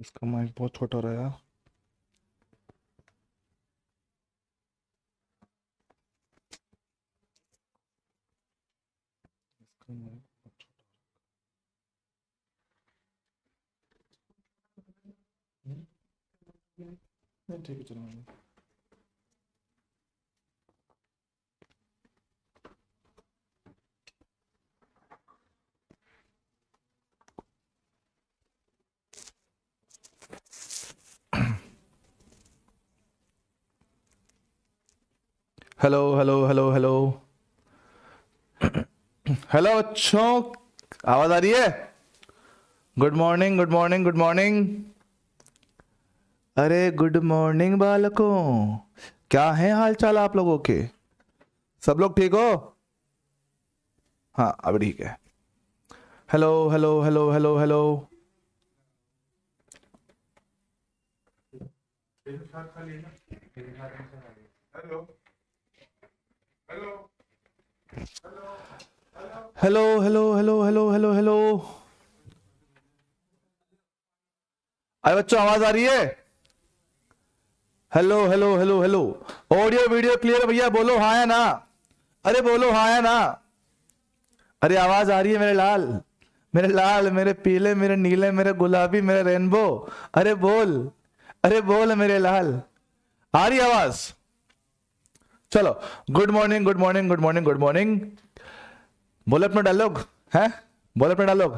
इसका माइक बहुत छोटा रहा यार। इसका माइक बहुत नहीं, ठीक है चलो। Hello hello hello hello hello बच्चों, आवाज आ रही है? Good morning good morning good morning. अरे गुड मॉर्निंग बालकों, क्या है हाल चाल आप लोगों के? सब लोग ठीक हो? हाँ अब ठीक है। Hello hello hello hello hello. Hello hello hello hello hello hello. अरे बच्चों आवाज आ रही है? Hello hello hello hello. Audio video clear है भैया? बोलो हाँ या ना। अरे बोलो हाँ या ना। अरे आवाज आ रही है मेरे लाल, मेरे लाल, मेरे पीले, मेरे नीले, मेरे गुलाबी, मेरे रेनबो। अरे बोल, अरे बोल मेरे लाल। आ रही आवाज? चलो, good morning good morning good morning good morning. बोले अपना डायलॉग है, बोले अपना डायलॉग।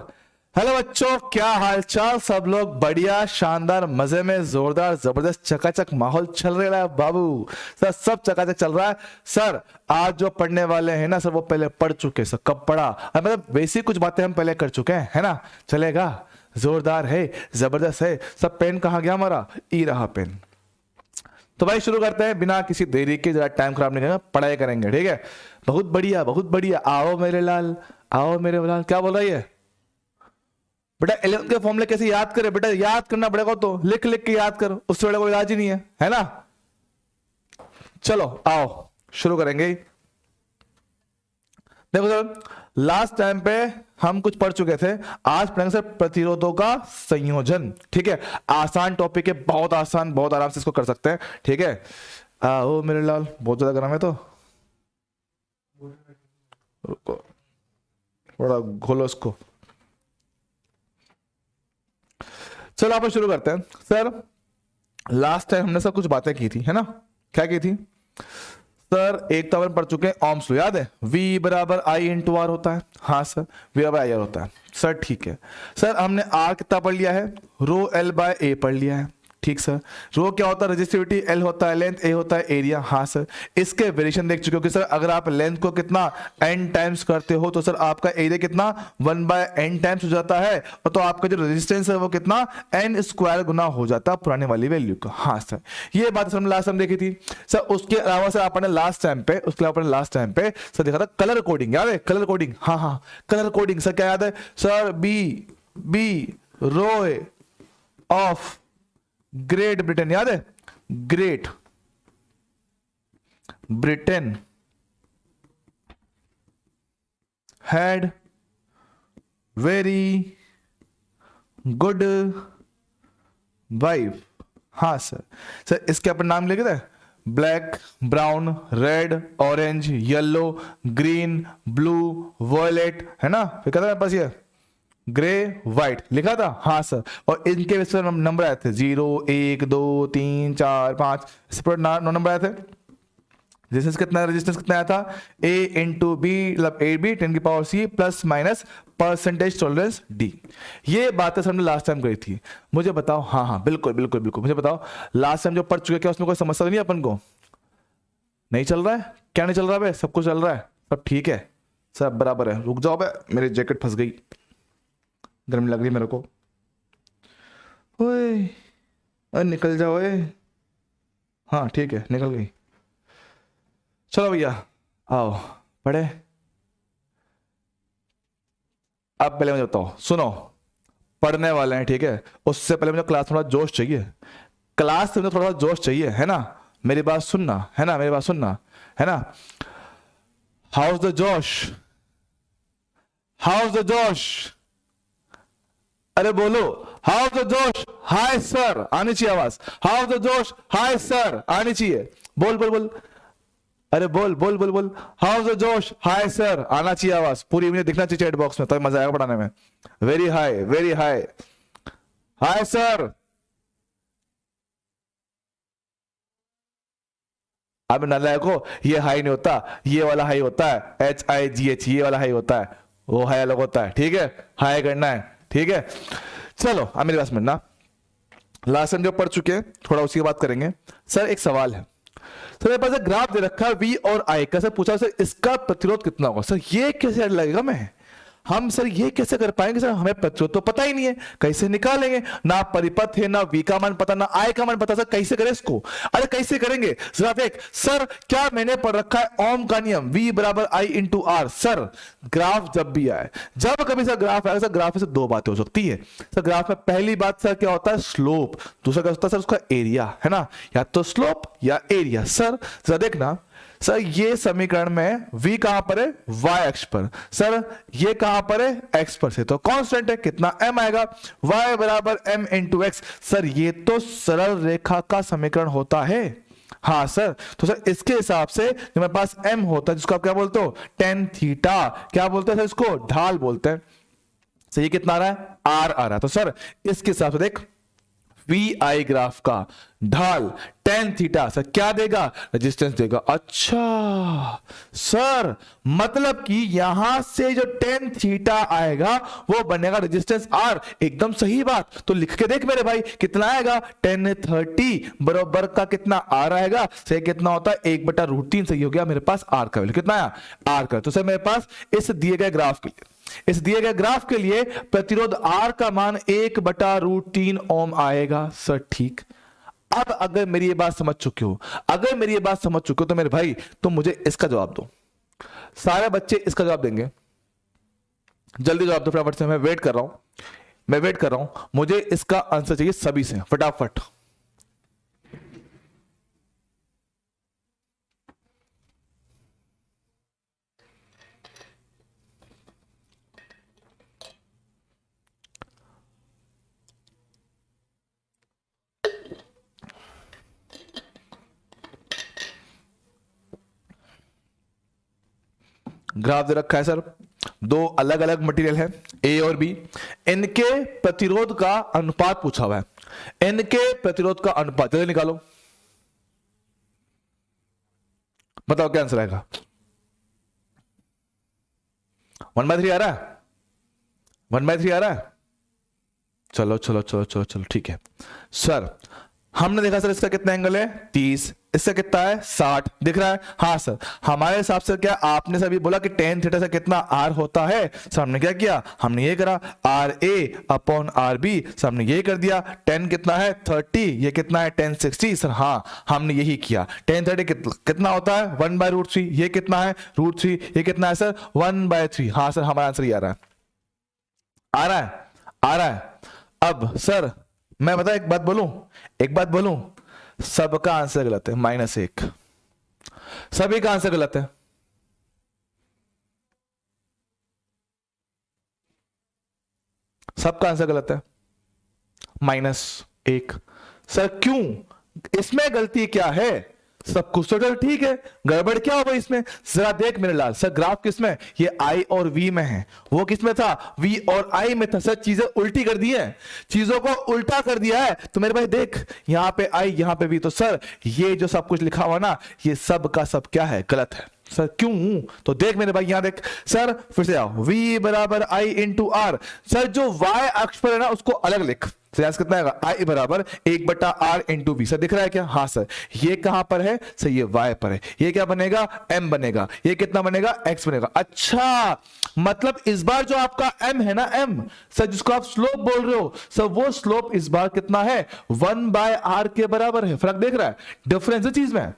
हेलो बच्चों, क्या हालचाल? सब लोग बढ़िया, शानदार, मजे में, जोरदार, जबरदस्त, चकाचक माहौल चल रहा है बाबू। सर सब चकाचक चल रहा है। सर आज जो पढ़ने वाले हैं ना सर, वो पहले पढ़ चुके सर। कब पढ़ा? मतलब बेसिक कुछ बातें हम पहले कर चुके हैं, है ना? चलेगा? जोरदार है, जबरदस्त है। सब पेन कहाँ गया हमारा? ई रहा पेन। तो भाई शुरू करते हैं बिना किसी देरी के, जरा टाइम खराब नहीं करेंगे, पढ़ाई करेंगे, ठीक है? बहुत बढ़िया बहुत बढ़िया। आओ मेरे लाल, आओ मेरे लाल। क्या बोल रही है बेटा? 11th के फॉर्मूले कैसे याद करे बेटा? याद करना पड़ेगा, तो लिख लिख के याद कर, उससे बड़ा कोई इलाज ही नहीं है ना? चलो आओ शुरू करेंगे। देखो सर, लास्ट टाइम पे हम कुछ पढ़ चुके थे। आज पढ़ेंगे सर प्रतिरोधों का संयोजन, ठीक है? आसान टॉपिक है, बहुत आसान, बहुत आराम से इसको कर सकते हैं, ठीक है? आओ मेरे लाल, बहुत ज्यादा गर्म है तो रुको, थोड़ा घोलो इसको। चलो आप शुरू करते हैं सर। लास्ट टाइम हमने सर कुछ बातें की थी, है ना? क्या की थी सर? एक तो अपन पढ़ चुके हैं ओम्स लॉ, याद है? V बराबर आई इंटू आर होता है। हाँ सर, V बराबर आई आर होता है सर, ठीक है। सर हमने R कितना पढ़ लिया है? रो L बाय A पढ़ लिया है, ठीक सर। रो क्या होता है? रेजिस्टिविटी। L होता है लेंथ, A होता है एरिया। हाँ सर, इसके वेरिएशन देख चुके हो कि सर अगर आप लेंथ को कितना n टाइम्स करते हो तो सर आपका एरिया कितना 1/n टाइम्स हो जाता है, और तो आपका जो रेजिस्टेंस है वो कितना n स्क्वायर गुना हो जाता है पुराने वाली वैल्यू का। हाँ सर, ये बात सर हमने लास्ट टाइम देखी थी सर। उसके अलावा सर आपने लास्ट टाइम पे, उसके अलावा आपने लास्ट टाइम पे सर देखा था कलर कोडिंग, याद है? कलर कोडिंग, हाँ हाँ, कलर कोडिंग सर क्या याद है sir? B row of Great Britain, याद है? Great Britain had very good wife. हाँ सर, सर इसके अपन नाम लिखे थे, black, brown, red, orange, yellow, green, blue, violet, है ना? फिर कहता मेरे पास ये ग्रे, व्हाइट लिखा था। हाँ सर, और इनके वैसे नंबर आए थे 0 1 2 3 4 5, इस पर 9 नंबर आए थे। रेजिस्टेंस कितना, रेजिस्टेंस कितना आया था? A इंटू बी, मतलब ए बी 10 की power C plus minus percentage tolerance D। ये बातें सर हमने लास्ट टाइम कही थी। मुझे बताओ, हाँ हाँ बिल्कुल बिल्कुल बिल्कुल, मुझे बताओ लास्ट टाइम जो पढ़ चुके, क्या उसमें कोई समस्या तो नहीं है अपन को? नहीं चल रहा है? क्या नहीं चल रहा है? सब कुछ चल रहा है, सब ठीक है, सब बराबर है। रुक जाओ बे, मेरी जैकेट फंस गई, गर्मी लग रही मेरे को। ओए, अरे निकल जाओ ए। हाँ ठीक है, निकल गई। चलो भैया आओ पढ़े। अब पहले मुझे बताओ, सुनो, पढ़ने वाले हैं, ठीक है? उससे पहले मुझे क्लास में थोड़ा जोश चाहिए, क्लास में मुझे थोड़ा जोश चाहिए, है ना? मेरी बात सुनना, है ना? मेरी बात सुनना, है ना? हाउस द जोश, हाउस द जोश, अरे बोलो हाउ द जोश, हाय सर, आनी चाहिए आवाज, हाउ द जोश, हाय सर, आनी चाहिए, बोल बोल बोल, अरे बोल बोल बोल बोल, हाउ द जोश, हाय सर, आना चाहिए आवाज पूरी, मुझे दिखना चाहिए चैट बॉक्स में, तो मजा आएगा पढ़ाने में। Very high, very high, hi sir. अब नालायको, ये हाई नहीं होता, ये वाला हाई होता है, HIGH, ये वाला हाई होता है, वो हाई अलग होता है, ठीक है, हाई करना है, ठीक है। चलो अब मेरी बात समझना, लास्ट टाइम जो पढ़ चुके हैं थोड़ा उसी की बात करेंगे। सर एक सवाल है, सर मेरे पास एक ग्राफ दे रखा है V और I का, सर पूछा सर इसका प्रतिरोध कितना होगा, सर ये कैसे लगेगा, मैं हम सर ये कैसे कर पाएंगे, सर हमें प्रतिरोध तो पता ही नहीं है, कैसे निकालेंगे, ना परिपथ है, ना V का मान पता, ना I का मान पता, सर कैसे करें इसको, अरे कैसे करेंगे जरा देख। सर क्या मैंने पढ़ रखा है ओम का नियम, V बराबर I into R. Sir graph जब भी आए, जब कभी सर ग्राफ आएगा, सर ग्राफ से दो बातें हो सकती है सर, ग्राफ में पहली बात सर क्या होता है, स्लोप, दूसरा क्या होता है सर उसका एरिया, है ना, या तो स्लोप या एरिया। सर जरा देखना, सर ये समीकरण में v कहां पर है, y अक्ष पर, सर ये कहां पर है, x पर से, तो कांस्टेंट है, कितना m आएगा, y बराबर m इंटू एक्स। सर ये तो सरल रेखा का समीकरण होता है, हाँ सर, तो सर इसके हिसाब से जो मेरे पास m होता है, जिसको आप क्या बोलते हो, टेन थीटा, क्या बोलते हैं सर इसको, ढाल बोलते हैं। सर ये कितना आ रहा है, r आ रहा है, तो सर इसके हिसाब से देख VI ग्राफ का ढाल टेन थीटा, सर क्या देगा, रेजिस्टेंस देगा। अच्छा सर मतलब कि यहां से जो टेन थीटा आएगा वो बनेगा रेजिस्टेंस R, एकदम सही बात, तो लिख के देख मेरे भाई कितना आएगा, 1030 बराबर का कितना R आएगा, सही कितना होता है 1/√3, सही हो गया मेरे पास R का वैल्यू कितना आया, R का। तो सर मेरे पास इस दिए गए ग्राफ के लिए, इस दिए गए ग्राफ के लिए प्रतिरोध R का मान 1/√3 ओम आएगा। सर ठीक, अब अगर मेरी ये बात समझ चुके हो, अगर मेरी ये बात समझ चुके हो तो मेरे भाई तुम मुझे इसका जवाब दो, सारे बच्चे इसका जवाब देंगे, जल्दी जवाब दो फटाफट से, मैं वेट कर रहा हूं, मैं वेट कर रहा हूं, मुझे इसका आंसर चाहिए सभी से, फटाफट। ग्राफ दे रखा है सर, दो अलग अलग मटेरियल है ए और बी, इनके प्रतिरोध का अनुपात पूछा हुआ है, इनके प्रतिरोध का अनुपात जल्दी निकालो, बताओ क्या आंसर आएगा। 1/3 आ रहा है, 1/3 आ रहा है, चलो चलो चलो चलो चलो ठीक है। सर हमने देखा सर इसका कितना एंगल है 30, इससे कितना है 60, दिख रहा है, हाँ सर हमारे हिसाब से क्या, आपने सभी बोला कि टेन थीटा से कितना R होता है, सर हमने क्या किया, हमने ये करा RA/RB, सर हमने ये कर दिया, 10 कितना है 30, ये कितना है 1060, सर हाँ हमने यही किया, 1030 कितना होता है 1/√3, ये कितना है √3, ये कितना है सर 1/3, हाँ सर हमारा आंसर ये आ रहा है, आ रहा है, आ रहा है। अब सर मैं बता एक बात बोलूं, एक बात बोलूं, सबका आंसर गलत है, -1, सभी का आंसर गलत है, सबका आंसर गलत है, -1। सर क्यों, इसमें गलती क्या है, सब कुछ तो ठीक है, गड़बड़ क्या होगा इसमें, जरा देख मेरे लाल। सर ग्राफ किसमें, ये I और V में है, वो किसमें था, V और I में था। सर चीजें उल्टी कर दी है, चीजों को उल्टा कर दिया है, तो मेरे भाई देख यहां पे I यहां पे V, तो सर ये जो सब कुछ लिखा हुआ ना, ये सब का सब क्या है, गलत है। सर क्यों, तो देख मेरे भाई यहां देख, सर फिर से आओ, V बराबर I इंटू R, सर जो Y अक्ष पर है ना उसको अलग लिख, कितना आएगा, I बराबर 1/R इंटू V, सर दिख रहा है क्या, हाँ सर ये कहां पर है, सर ये Y पर है, ये क्या बनेगा M बनेगा, ये कितना बनेगा X बनेगा। अच्छा मतलब इस बार जो आपका M है ना, M सर जिसको आप स्लोप बोल रहे हो, सर वो स्लोप इस बार कितना है 1/R के बराबर है। फर्क देख रहा है, डिफरेंस है चीज में,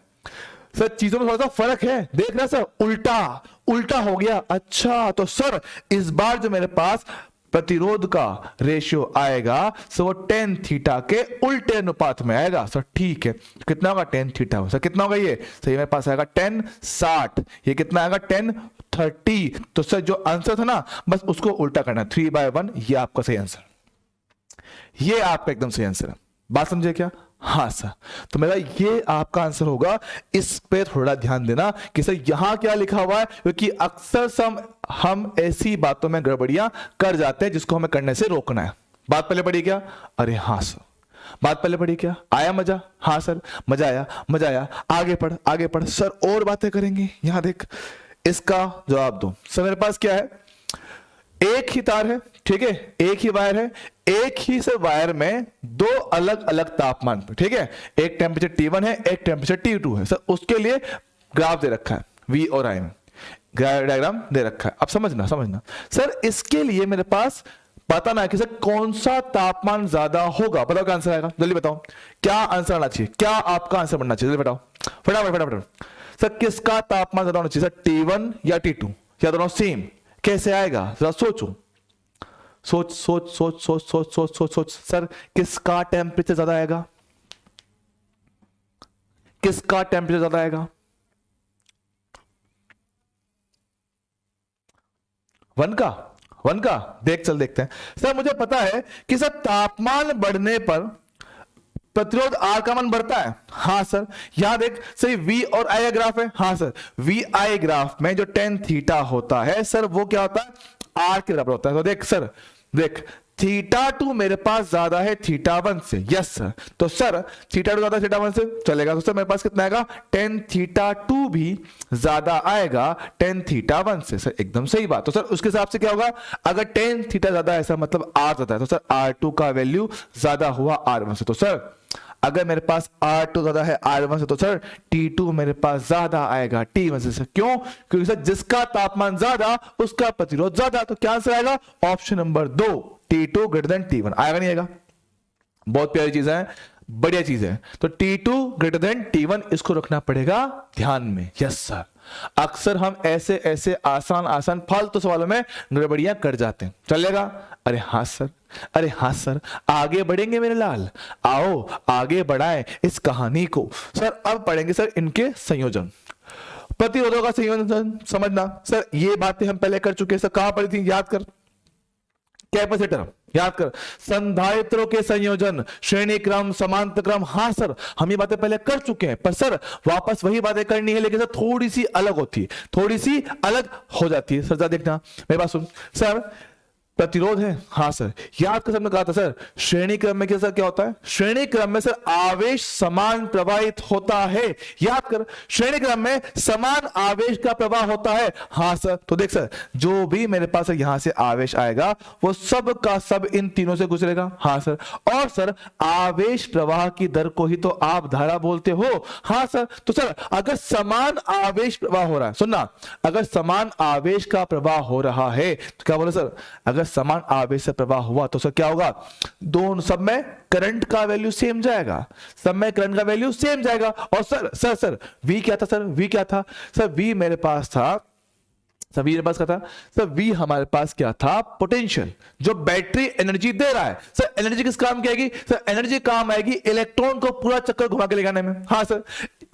सर चीजों में थोड़ा सा फर्क है, देख रहा है सर, उल्टा उल्टा हो गया। अच्छा तो सर इस बार जो मेरे पास प्रतिरोध का रेशियो आएगा सो वो टेन थीटा के उल्टे अनुपात में आएगा। सर ठीक है, कितना होगा 10 थीटा, सर कितना होगा ये, सर मेरे पास आएगा 1060, ये कितना आएगा 1030। तो सर जो आंसर था ना बस उसको उल्टा करना, 3/1, ये आपका सही आंसर, ये आपका एकदम सही आंसर है। बात समझे क्या? हाँ सर। तो मेरा ये आपका आंसर होगा। इस पे थोड़ा ध्यान देना कि सर यहां क्या लिखा हुआ है, क्योंकि अक्सर हम ऐसी बातों में गड़बड़ियां कर जाते हैं जिसको हमें करने से रोकना है। बात पहले पढ़ी क्या? अरे हाँ सर, बात पहले पढ़ी क्या? आया मजा? हाँ सर, मजा आया, मजा आया। आगे पढ़, आगे पढ़ सर, और बातें करेंगे। यहां देख, इसका जवाब दो। सर मेरे पास क्या है? एक ही तार है, ठीक है, एक ही वायर है, एक ही से वायर में दो अलग अलग तापमान पर, ठीक है, एक टेम्परेचर T1 है, एक टेम्परेचर T2 है। सर उसके लिए ग्राफ दे रखा है, V और I में डायग्राम दे रखा है। अब समझना समझना सर, इसके लिए मेरे पास पता ना है कि सर कौन सा तापमान ज्यादा होगा। बताओ क्या आंसर आएगा, जल्दी बताओ क्या आंसर आना चाहिए, क्या आपका आंसर बनना चाहिए, जल्दी बताओ फटाफट फटाफट। सर किसका तापमान ज्यादा होना चाहिए? सर T1 या T2 या दोनों सेम? कैसे आएगा जरा सोचो, सोच सोच सोच सोच सोच सोच सोच सोच। सर किसका टेम्परेचर ज्यादा आएगा? किसका टेम्परेचर ज्यादा आएगा? वन का? वन का? देख चल देखते हैं। सर मुझे पता है कि सर तापमान बढ़ने पर प्रतिरोध आर का मान बढ़ता है। हाँ सर, यहां देख सही V और I का ग्राफ है। हाँ सर, VI ग्राफ में जो टेन थीटा होता है सर वो क्या होता है? आर के बराबर होता है। तो देख सर, देख θ2 मेरे पास ज्यादा है θ1 से। यस सर, तो सर θ2 ज्यादा θ1 से चलेगा, तो सर मेरे पास कितना आएगा? tan θ2 भी ज्यादा आएगा tan θ1 से। सर एकदम सही बात। तो सर उसके हिसाब से क्या होगा? अगर tan θ ज्यादा है, ऐसा मतलब R ज्यादा है, तो सर R2 का वैल्यू ज्यादा हुआ R1 से। तो सर अगर मेरे पास R2 ज्यादा है R1 से, तो सर T2 मेरे पास ज्यादा आएगा T1 से। क्यों? क्योंकि सर जिसका तापमान ज्यादा उसका प्रतिरोध ज्यादा। तो क्या आंसर आएगा? Option number 2, T2 greater than T1। आएगा नहीं आएगा? बहुत प्यारी चीज है, बढ़िया चीज है। तो T2 ग्रेटर देन T1 इसको रखना पड़ेगा ध्यान में। यस सर, अक्सर हम ऐसे ऐसे आसान आसान फालतू सवालों में गड़बड़ियां कर जाते हैं। चलेगा? अरे हाँ सर, अरे हाँ सर, आगे बढ़ेंगे मेरे लाल, आओ आगे बढ़ाएं इस कहानी को। सर अब पढ़ेंगे सर इनके संयोजन, प्रतिरोधों का संयोजन। समझना सर, ये बातें हम पहले कर चुके हैं सर। कहां पढ़ी थी? याद कर। कैपेसिटर याद कर, संधारित्रों के संयोजन, श्रेणी क्रम, समांतर क्रम। हाँ सर, हम ये बातें पहले कर चुके हैं, पर सर वापस वही बातें करनी है, लेकिन सर थोड़ी सी अलग होती है, थोड़ी सी अलग हो जाती है। सर देखना मेरी बात सुन। सर प्रतिरोध है, हाँ सर, याद कर, सबने कहा था सर श्रेणी क्रम में क्या सर क्या होता है? श्रेणी क्रम में सर आवेश समान प्रवाहित होता है। याद कर, श्रेणी क्रम में समान आवेश का प्रवाह होता है। हाँ सर, तो देख सर जो भी मेरे पास यहां से आवेश आएगा वो सब का सब इन तीनों से गुजरेगा। हाँ सर, और सर आवेश प्रवाह की दर को ही तो आप धारा बोलते हो। हाँ सर, तो सर अगर समान आवेश प्रवाह हो रहा है, सुनना, अगर समान आवेश का प्रवाह हो रहा है तो क्या बोले सर? अगर समान आवेश से प्रवाह हुआ तो सर क्या होगा? दोनों सब में करंट का वैल्यू सेम जाएगा, सब में करंट का वैल्यू सेम जाएगा। और सर सर सर V क्या था? सर V क्या था? सर V मेरे पास था, सर V मेरे पास क्या था? सर V हमारे पास क्या था? पोटेंशियल, जो बैटरी एनर्जी दे रहा है। सर एनर्जी किस काम की आएगी? सर एनर्जी काम आएगी इलेक्ट्रॉन को पूरा चक्कर घुमा के ले जाने में। हाँ सर,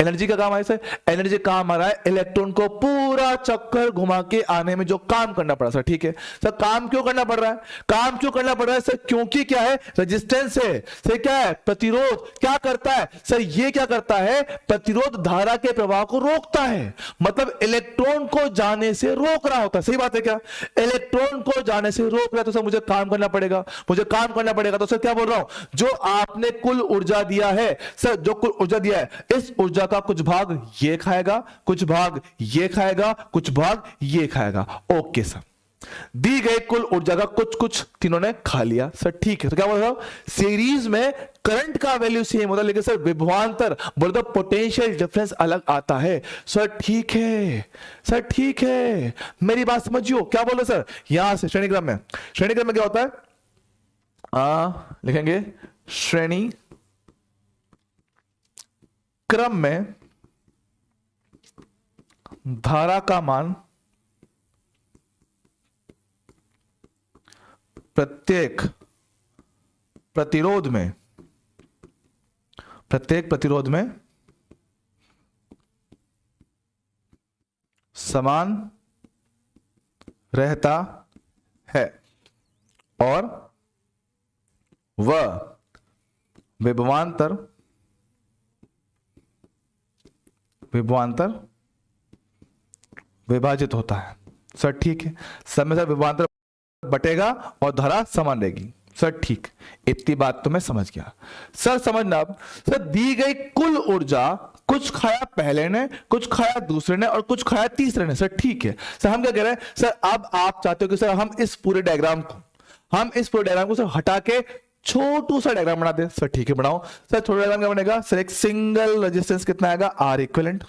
एनर्जी का काम आया सर, एनर्जी काम आ रहा है इलेक्ट्रॉन को पूरा चक्कर घुमा के आने में जो काम करना पड़ा। सर ठीक है सर, काम क्यों करना पड़ रहा है? काम क्यों करना पड़ रहा है सर? क्योंकि क्या है? रेजिस्टेंस है। सर क्या है? प्रतिरोध। क्या करता है सर? ये क्या करता है? प्रतिरोध धारा के प्रवाह को रोकता है, मतलब इलेक्ट्रॉन को जाने से रोक रहा होता है। सही बात है क्या? इलेक्ट्रॉन को जाने से रोक रहा है, तो सर मुझे काम करना पड़ेगा, मुझे काम करना पड़ेगा। तो सर क्या बोल रहा हूं? जो आपने कुल ऊर्जा दिया है सर, जो कुल ऊर्जा दिया है, इस ऊर्जा का कुछ भाग ये खाएगा, कुछ भाग ये खाएगा, कुछ भाग ये खाएगा। ओके सर, दी गई कुल ऊर्जा का कुछ कुछ तीनों ने खा लिया। सर ठीक है, तो क्या बोल रहा हूं? सीरीज में करंट का वैल्यू सेम होता है, लेकिन सर विभवांतर बोल दो पोटेंशियल डिफरेंस अलग आता है। सर ठीक है, सर ठीक है, मेरी बात समझियो। क्या बोल रहे सर? यहां से श्रेणी क्रम में, श्रेणी क्रम में क्या होता है? लिखेंगे श्रेणी क्रम में धारा का मान प्रत्येक प्रतिरोध में समान रहता है और वह विभवांतर विभाजित होता है। सर ठीक है, समय से विभवांतर बटेगा और धारा समान रहेगी। सर ठीक, इतनी बात तो मैं समझ गया। सर समझना अब, सर दी गई कुल ऊर्जा, कुछ खाया पहले ने, कुछ खाया दूसरे ने और कुछ खाया तीसरे ने। सर ठीक है। सर हम क्या कह रहे हैं, सर अब आप चाहते हो कि सर हम इस पूरे डायग्राम को सर हटा के छोटू सा डायग्राम बना दे। सर ठीक है, बनाओ। सर छोटा डायग्राम क्या बनेगा, सर एक सिंगल रेजिस्टेंस कितना आएगा, आर इक्विवेलेंट,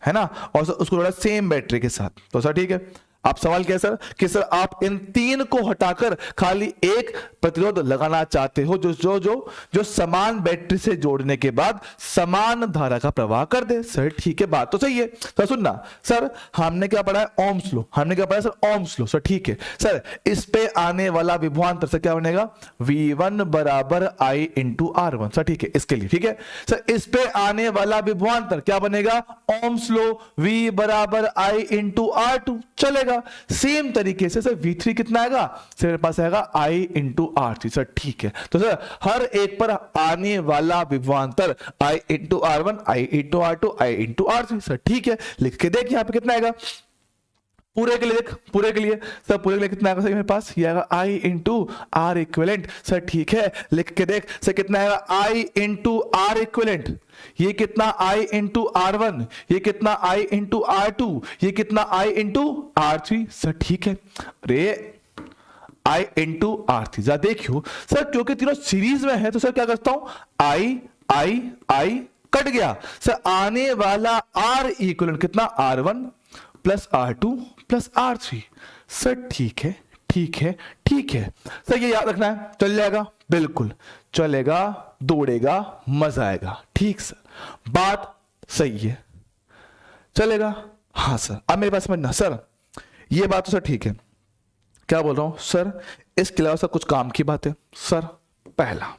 है ना, और सर उसको जोड़ा सेम बैटरी के साथ। तो सर ठीक है, आप सवाल क्या है सर कि सर आप इन तीन को हटाकर खाली एक प्रतिरोध लगाना चाहते हो जो समान बैटरी से जोड़ने के बाद समान धारा का प्रवाह कर दे। सर ठीक है, बात तो सही है। तो सुनना सर, हमने क्या पढ़ा है, ओम्स लो। हमने क्या पढ़ा है सर, ओम्स लो। सर ठीक है सर, इस पे आने वाला विभवांतर सर क्या बनेगा, V1 बराबर I इंटू R1। सर ठीक है, इसके लिए ठीक है सर, इस पे आने वाला विभवांतर क्या बनेगा, ओम्स लो, V बराबर I इंटू R2 चलेगा। सेम तरीके से सर V3 कितना आएगा, सर मेरे पास आएगा I इंटू R3। सर ठीक है, तो सर हर एक पर आने वाला विभवांतर I into R1, I into R2, I into R3। Sir ठीक है, लिख के देख यहां पे कितना आएगा, पूरे के लिए देख, पूरे के लिए सर, पूरे के लिए कितना आएगा सर मेरे पास, ये आएगा I into R equivalent. Sir ठीक है, लिख के देख सर कितना आएगा, I इंटू R इक्विवेलेंट, ये कितना I इंटू R1, ये कितना I इंटू R2, ये कितना I इंटू R3। सर ठीक है, अरे I इंटू R3 जा देखियो सर, क्योंकि तीनों सीरीज में है तो सर क्या करता हूं, I कट गया सर, आने वाला R इक्विवेलेंट कितना, R1 plus R2 plus R3। Sir ठीक है, ठीक है, ठीक है सर, ये याद रखना है, चल जाएगा, बिल्कुल चलेगा, दौड़ेगा, मजा आएगा। ठीक सर, बात सही है, चलेगा। हाँ सर, अब मेरे पास समझना सर, ये बात तो सर ठीक है। क्या बोल रहा हूं सर, इसके अलावा सर कुछ काम की बात है। सर पहला,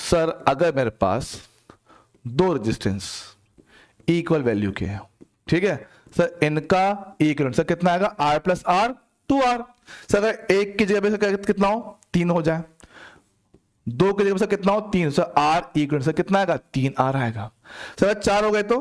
सर अगर मेरे पास दो रेजिस्टेंस इक्वल वैल्यू के हैं, ठीक है सर, इनका इक्विवेलेंट सर कितना आएगा, R plus R 2R। Sir अगर एक की जगह पे कितना हो, 3 हो जाए, दो की जगह पे कितना हो, 3, सर R इक्विवेलेंट सर कितना आएगा, 3R आएगा। सर 4 हो गए तो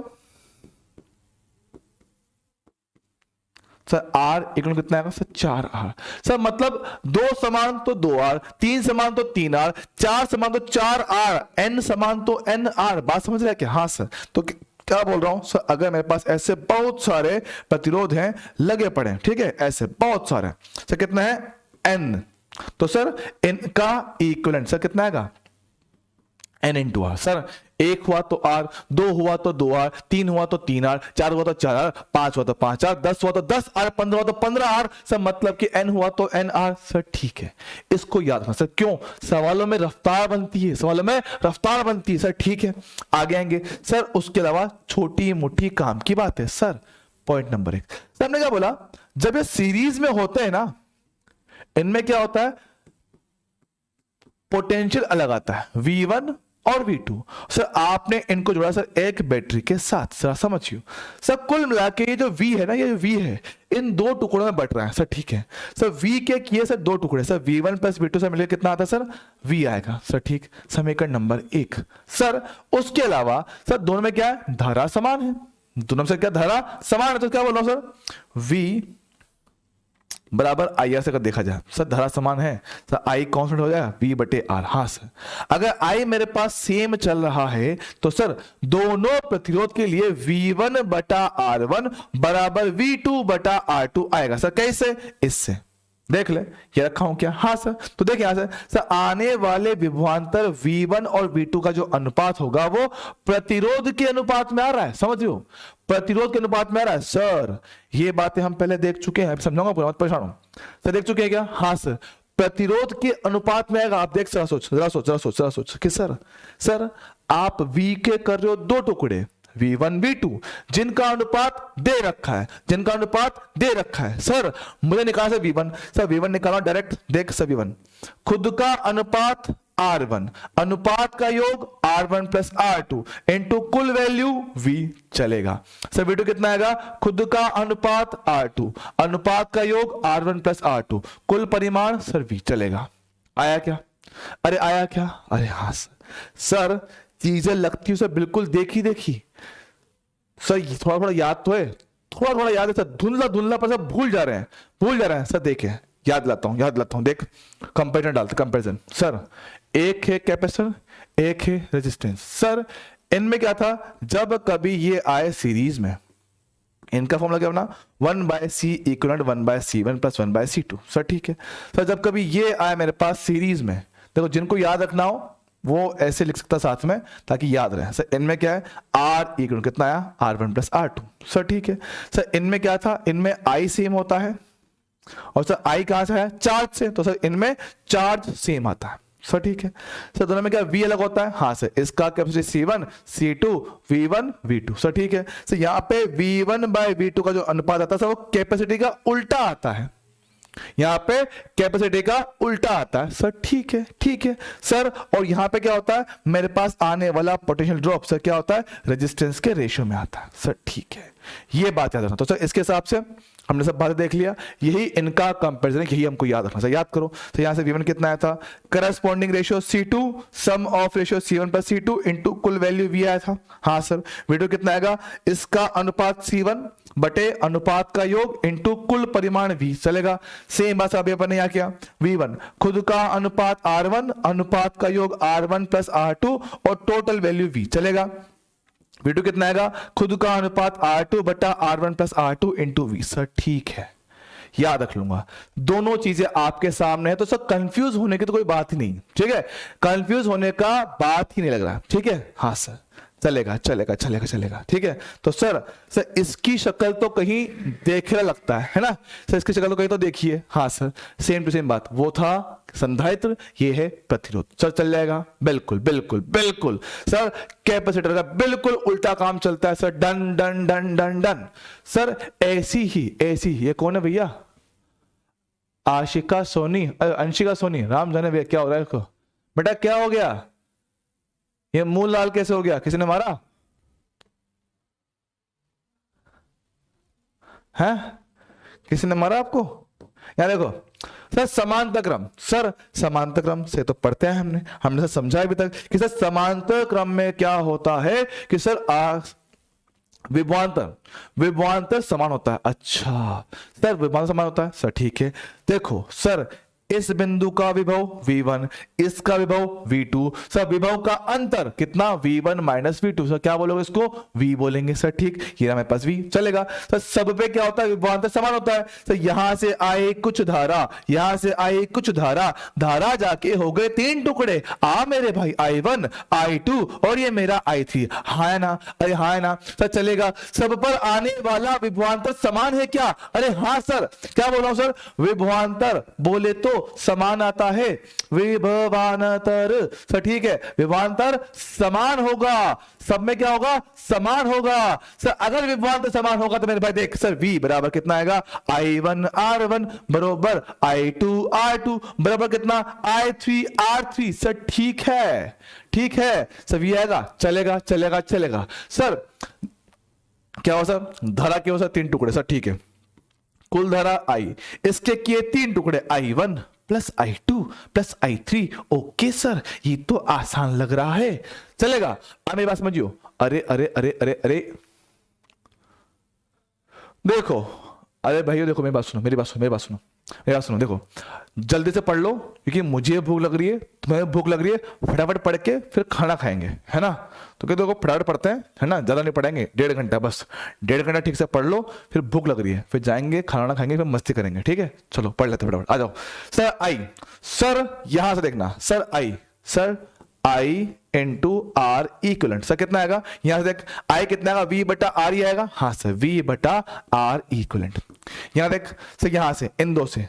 सर R इक्वल कितना आएगा, सर 4R। सर मतलब 2 समान तो 2R, 3 समान तो 3R, 4 समान तो 4R, n समान तो nR। बात समझ रहे हैं क्या? हाँ सर, तो क्या बोल रहा हूं सर, अगर मेरे पास ऐसे बहुत सारे प्रतिरोध हैं लगे पड़े, ठीक है, ऐसे बहुत सारे, सर कितना है n, तो सर इनका इक्विवेलेंट सर कितना आएगा, n इंटू आर। सर 1 हुआ तो R, 2 हुआ तो 2R, 3 हुआ तो 3R, 4 हुआ तो 4R, 5 हुआ तो 5R, 10 हुआ तो 10R, 15 हुआ तो 15R। सर मतलब कि n हुआ तो nR। सर ठीक है, इसको याद रखना। सर क्यों, सवालों में रफ्तार बनती है, सवालों में रफ्तार बनती है। सर ठीक है, आगे आएंगे। सर उसके अलावा छोटी मोटी काम की बात है। सर पॉइंट नंबर 1, सर हमने क्या बोला, जब ये सीरीज में होते हैं ना, इनमें क्या होता है, पोटेंशियल अलग आता है, V1 और V2। सर आपने इनको जोड़ा सर एक बैटरी के साथ। सर समझियो सर, कुल मिला के ये जो V है ना, ये जो V है इन दो टुकड़ों में बट रहा है। सर ठीक है, सर V के किए सर 2 टुकड़े, सर V1 प्लस V2 से मिलकर कितना आता है सर, V आएगा। सर ठीक, समीकरण नंबर 1। सर उसके अलावा सर दोनों में क्या है, धारा समान है, दोनों में से क्या धारा समान है, तो क्या बोल रहा हूं सर, V बराबर IR से अगर देखा जाए, सर धारा समान है, सर I कांस्टेंट हो जाएगा V बटे R। हाँ सर, अगर I मेरे पास सेम चल रहा है तो सर दोनों प्रतिरोध के लिए V1 बटा R1 बराबर V2 बटा R2 आएगा। सर कैसे, इससे देख ले, ये रखा हूं क्या। हाँ सर, तो देखिए यहां से सर आने वाले विभवांतर V1 और V2 का जो अनुपात होगा वो प्रतिरोध के अनुपात में आ रहा है, समझियो, प्रतिरोध के अनुपात में आ रहा है। सर ये बातें हम पहले देख चुके हैं, समझाऊंगा पूरा, मत परेशान हो। सर देख चुके हैं क्या? हाँ सर, प्रतिरोध के अनुपात में आएगा। आप देख, जरा सोच कि सर आप V के कर रहे हो 2 टुकड़े, V1 V2, जिनका अनुपात दे रखा है। सर मुझे निकालना है V1, सर V1 निकालना डायरेक्ट, देख सर V1 खुद का अनुपात R1, अनुपात का योग R1 प्लस R2 इंटू कुल वैल्यू V चलेगा। सर V2 कितना आएगा, खुद का अनुपात R2, अनुपात का योग R1 प्लस R2, कुल परिमाण सर V चलेगा। आया क्या? अरे आया क्या? अरे हाँ सर चीजें लगती सर बिल्कुल देखी देखी सर, थोड़ा थोड़ा याद तो है, थोड़ा थोड़ा याद है सर, धुंधला धुंधला पर सब भूल जा रहे हैं सर। देखे याद लाता हूं देख, कंपेरिजन डालते, कंपेरिजन सर, एक है कैपेसिटर एक है रेजिस्टेंस। सर इनमें क्या था, जब कभी ये आए सीरीज में, इनका फॉर्मूला क्या बना, 1/c equivalent 1/c1 plus 1/c2। Sir ठीक है सर, जब कभी ये आए मेरे पास सीरीज में, देखो जिनको याद रखना हो वो ऐसे लिख सकता साथ में ताकि याद रहे। सर इनमें क्या है, R इक्वल कितना आया, R1 प्लस R2। सर ठीक है सर, इनमें क्या था, इनमें I सेम होता है, और सर I कहां से है, चार्ज से, तो सर इनमें चार्ज सेम आता है। सर ठीक है सर, दोनों में क्या V अलग होता है, हाँ सर, इसका capacity C1 C2 V1 V2। Sir ठीक है सर, यहाँ पे V1/V2 का जो अनुपात आता है सर वो कैपेसिटी का उल्टा आता है, यहां पे कैपेसिटी का उल्टा आता है। सर ठीक है सर, और यहां पे क्या होता है, मेरे पास आने वाला पोटेंशियल ड्रॉप सर क्या होता है, रेजिस्टेंस के रेशियो में आता है। सर ठीक है, ये बात याद रखना। तो सर इसके हिसाब से हमने सब बातें देख लिया, यही इनका कंपैरिजन, यही हमको याद रखना। सर याद करो, तो यहां से V1 कितना आया था, corresponding ratio C2 sum of ratio C1 plus C2 into कुल वैल्यू V आया था। हाँ सर, V2 कितना आएगा, इसका अनुपात C1 बटे अनुपात का योग इनटू कुल परिमाण V चलेगा। सेम बात अभी अपन ने यहां किया, V1 खुद का अनुपात R1 अनुपात का योग R1 प्लस R2 और टोटल वैल्यू V चलेगा। V2 कितना आएगा, खुद का अनुपात R2 बटा R1 plus R2 into V। Sir ठीक है, याद रख लूंगा, दोनों चीजें आपके सामने है, तो सर कंफ्यूज होने की तो कोई बात ही नहीं, ठीक है, कंफ्यूज होने का बात ही नहीं लग रहा, ठीक है। हाँ सर, चलेगा चलेगा चलेगा चलेगा, ठीक है। तो सर इसकी शक्ल तो कहीं देखने लगता है ना सर, इसकी शक्ल तो कहीं तो देखिए। हाँ सर, सेम टू सेम बात, वो था संधारित्र, ये है प्रतिरोध। सर चल जाएगा, बिल्कुल बिल्कुल बिल्कुल सर, कैपेसिटर का बिल्कुल उल्टा काम चलता है sir, done done done done done. Sir ऐसी ही ये कौन है भैया, आशिका सोनी, अंशिका सोनी, राम जाने भैया क्या हो रहा है इसको, बेटा क्या हो गया, ये मुंह लाल कैसे हो गया, किसी ने मारा है, किसी ने मारा आपको? यहाँ देखो सर, समांतर क्रम, सर समांतर क्रम से तो पढ़ते हैं हमने सर समझा अभी तक कि सर समांतर क्रम में क्या होता है कि सर विभवांतर समान होता है। अच्छा सर, विभवांतर समान होता है, सर ठीक है। देखो सर, इस बिंदु का विभव V1, इसका विभव V2, सर विभव का अंतर कितना, V1 माइनस V2। सर क्या बोलोगे इसको, V बोलेंगे। सर ठीक, ये रहा मेरे पास V, चलेगा। सर सब पे क्या होता है, विभवांतर समान होता है। सर यहां से आए कुछ धारा, यहां से आए कुछ धारा जाके हो गए 3 टुकड़े, मेरे भाई I1 I2 और ये मेरा I3। हाँ ना, अरे हाँ ना सर, चलेगा। सब पर आने वाला विभवांतर समान है क्या, अरे हाँ सर, क्या बोल रहा हूं सर, विभवांतर बोले तो समान आता है, विभवांतर। सर ठीक है, विभवांतर समान होगा, सब में क्या होगा, समान होगा। सर अगर विभवांतर समान होगा तो मेरे भाई देख सर, V बराबर कितना आएगा, I1 R1 बराबर I2 R2 बराबर कितना, I3 R3। सर ठीक है सर, V आएगा, चलेगा चलेगा चलेगा। सर क्या हो सर, धारा क्या हो सर, 3 टुकड़े। सर ठीक है, कुल धारा I, इसके किए 3 टुकड़े, I1 plus I2 plus I3। Okay sir, ये तो आसान लग रहा है, चलेगा। अब मेरी बात समझियो, अरे अरे अरे अरे अरे देखो, अरे भाइयों देखो, मेरी बात सुनो, देखो जल्दी से पढ़ लो क्योंकि मुझे भूख लग रही है, तुम्हें भूख लग रही है, फटाफट पढ़ के फिर खाना खाएंगे, है ना। तो क्या देखो, फटाफट पढ़ते हैं, है ना, ज्यादा नहीं पढ़ेंगे, 1.5 घंटा बस, 1.5 घंटा ठीक से पढ़ लो, फिर भूख लग रही है, फिर जाएंगे खाना खाएंगे, फिर मस्ती करेंगे, ठीक है। चलो पढ़ लेते फटाफट, आ जाओ। सर I, सर यहां से देखना, sir I into R equivalent, sir कितना आएगा, यहां से देख I कितना आएगा, V बटा R ही आएगा। हाँ सर, V बटा R इक्वलेंट। यहां देख सर, यहां से इन दो से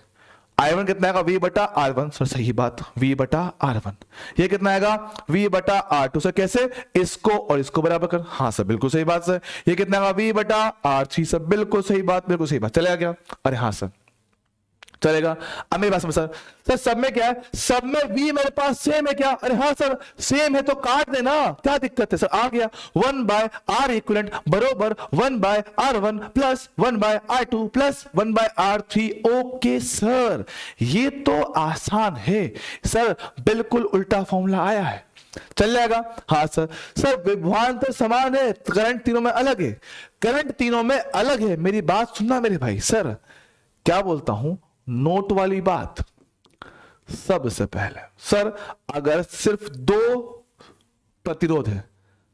I1 कितना आएगा, V बटा R1। सर सही बात, V बटा R1। ये कितना आएगा, V बटा R2। सर कैसे, इसको और इसको बराबर कर। हाँ सर बिल्कुल सही बात सर। ये कितना आएगा, V बटा R3। सर बिल्कुल सही बात, चलेगा क्या, अरे हाँ सर चलेगा। अब मेरी बात समझ सर, सर सब में क्या है, सब में v मेरे पास सेम है क्या, अरे हाँ सर सेम है तो काट देना, क्या दिक्कत है सर, आ गया 1/r इक्विवेलेंट बरोबर 1/r1 plus 1/r2 plus 1/r3। Okay sir ये तो आसान है सर, बिल्कुल उल्टा फॉर्मूला आया है, चल जाएगा। हाँ सर, सर विभवांतर समान है, करंट तीनों में अलग है, करंट तीनों में अलग है, मेरी बात सुनना मेरे भाई। सर क्या बोलता हूं, नोट वाली बात सबसे पहले, सर अगर सिर्फ दो प्रतिरोध है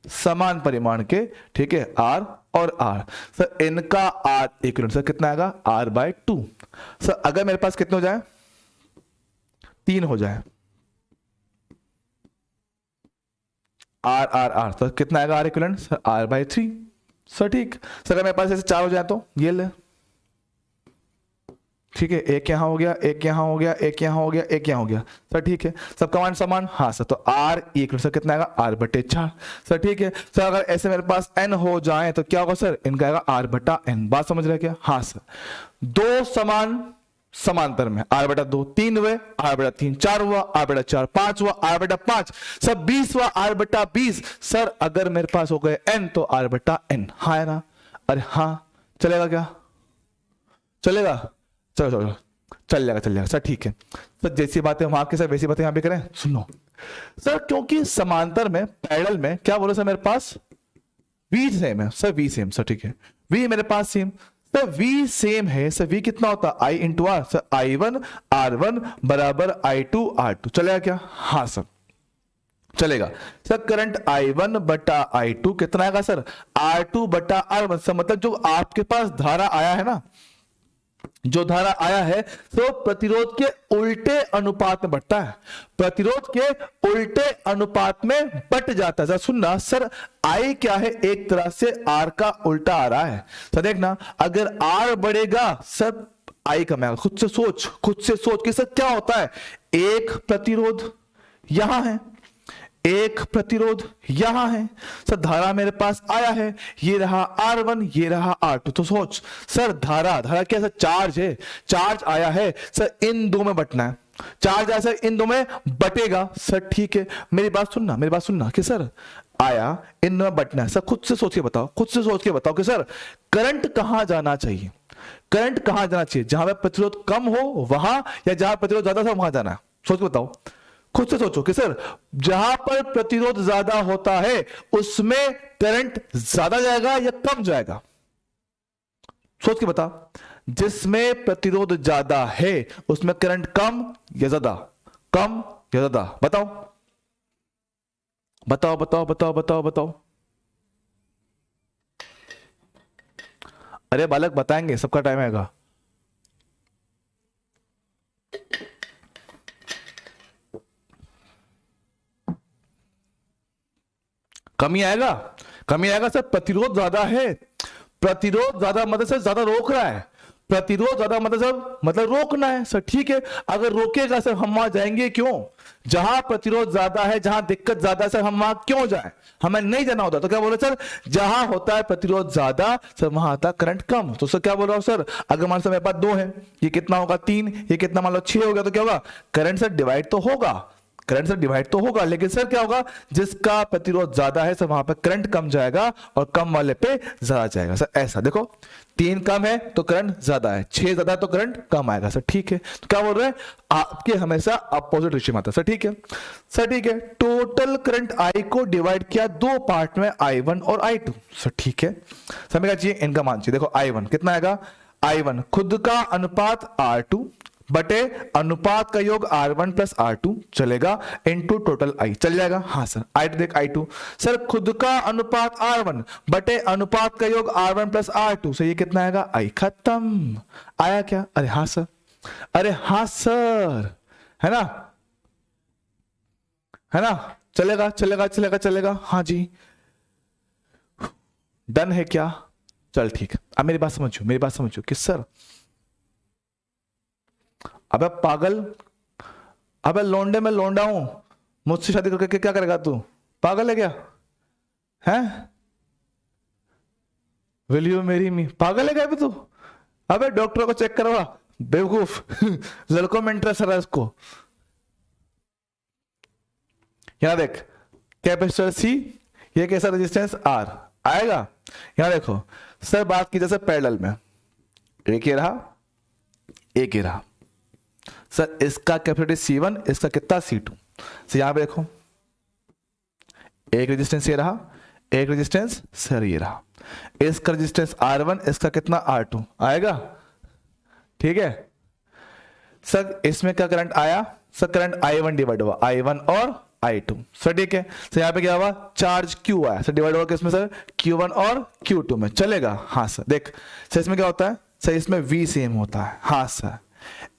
समान परिमाण के, ठीक है, R और R, सर इनका R इक्विवेलेंट सर कितना आएगा, R/2। सर अगर मेरे पास कितने हो जाए, 3 हो जाए, R सर कितना आएगा R equivalent, sir R/3। Sir ठीक, सर अगर मेरे पास ऐसे 4 हो जाए तो ये ले, ठीक है, एक यहां हो गया, एक यहां हो गया, एक यहां हो गया, एक यहां हो गया, सर ठीक है, सबका मान समान, हाँ सर, तो R इक्वल सर कितना आएगा, R/4। सर ठीक है, सर अगर ऐसे मेरे पास n हो जाए तो क्या होगा सर, इनका आएगा R/n। बात समझ रहे क्या, हाँ सर, दो समान समांतर में R/2, 3 हुए R/3, 4 हुआ R/4, 5 हुआ R/5, सब 20 हुआ R/20। सर अगर मेरे पास हो गए n तो R/n, हाँ है ना, अरे हाँ चलेगा क्या, चलेगा, चलो चलो चल जाएगा सर ठीक है। सर जैसी बातें वहां के सर वैसी बातें यहां पे करें, सुनो सर, क्योंकि समांतर में पैरेलल में क्या बोलो सर, मेरे पास V सेम है सर, V सेम, सर ठीक है, V मेरे पास सेम, सर V सेम है सर, V कितना होता है I into R, sir I1 R1 बराबर I2 R2, चलेगा क्या, हाँ सर चलेगा। सर करंट I1 बटा I2 कितना आएगा सर, R2 बटा R1, सर मतलब जो आपके पास धारा आया है ना, जो धारा आया है तो प्रतिरोध के उल्टे अनुपात में बढ़ता है, प्रतिरोध के उल्टे अनुपात में बट जाता है। सुनना सर, I क्या है, एक तरह से R का उल्टा आ रहा है। सर देखना, अगर R बढ़ेगा सर I कम आएगा। खुद से सोच कि सर क्या होता है, एक प्रतिरोध यहां है, एक प्रतिरोध यहां है, सर धारा मेरे पास आया है, ये रहा R1 ये रहा R2, तो सोच सर धारा क्या सर, चार्ज है, चार्ज आया है सर, इन दो में बटना है, चार्ज आया सर इन दो में बटेगा, सर ठीक है, मेरी बात सुनना कि सर आया इन दो में बटना है। सर खुद से सोच के बताओ कि सर करंट कहां जाना चाहिए, करंट कहां जाना चाहिए, जहां पे प्रतिरोध कम हो वहां, या जहां प्रतिरोध ज्यादा था वहां जाना है, सोच के बताओ, खुद से सोचो कि सर जहां पर प्रतिरोध ज्यादा होता है उसमें करंट ज्यादा जाएगा या कम जाएगा, सोच के बता, जिसमें प्रतिरोध ज्यादा है उसमें करंट कम या ज्यादा, कम या ज्यादा, बताओ बताओ बताओ बताओ बताओ बताओ, अरे बालक बताएंगे, सबका टाइम आएगा। कमी आएगा सर, प्रतिरोध ज्यादा है, प्रतिरोध ज्यादा मतलब सर ज्यादा रोक रहा है, प्रतिरोध ज्यादा मतलब रोकना है सर ठीक है। अगर रोकेगा सर हम वहां जाएंगे क्यों, जहां प्रतिरोध ज्यादा है, जहां दिक्कत ज्यादा है सर हम वहां क्यों जाए, हमें नहीं जाना होता। तो क्या बोल रहे सर, जहां होता है प्रतिरोध ज्यादा सर वहां आता करंट कम। तो सर क्या बोल रहा हूं सर, अगर मान लो मेरे पास 2 है, ये कितना होगा 3, ये कितना मान लो 6 हो गया, तो क्या होगा, करंट सर डिवाइड तो होगा, करंट से डिवाइड तो होगा, लेकिन सर क्या होगा, जिसका प्रतिरोध ज्यादा है सर वहां पर करंट कम जाएगा और कम वाले पे ज्यादा जाएगा। सर ऐसा देखो, 3 कम है तो करंट ज्यादा है, 6 ज्यादा है तो करंट कम आएगा सर ठीक है। तो क्या बोल रहे हैं, आपके हमेशा अपोजिट रेशियो में आता है सर ठीक है। सर ठीक है, टोटल करंट I को डिवाइड किया 2 पार्ट में, I1 और I2, सर ठीक है। समझ चाहिए, इनका मान चाहिए, देखो I1 कितना आएगा, I1 खुद का अनुपात R2 बटे अनुपात का योग R1 प्लस R2 चलेगा, इनटू टोटल I, चल जाएगा, हाँ सर। I देख I2 सर, खुद का अनुपात R1 बटे अनुपात का योग R1 प्लस R2 से ये कितना आएगा, I खत्म। आया क्या, अरे हाँ सर, अरे हाँ सर, है ना, चलेगा, हाँ जी, डन है क्या, चल ठीक है। अब मेरी बात समझो कि सर अबे पागल, अबे लौंडे में लौंडा हूं, मुझसे शादी करके क्या करेगा तू, पागल है क्या, हैं, विल यू मेरी मी, पागल है क्या तू, अबे डॉक्टर को चेक करवा, बेवकूफ लड़कों में इंटरेस्ट है इसको। यहां देख कैपेसिटर सी, ये कैसा रेजिस्टेंस आर आएगा। यहां देखो सर बात की जैसे पैरेलल में एक ये रहा एक ये रहा सर, इसका कैपेसिटी C1 इसका कितना C2। सर यहां पे देखो एक रेजिस्टेंस ये रहा एक रेजिस्टेंस सर ये रहा, इसका रेजिस्टेंस R1 इसका कितना R2 आएगा। ठीक है सर, इसमें क्या करंट आया सर, करंट I1 डिवाइड हुआ I1 और I2 सर। ठीक है सर, यहाँ पे क्या हुआ चार्ज Q आया सर, डिवाइड हुआ किसमें सर Q1 और Q2 में, चलेगा। हाँ सर देख सर इसमें क्या होता है सर, इसमें V सेम होता है। हाँ सर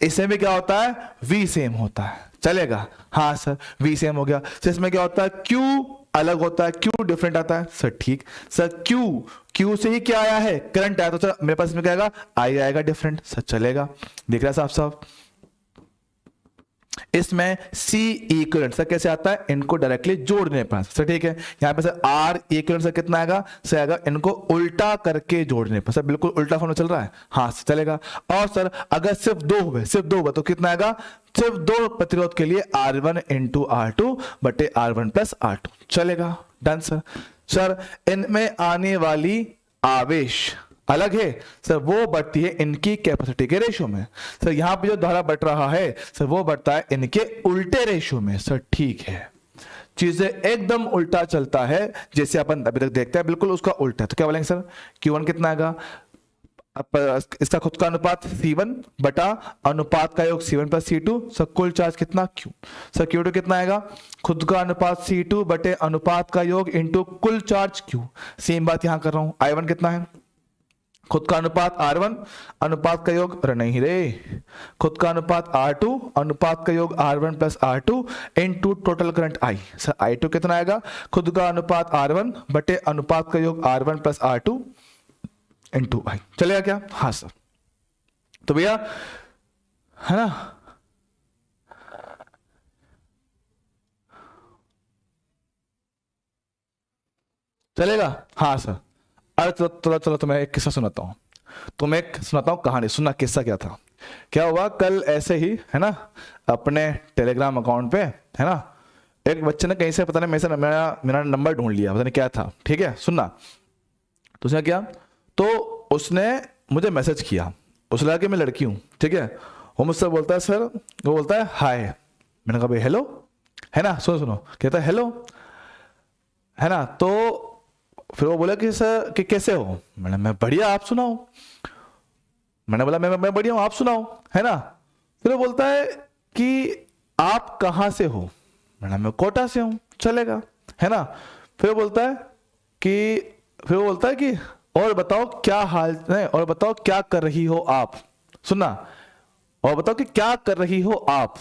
इसमें भी क्या होता है V सेम होता है, चलेगा। हाँ सर V सेम हो गया सर, इसमें क्या होता है Q अलग होता है, Q डिफरेंट आता है सर। ठीक सर, Q से ही क्या आया है करंट आया, तो सर मेरे पास इसमें क्या आएगा I आएगा डिफरेंट सर, चलेगा। दिख रहा है साफ साफ। इसमें C इक्विवेलेंट सर कैसे आता है, इनको डायरेक्टली जोड़ने पर सर। ठीक है यहां पे सर R इक्विवेलेंट सर कितना आएगा सर, आएगा इनको उल्टा करके जोड़ने पर सर, बिल्कुल उल्टा फॉर्म चल रहा है। हाँ सर चलेगा। और सर अगर सिर्फ दो हुए तो कितना आएगा, सिर्फ दो प्रतिरोध के लिए R1 इंटू R2 बटे R1 प्लस R2, चलेगा। Done sir. सर इनमें आने वाली आवेश अलग है सर, वो बढ़ती है इनकी कैपेसिटी के रेशियो में। सर यहां पे जो धारा बढ़ रहा है सर, वो बढ़ता है इनके उल्टे रेशियो में सर। ठीक है, चीजें एकदम उल्टा चलता है जैसे अपन अभी तक देखते हैं, बिल्कुल उसका उल्टा है। तो क्या बोलेंगे सर, Q1 कितना आएगा, इसका खुद का अनुपात C1 बटा अनुपात का योग C1 प्लस C2 सर, कुल चार्ज कितना Q। सर Q2 कितना आएगा, खुद का अनुपात C2 बटे अनुपात का योग इंटू कुल चार्ज Q। सेम बात यहां कर रहा हूं। I1 कितना है, खुद का अनुपात R1 अनुपात का योग, अरे नहीं रे, खुद का अनुपात R2 अनुपात का योग R1 plus R2 into total current I। Sir I2 कितना आएगा, खुद का अनुपात R1 बटे अनुपात का योग R1 plus R2 into I। चलेगा क्या। हाँ सर। तो भैया है ना, चलेगा। हाँ सर। अरे चलो चलो तुम्हें एक किस्सा सुनाता हूँ, तुम्हें एक सुनाता हूँ कहानी, सुनना किस्सा क्या था। क्या हुआ कल ऐसे ही है ना, अपने टेलीग्राम अकाउंट पे है ना, एक बच्चे ने कहीं से पता नहीं मेरा नंबर ढूंढ लिया, पता नहीं क्या था। ठीक है सुनना, तो उसने क्या, तो उसने मुझे मैसेज किया, उसे लगा कि मैं लड़की हूँ। ठीक है, वो मुझसे बोलता है सर, वो बोलता है हाय। मैंने कहा भाई हेलो, है ना, सुनो सुनो, कहता है हेलो, है ना। तो फिर वो बोला कि सर कि कैसे हो। मैंने मैं बढ़िया, आप सुनाओ। मैंने बोला मैं बढ़िया हूँ, आप सुनाओ, है ना। फिर वो बोलता है कि आप कहाँ से हो। मैंने मैं कोटा से हूँ, चलेगा, है ना। फिर वो बोलता है कि और बताओ क्या हाल है, और बताओ क्या कर रही हो आप। सुनना, और बताओ कि क्या कर रही हो आप।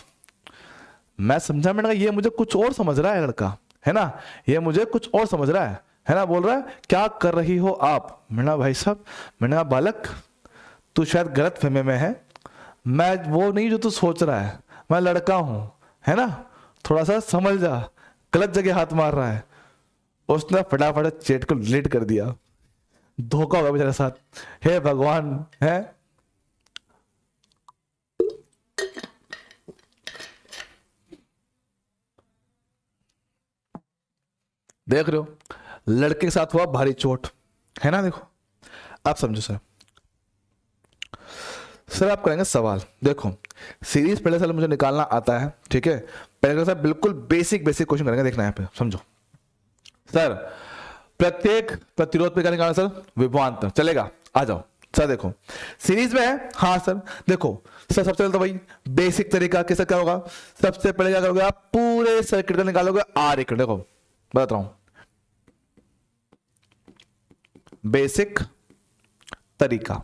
मैं समझा, मैंने कहा ये मुझे कुछ और समझ रहा है लड़का, है ना, ये मुझे कुछ और समझ रहा है ना। बोल रहा है क्या कर रही हो आप। मैंने भाई साहब, मैंने कहा बालक तू शायद गलत फहमी में है, मैं वो नहीं जो तू सोच रहा है, मैं लड़का हूं, है ना, थोड़ा सा समझ जा, गलत जगह हाथ मार रहा है। उसने फटाफट चेट को डिलीट कर दिया। धोखा होगा मेरे साथ, हे भगवान। है देख रहे हो, लड़के के साथ हुआ भारी चोट, है ना। देखो आप समझो सर आप करेंगे सवाल। देखो सीरीज पहले साल मुझे निकालना आता है, ठीक है। पहले सर बिल्कुल बेसिक क्वेश्चन करेंगे, देखना यहाँ पे समझो। सर प्रत्येक प्रतिरोध पे क्या निकालना सर, विभवांतर, चलेगा। आ जाओ सर, देखो सीरीज में है। हाँ सर देखो सर, सबसे पहले तो भाई बेसिक तरीका कैसे क्या होगा, सबसे पहले क्या करोगे आप, पूरे सर्किट का निकालोगे आर इक्वल। देखो बता रहा हूं, बेसिक तरीका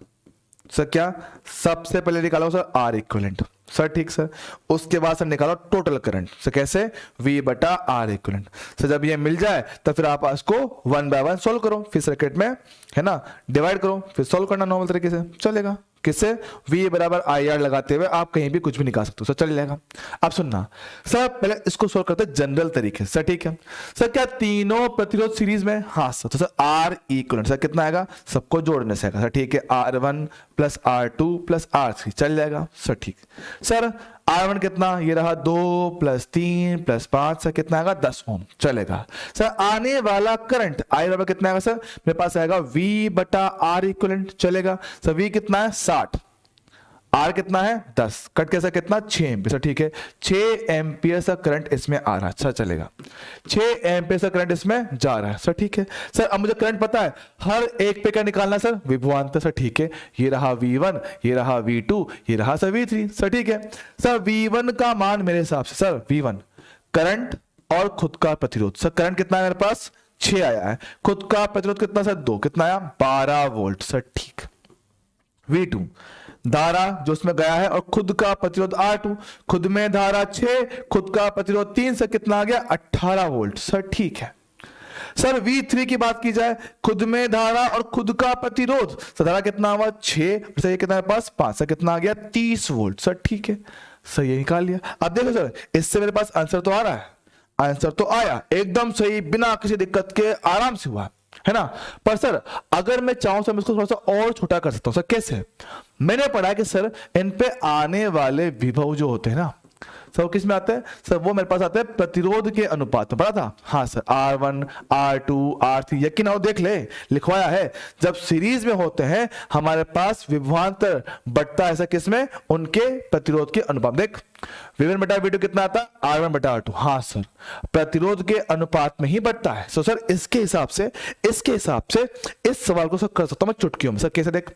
सर, क्या सबसे पहले निकालो सर आर इक्विवेलेंट सर, ठीक सर। उसके बाद सर निकालो टोटल करंट सर, कैसे, V बटा आर इक्विवेलेंट सर। जब ये मिल जाए तो फिर आप इसको 1 बाय 1 सोल्व करो, फिर सर्किट में है ना डिवाइड करो, फिर सोल्व करना नॉर्मल तरीके से, चलेगा। किससे? V बराबर IR लगाते हुए आप कहीं भी कुछ भी निकाल सकते हो सर, चल जाएगा। अब सुनना सर, पहले इसको सोल्व करते हैं जनरल तरीके से सर, ठीक है सर। क्या तीनों प्रतिरोध सीरीज में? हाँ सर। तो सर R इक्वल सर कितना आएगा? सबको जोड़ने से आएगा सर, ठीक है। R1 plus R2 plus R3 चल जाएगा सर, ठीक सर। R1 कितना? ये रहा 2 प्लस 3 प्लस 5 सर कितना आएगा? 10 ओम चलेगा सर। आने वाला करंट I बराबर कितना आएगा सर? मेरे पास आएगा V बटा R इक्वलेंट चलेगा सर। V कितना है? 60, R कितना है? 10, कट के सर कितना? 6 एम्पियर सर, ठीक है। 6 एम्पियर सर करंट इसमें आ रहा है सर, चलेगा। 6 एम्पियर सर करंट इसमें जा रहा है सर, ठीक है सर। अब मुझे करंट पता है, हर एक पे क्या निकालना सर? विभवांतर सर, ठीक है। ये रहा V1, ये रहा V2, ये रहा सर V3 सर, ठीक है सर। V1 का मान मेरे हिसाब से सर, V1 करंट और खुद का प्रतिरोध सर। करंट कितना है मेरे पास? 6 आया है। खुद का प्रतिरोध कितना सर? 2, कितना आया? 12 वोल्ट सर, ठीक। V2 धारा जो उसमें गया है और खुद का प्रतिरोध R2, खुद में धारा 6, खुद का प्रतिरोध 3 से कितना आ गया? 18 वोल्ट सर, ठीक है सर। V3 की बात की जाए, खुद में धारा और खुद का प्रतिरोध सर, धारा कितना हुआ? 6 सर, ये कितना मेरे पास? 5 सर, कितना आ गया? 30 वोल्ट सर, ठीक है सर। ये निकाल लिया। अब देखो सर, इससे मेरे पास आंसर तो आ रहा है, आंसर तो आया एकदम सही, बिना किसी दिक्कत के आराम से हुआ, है ना। पर सर अगर मैं चाहूं सर, मैं इसको थोड़ा सा और छोटा कर सकता हूं सर। कैसे? मैंने पढ़ा कि सर इन पे आने वाले विभव जो होते हैं ना सर, किस में आते हैं सर? वो मेरे पास आते हैं प्रतिरोध के अनुपात में, पढ़ा था। हाँ सर, R1 R2 R3, यकीन आओ देख ले, लिखवाया है। जब सीरीज में होते हैं हमारे पास विभवांतर बढ़ता है सर, किस में? उनके प्रतिरोध के अनुपात। देख V1 बटा V2 कितना आता है? R1 बटा R2। हाँ सर, प्रतिरोध के अनुपात में ही बढ़ता है। सो सर इसके हिसाब से इस सवाल को सर कर सकता हूं मैं चुटकियों में सर। कैसे? देख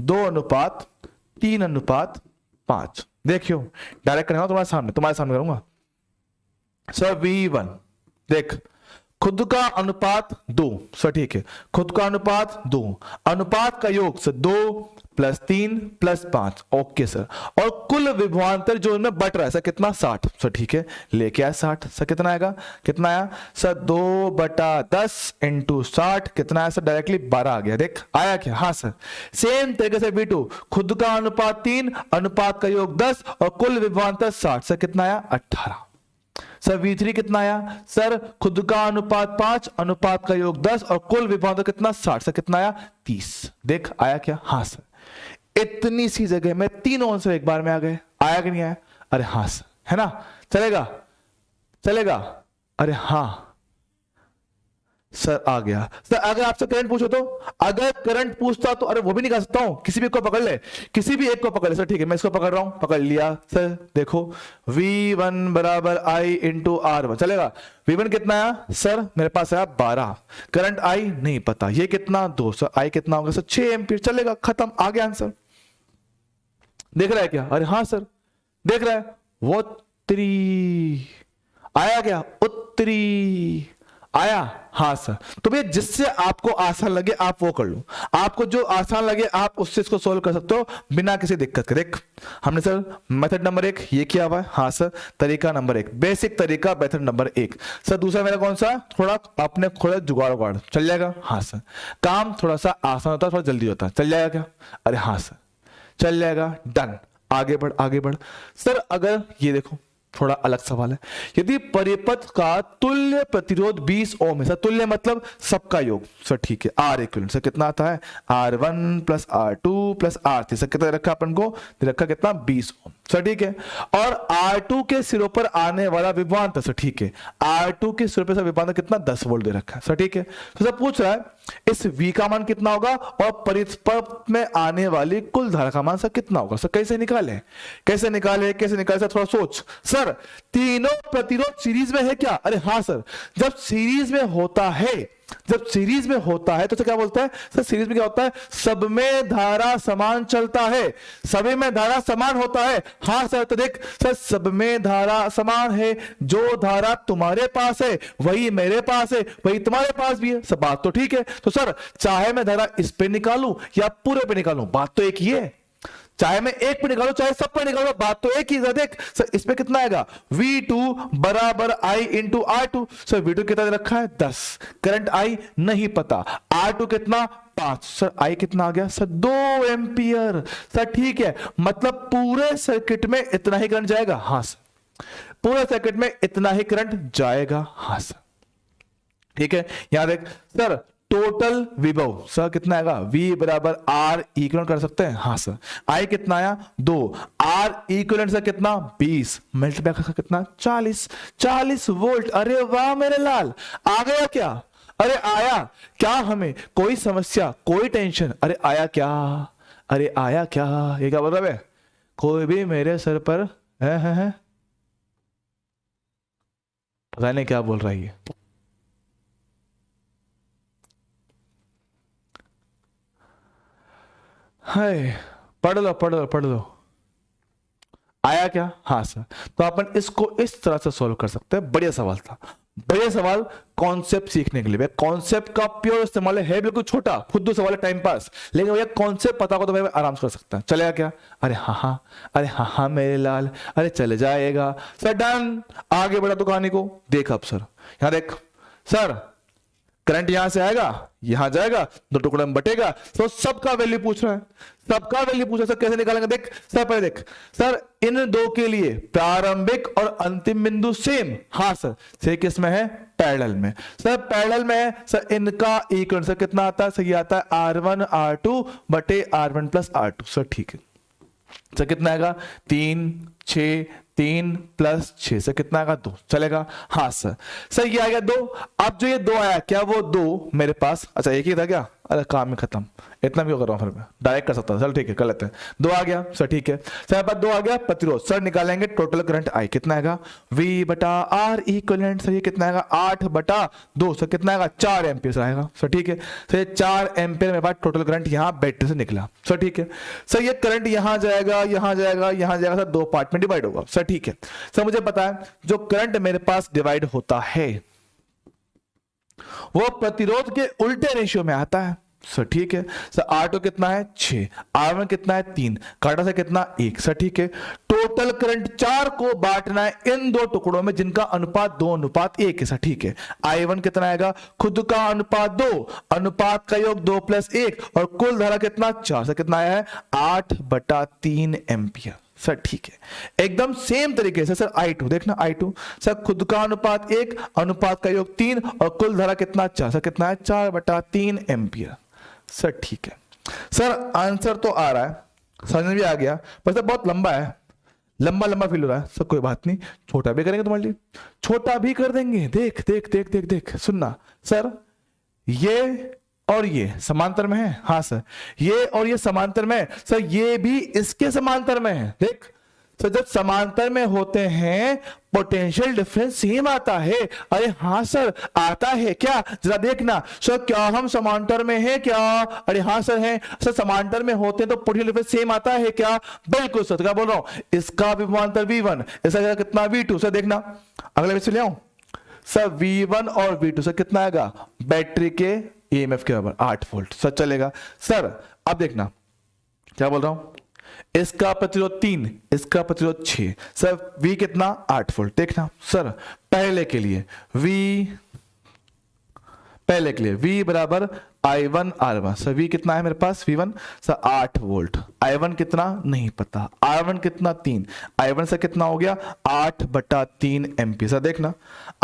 2:3:5। देखियो डायरेक्ट करेंगे तुम्हारे सामने करूंगा सर। V1 देख खुद का अनुपात 2 सर, ठीक है। खुद का अनुपात 2, अनुपात का योग sir 2 plus 3 plus 5, okay sir. और कुल विभवांतर जो इनमें बट रहा है सर कितना? 60 सर, ठीक है। लेके आया 60 सर, कितना आएगा? कितना आया सर? 2/10 इंटू 60 कितना आया सर? डायरेक्टली 12 आ गया। देख आया क्या? हाँ सर। सेम तरीके से V2 खुद का अनुपात 3, अनुपात का योग 10 और कुल विभवांतर 60 सर, कितना आया? 18 सर। V3 कितना आया सर? खुद का अनुपात 5, अनुपात का योग 10 और कुल विभवांतर कितना? 60 सर, कितना आया? 30। देख आया क्या? हाँ सर। इतनी सी जगह में तीनों आंसर एक बार में आ गए, आया कि नहीं आया? अरे हाँ सर, है ना। चलेगा। अरे हाँ सर, आ गया सर। अगर आपसे करंट पूछो तो, अगर करंट पूछता तो अरे वो भी निकाल सकता हूं, किसी भी एक को पकड़ ले, किसी भी एक को पकड़ ले सर, ठीक है। मैं इसको पकड़ रहा हूं, पकड़ लिया सर। देखो V1 बराबर I इंटू R1 चलेगा। V1 कितना आया सर? मेरे पास आया 12। करंट I नहीं पता, ये कितना? 2 सर। I कितना होगा सर? 6 एम्पियर चलेगा, खत्म, आ गया आंसर। देख रहा है क्या? अरे हाँ सर देख रहा है। वो उत्तरी आया क्या? उत्तरी आया। हाँ सर। तो भैया जिससे आपको आसान लगे आप वो कर लो, आपको जो आसान लगे आप उससे इसको सोल्व कर सकते हो बिना किसी दिक्कत के। देख हमने सर मेथड नंबर 1 ये किया हुआ है। हाँ सर, तरीका नंबर 1, बेसिक तरीका, मेथड नंबर 1 सर। दूसरा मेरा कौन सा? थोड़ा अपने थोड़ा जुगाड़ चल जाएगा। हाँ सर, काम थोड़ा सा आसान होता है, थोड़ा जल्दी होता है, चल जाएगा क्या? अरे हाँ सर चल जाएगा, डन। आगे बढ़ सर। अगर ये देखो थोड़ा अलग सवाल है, यदि परिपथ का तुल्य प्रतिरोध 20 ओम है सर, तुल्य मतलब सबका योग सर, ठीक है। R इक्विवेलेंट सर कितना आता है? R1 plus R2 plus R3 sir, कितना रखा अपन को? रखा कितना? 20 ओम सर, ठीक है। और R2 के सिरों पर आने वाला विभवांतर सर, ठीक है। R2 के सिरों पर सर विभवांतर कितना? 10 वोल्ट दे रखा है सर, ठीक है। तो सर पूछ रहा है इस V का मान कितना होगा और परिपथ में आने वाली कुल धारा का मान सर कितना होगा? सर कैसे निकाले सर, थोड़ा सोच सर। तीनों प्रतिरोध सीरीज में है क्या? अरे हाँ सर। जब सीरीज में होता है तो क्या बोलता है सर? सीरीज में क्या होता है? सब में धारा समान चलता है, सभी में धारा समान होता है। हाँ सर। तो देख सर, सब में धारा समान है, जो धारा तुम्हारे पास है वही मेरे पास है, वही तुम्हारे पास भी है। सब बात तो ठीक है। तो सर चाहे मैं धारा इस पे निकालूं या पूरे पे निकालूं, बात तो एक ही है। चाहे मैं एक पे निकालू चाहे सब पे निकालू, बात तो एक ही है। देख सर इसमें कितना आएगा? V2 बराबर I into R2 sir. V2 कितना रखा है? 10। करंट I नहीं पता। R2 कितना? 5। सर आई कितना आ गया सर 2 एम्पियर। सर ठीक है, मतलब पूरे सर्किट में इतना ही करंट जाएगा। हाँ सर, पूरे सर्किट में इतना ही करंट जाएगा। हाँ सर ठीक है। यहां देख सर, टोटल विभव सर कितना आएगा, V बराबर R इक्विवेलेंट कर सकते हैं। हाँ सर, I कितना आया 2, R इक्विवेलेंट सर कितना 20, मल्टीप्लाई कर कितना 40 वोल्ट। अरे वाह मेरे लाल, आ गया क्या? अरे आया क्या? हमें कोई समस्या, कोई टेंशन? अरे आया क्या? अरे आया क्या? ये क्या बोल रहा है? कोई भी मेरे सर पर है? पता नहीं क्या बोल रहा है ये। हाय, पढ़ लो। आया क्या? हाँ सर, तो अपन इसको इस तरह से सॉल्व कर सकते हैं। बढ़िया सवाल था, बढ़िया सवाल। कॉन्सेप्ट सीखने के लिए, कॉन्सेप्ट का प्योर इस्तेमाल है बिल्कुल छोटा, खुद सवाल है टाइम पास, लेकिन भैया कॉन्सेप्ट पता हो तो भाई आराम से कर सकता है। चलेगा क्या? अरे हाँ मेरे लाल, अरे चले जाएगा सर। डन, आगे बढ़ा तो कहानी को देख। अब सर यहां देख सर, करंट यहां से आएगा, यहां जाएगा, 2 टुकड़े में बटेगा। तो सबका वैल्यू पूछ रहा है, सबका वैल्यू पूछ रहा है सर, कैसे निकालेंगे? देख सर, पहले देख सर, इन दो के लिए प्रारंभिक और अंतिम बिंदु सेम। हाँ सर, से किस में है? पैरेलल में। सर पैरेलल में है सर, इनका इक्विवेलेंट सर कितना आता है? सर ये आता है R1 R2 बटे R1 प्लस R2। सर ठीक है, सर कितना आएगा 3 6, 3 प्लस 6 से कितना आएगा 2। चलेगा? हाँ सर, सर ये आ गया 2। अब जो ये 2 आया, क्या वो 2 मेरे पास, अच्छा एक ही था क्या? अरे काम ही खत्म, इतना भी कर रहा हूं, फिर मैं डायरेक्ट कर सकता हूं। चल ठीक है, कर लेते हैं। 2 आ गया सर, ठीक है सर। बाद 2 आ गया प्रतिरोध। सर निकालेंगे टोटल करंट I कितना आएगा? V बटा R इक्विवेलेंट। सर ये कितना आएगा? 8 बटा 2। सर कितना आएगा? 4 एम्पियर आएगा। सर ठीक है, सर ये 4 एम्पियर मेरे पास टोटल करंट यहाँ बैटरी से निकला। सर ठीक है सर, ये करंट यहां जाएगा, यहां जाएगा, यहां जाएगा सर, 2 पार्ट में डिवाइड होगा। सर ठीक है सर, मुझे पता है जो करंट मेरे पास डिवाइड होता है वो प्रतिरोध के उल्टे रेशियो में आता है। सर ठीक है सर, R2 कितना है 6, R1 कितना है 3, काटा से कितना 1। सर ठीक है, टोटल करंट 4 को बांटना है इन 2 टुकड़ों में जिनका अनुपात 2:1 है। सर ठीक है, I1 कितना आएगा? खुद का अनुपात 2, अनुपात का योग 2 + 1, और कुल धारा कितना 4। से कितना आया है? 8/3 एम्पियर। सर ठीक है, एकदम सेम तरीके से सर I2 देखना, I2 सर खुद का अनुपात 1, अनुपात का योग 3, और कुल धारा कितना 4। सर कितना है? 4/3 एम्पियर। सर ठीक है सर, आंसर तो आ रहा है, समझ में भी आ गया, पर सर बहुत लंबा है, लंबा फील हो रहा है। सर कोई बात नहीं, छोटा भी करेंगे तुम्हारे लिए, छोटा भी कर देंगे। देख देख देख देख देख, सुनना सर, ये और ये समांतर में है। हाँ सर, ये और ये समांतर में है। सर ये भी इसके समांतर में है। देख सर, जब समांतर में होते हैं पोटेंशियल डिफरेंस सेम आता है। अरे हाँ सर, आता है क्या? जरा देखना सर, क्या हम समांतर में हैं क्या? अरे हाँ सर हैं। सर समांतर में होते हैं तो पोटेंशियल डिफरेंस सेम आता है क्या? बिल्कुल सर, क्या बोल रहा हूं, इसका विभवांतर V1, इसका कितना V2। सर देखना, अगले पेज से ले आऊं सर, V1 और V2 सर कितना आएगा? बैटरी के EMF के बराबर 8 वोल्ट। सर चलेगा सर। अब देखना क्या बोल रहा हूं, इसका प्रतिरोध 3, इसका प्रतिरोध 6। सर V कितना? 8 वोल्ट। देखना सर, पहले के लिए V बराबर I1 R1। सर V कितना है मेरे पास? V1 sir 8 volt. I1 कितना? नहीं पता। R1 कितना? 3। I1 से कितना हो गया? 8/3 एम्पियर। सर देखना,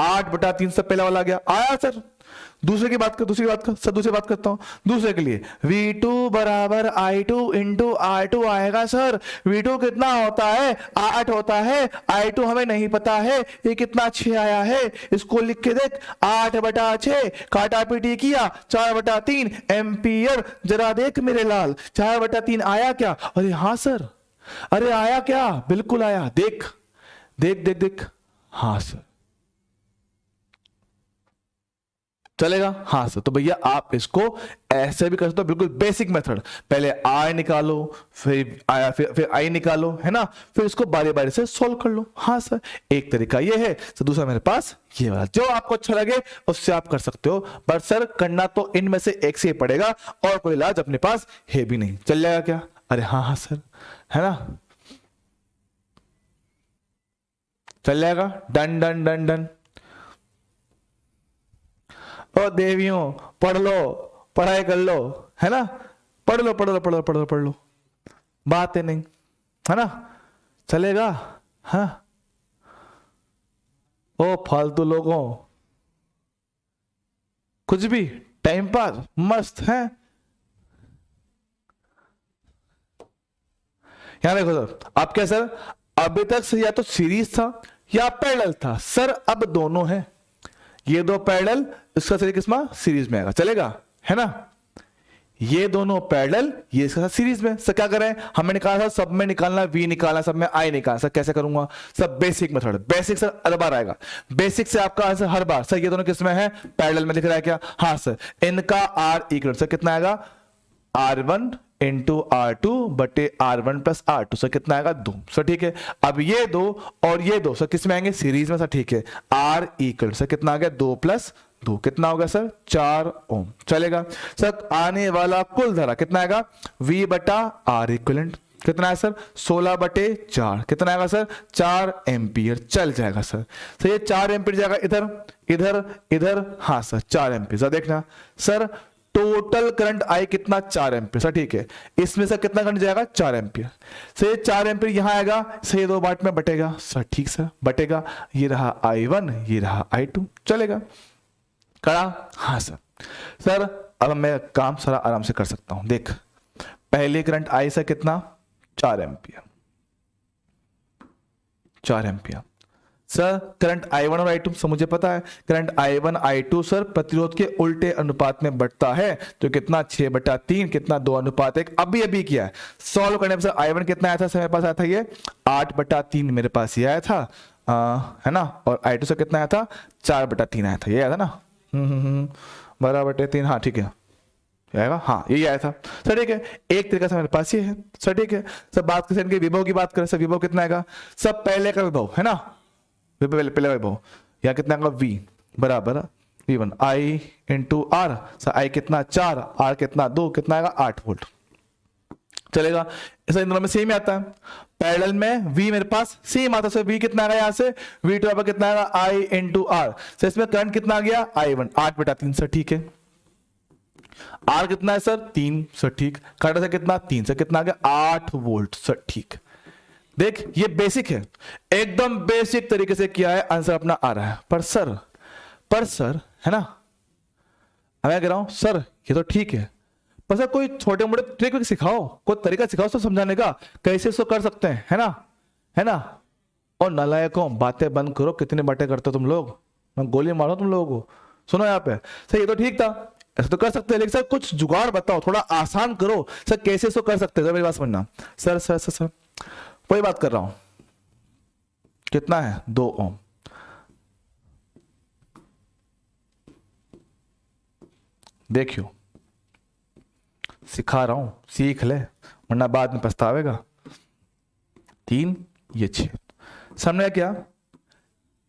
8/3 से पहला वाला गया, आया सर। दूसरे की बात कर सर, दूसरी बात करता हूं। दूसरे के लिए V2 बराबर I2 इंटू R2 आएगा सर। V2 कितना होता है? 8 होता है। I2 हमें नहीं पता है, ये कितना 6 आया है। इसको लिख के देख, 8/6 काटा पीटी किया, 4/3 एम्पियर। जरा देख मेरे लाल, 4/3 आया क्या? अरे हाँ सर, अरे आया क्या? बिल्कुल आया। देख देख देख देख, हाँ सर चलेगा। हाँ सर, तो भैया आप इसको ऐसे भी कर सकते हो, बिल्कुल बेसिक मेथड। पहले I निकालो, फिर I निकालो, है ना, फिर इसको बारी बारी से सॉल्व कर लो। हाँ सर, एक तरीका ये है। तो दूसरा मेरे पास ये वाला, जो आपको अच्छा लगे उससे आप कर सकते हो, बट सर करना तो इनमें से एक से ही पड़ेगा, और कोई इलाज अपने पास है भी नहीं। चल जाएगा क्या? अरे हाँ सर, है ना, चल जाएगा। Done done done done. ओ देवियों, पढ़ाई कर लो, है ना, पढ़ लो पढ़ लो पढ़ लो पढ़ लो पढ़ लो, बात है नहीं, है ना, चलेगा। हाँ ओ फालतू लोगों, कुछ भी टाइम पास मस्त है। यहां देखो सर, आप क्या सर, अभी तक से या तो सीरीज था या पैरेलल था सर, अब दोनों है, ये दो पैरेलल, इसका सर किसमें सीरीज में आएगा, चलेगा, है ना, ये दोनों पैरेलल, ये इसका साथ सीरीज में। सर क्या करें, हमें निकालना था, सब में निकालना वी निकालना, सब में आई निकालना। सर कैसे करूंगा, sir basic method, basic sir हर बार आएगा, बेसिक से आपका आंसर हर बार। सर ये दोनों किस में है, पैरेलल में दिख रहा है क्या, हाँ सर, इनका आर इक्वल, सर कितना आएगा, R1 इंटू R2 बटे R1 प्लस R2, सर कितना आएगा 2। सर ठीक है, अब ये दो और ये दो सर किस में आएंगे, सीरीज में। सर ठीक है, R इक्वल सर कितना आ गया 2 प्लस 2, कितना होगा सर 4 ओम, चलेगा। सर आने वाला कुल धारा कितना आएगा, V बटा R इक्विवेलेंट कितना है सर 16 बटे 4, कितना आएगा सर 4 एम्पियर, चल जाएगा सर। सर ये 4 एम्पियर जाएगा इधर इधर इधर, हाँ सर 4 एम्पियर। सर देखना सर, टोटल करंट आई कितना 4 एम्पियर, सर ठीक है, इसमें से कितना करंट जाएगा 4 एम्पियर। सर ये 4 एम्पियर यहां आएगा, सर ये दो पार्ट में बटेगा, सर ठीक सर बटेगा, ये रहा I1 ये रहा I2, चलेगा, करा, हाँ सर। सर अब मैं काम सारा आराम से कर सकता हूं, देख पहले करंट आई से कितना 4 ampere, 4 ampere. Sir current I1 और I2 सर मुझे पता है, करंट I1 I2 सर प्रतिरोध के उल्टे अनुपात में बढ़ता है, तो कितना 6 बटा 3, कितना 2 अनुपात 1, अभी अभी किया है। सॉल्व करने पर सर I1 कितना आया था सर, मेरे पास आया था ये 8 बटा 3, मेरे पास ये आया था, है ना, और I2 से कितना आया था 4 बटा 3 आया था, ये आया था ना, 12 बटे 3, हाँ ठीक है आएगा, हाँ यही आया था। सर ठीक है, एक तरीका से मेरे पास ये है। सर ठीक है, सब बात करें इनके विभव की बात करें, सर विभव कितना आएगा, सब पहले का विभव है ना, पहले विभव या कितना आएगा V बराबर V1 I into R, sir I कितना 4, R कितना 2, कितना आएगा 8 वोल्ट, चलेगा। ऐसा इन दोनों में सेम आता है, पैरेलल में V मेरे पास सेम आता है, V कितना आएगा यहाँ से, V2 कितना आएगा I इंटू R, सर इसमें करंट कितना आ गया I1 8 बटा 3, सर ठीक है, R कितना है सर 3, सर ठीक, करंट से कितना 3, सर कितना आ गया 8 वोल्ट, सर ठीक। देख ये बेसिक है, एकदम बेसिक तरीके से किया है, आंसर अपना आ रहा है। पर सर है ना, मैं कह रहा हूं सर ये तो ठीक है, पर सर कोई छोटे मोटे ट्रिक सिखाओ, कोई तरीका सिखाओ सर समझाने का, कैसे इसको कर सकते हैं, है ना। और नालायकों बातें बंद करो, कितनी बातें करते हो तुम लोग, मैं गोली मारो तुम लोगों को। सुनो यहाँ पे सर, ये तो ठीक था, ऐसा तो कर सकते हैं, लेकिन सर कुछ जुगाड़ बताओ, थोड़ा आसान करो सर, कैसे इसको कर सकते हैं, मेरी बात समझना। सर सर सर सर वही बात कर रहा हूं, कितना है 2 ओम, देखियो सिखा रहा हूं, सीख ले वरना बाद में पछतावेगा। 3 ये 6, सामने क्या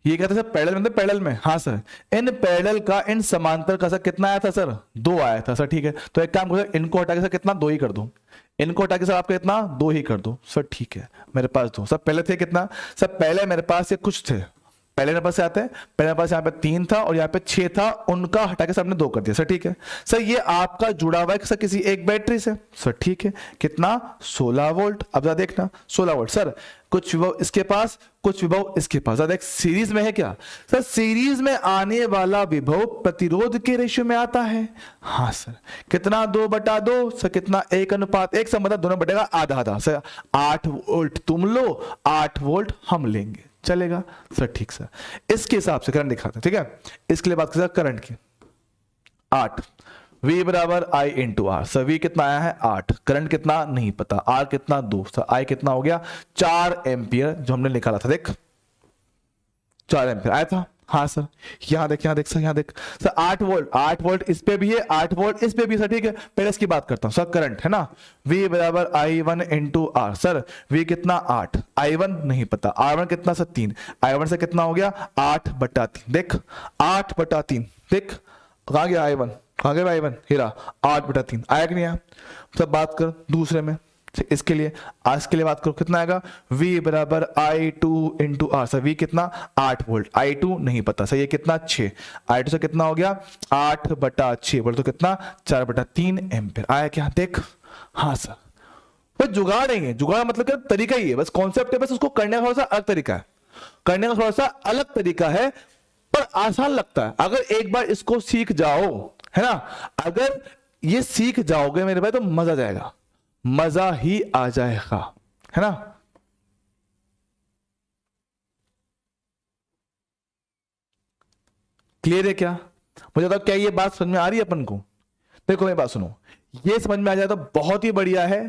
ये कहते सर पैरेलल में, पैरेलल में, हाँ सर इन पैरेलल का इन समांतर का सर कितना आया था सर 2 आया था, सर ठीक है, तो एक काम करो इनको हटा के सर कितना 2 ही कर दो, इनको हटा के सर आपका इतना 2 ही कर दो, सर ठीक है, मेरे पास 2, सर पहले थे कितना, सर पहले मेरे पास ये कुछ थे, पहले मेरे पास आते हैं, पहले मेरे पास यहाँ पे 3 था और यहाँ पे 6 था, उनका हटा के सर हमने 2 कर दिया, सर ठीक है। सर ये आपका जुड़ा हुआ है सर किसी एक बैटरी से, सर ठीक है, कितना 16 वोल्ट, अब जरा देखना 16 वोल्ट, सर कुछ विभव इसके पास, कुछ विभव इसके पास, देख सीरीज में है क्या, सर सीरीज में आने वाला विभव प्रतिरोध के रेशियो में आता है, हाँ सर कितना 2 बटा 2, सर कितना 1 अनुपात 1, सब मतलब दोनों बटेगा आधा आधा, सर 8 वोल्ट तुम लो 8 वोल्ट हम लेंगे, चलेगा सर ठीक। सर इसके हिसाब से करंट दिखाते हैं, ठीक है, इसके लिए बात करें करंट की, 8 V बराबर I into R, sir V कितना आया है 8, करंट कितना नहीं पता, R कितना 2, सर I कितना हो गया 4 एम्पियर, जो हमने निकाला था, देख 4 एम्पियर आया था, हाँ सर यहाँ देख सर, यहाँ देख सर 8 वोल्ट इस पे भी है, 8 वोल्ट इस पे भी, सर ठीक है। पहले इसकी बात करता हूँ सर, करंट है ना, V बराबर I1 into R, sir V कितना 8, I1 नहीं पता, R1 कितना सर 3, I1 से कितना हो गया 8 बटा 3, देख 8 बटा 3, देख कहाँ गया I1, कहाँ गया I1, हीरा 8 बटा 3 आया कि नहीं आया। सब बात कर दूसरे में, इसके लिए आज के लिए बात करो, कितना आएगा, V बराबर I2 into R. Sir V कितना, 8 वोल्ट, I2 नहीं पता सर, ये कितना 6, I2 से कितना हो गया 8/6 बोल तो कितना 4/3 एम्पियर आया क्या, देख। हाँ सर, वो जुगाड़ नहीं है, जुगाड़ मतलब क्या तरीका ही है, बस कॉन्सेप्ट है, बस उसको करने का थोड़ा सा अलग तरीका है, करने का थोड़ा सा अलग तरीका है, पर आसान लगता है। अगर एक बार इसको सीख जाओ, है ना, अगर ये सीख जाओगे मेरे भाई तो मजा जाएगा, मजा ही आ जाएगा, है ना। क्लियर है क्या, मुझे बताओ क्या ये बात समझ में आ रही है अपन को। देखो मेरी बात सुनो, ये समझ में आ जाए तो बहुत ही बढ़िया है,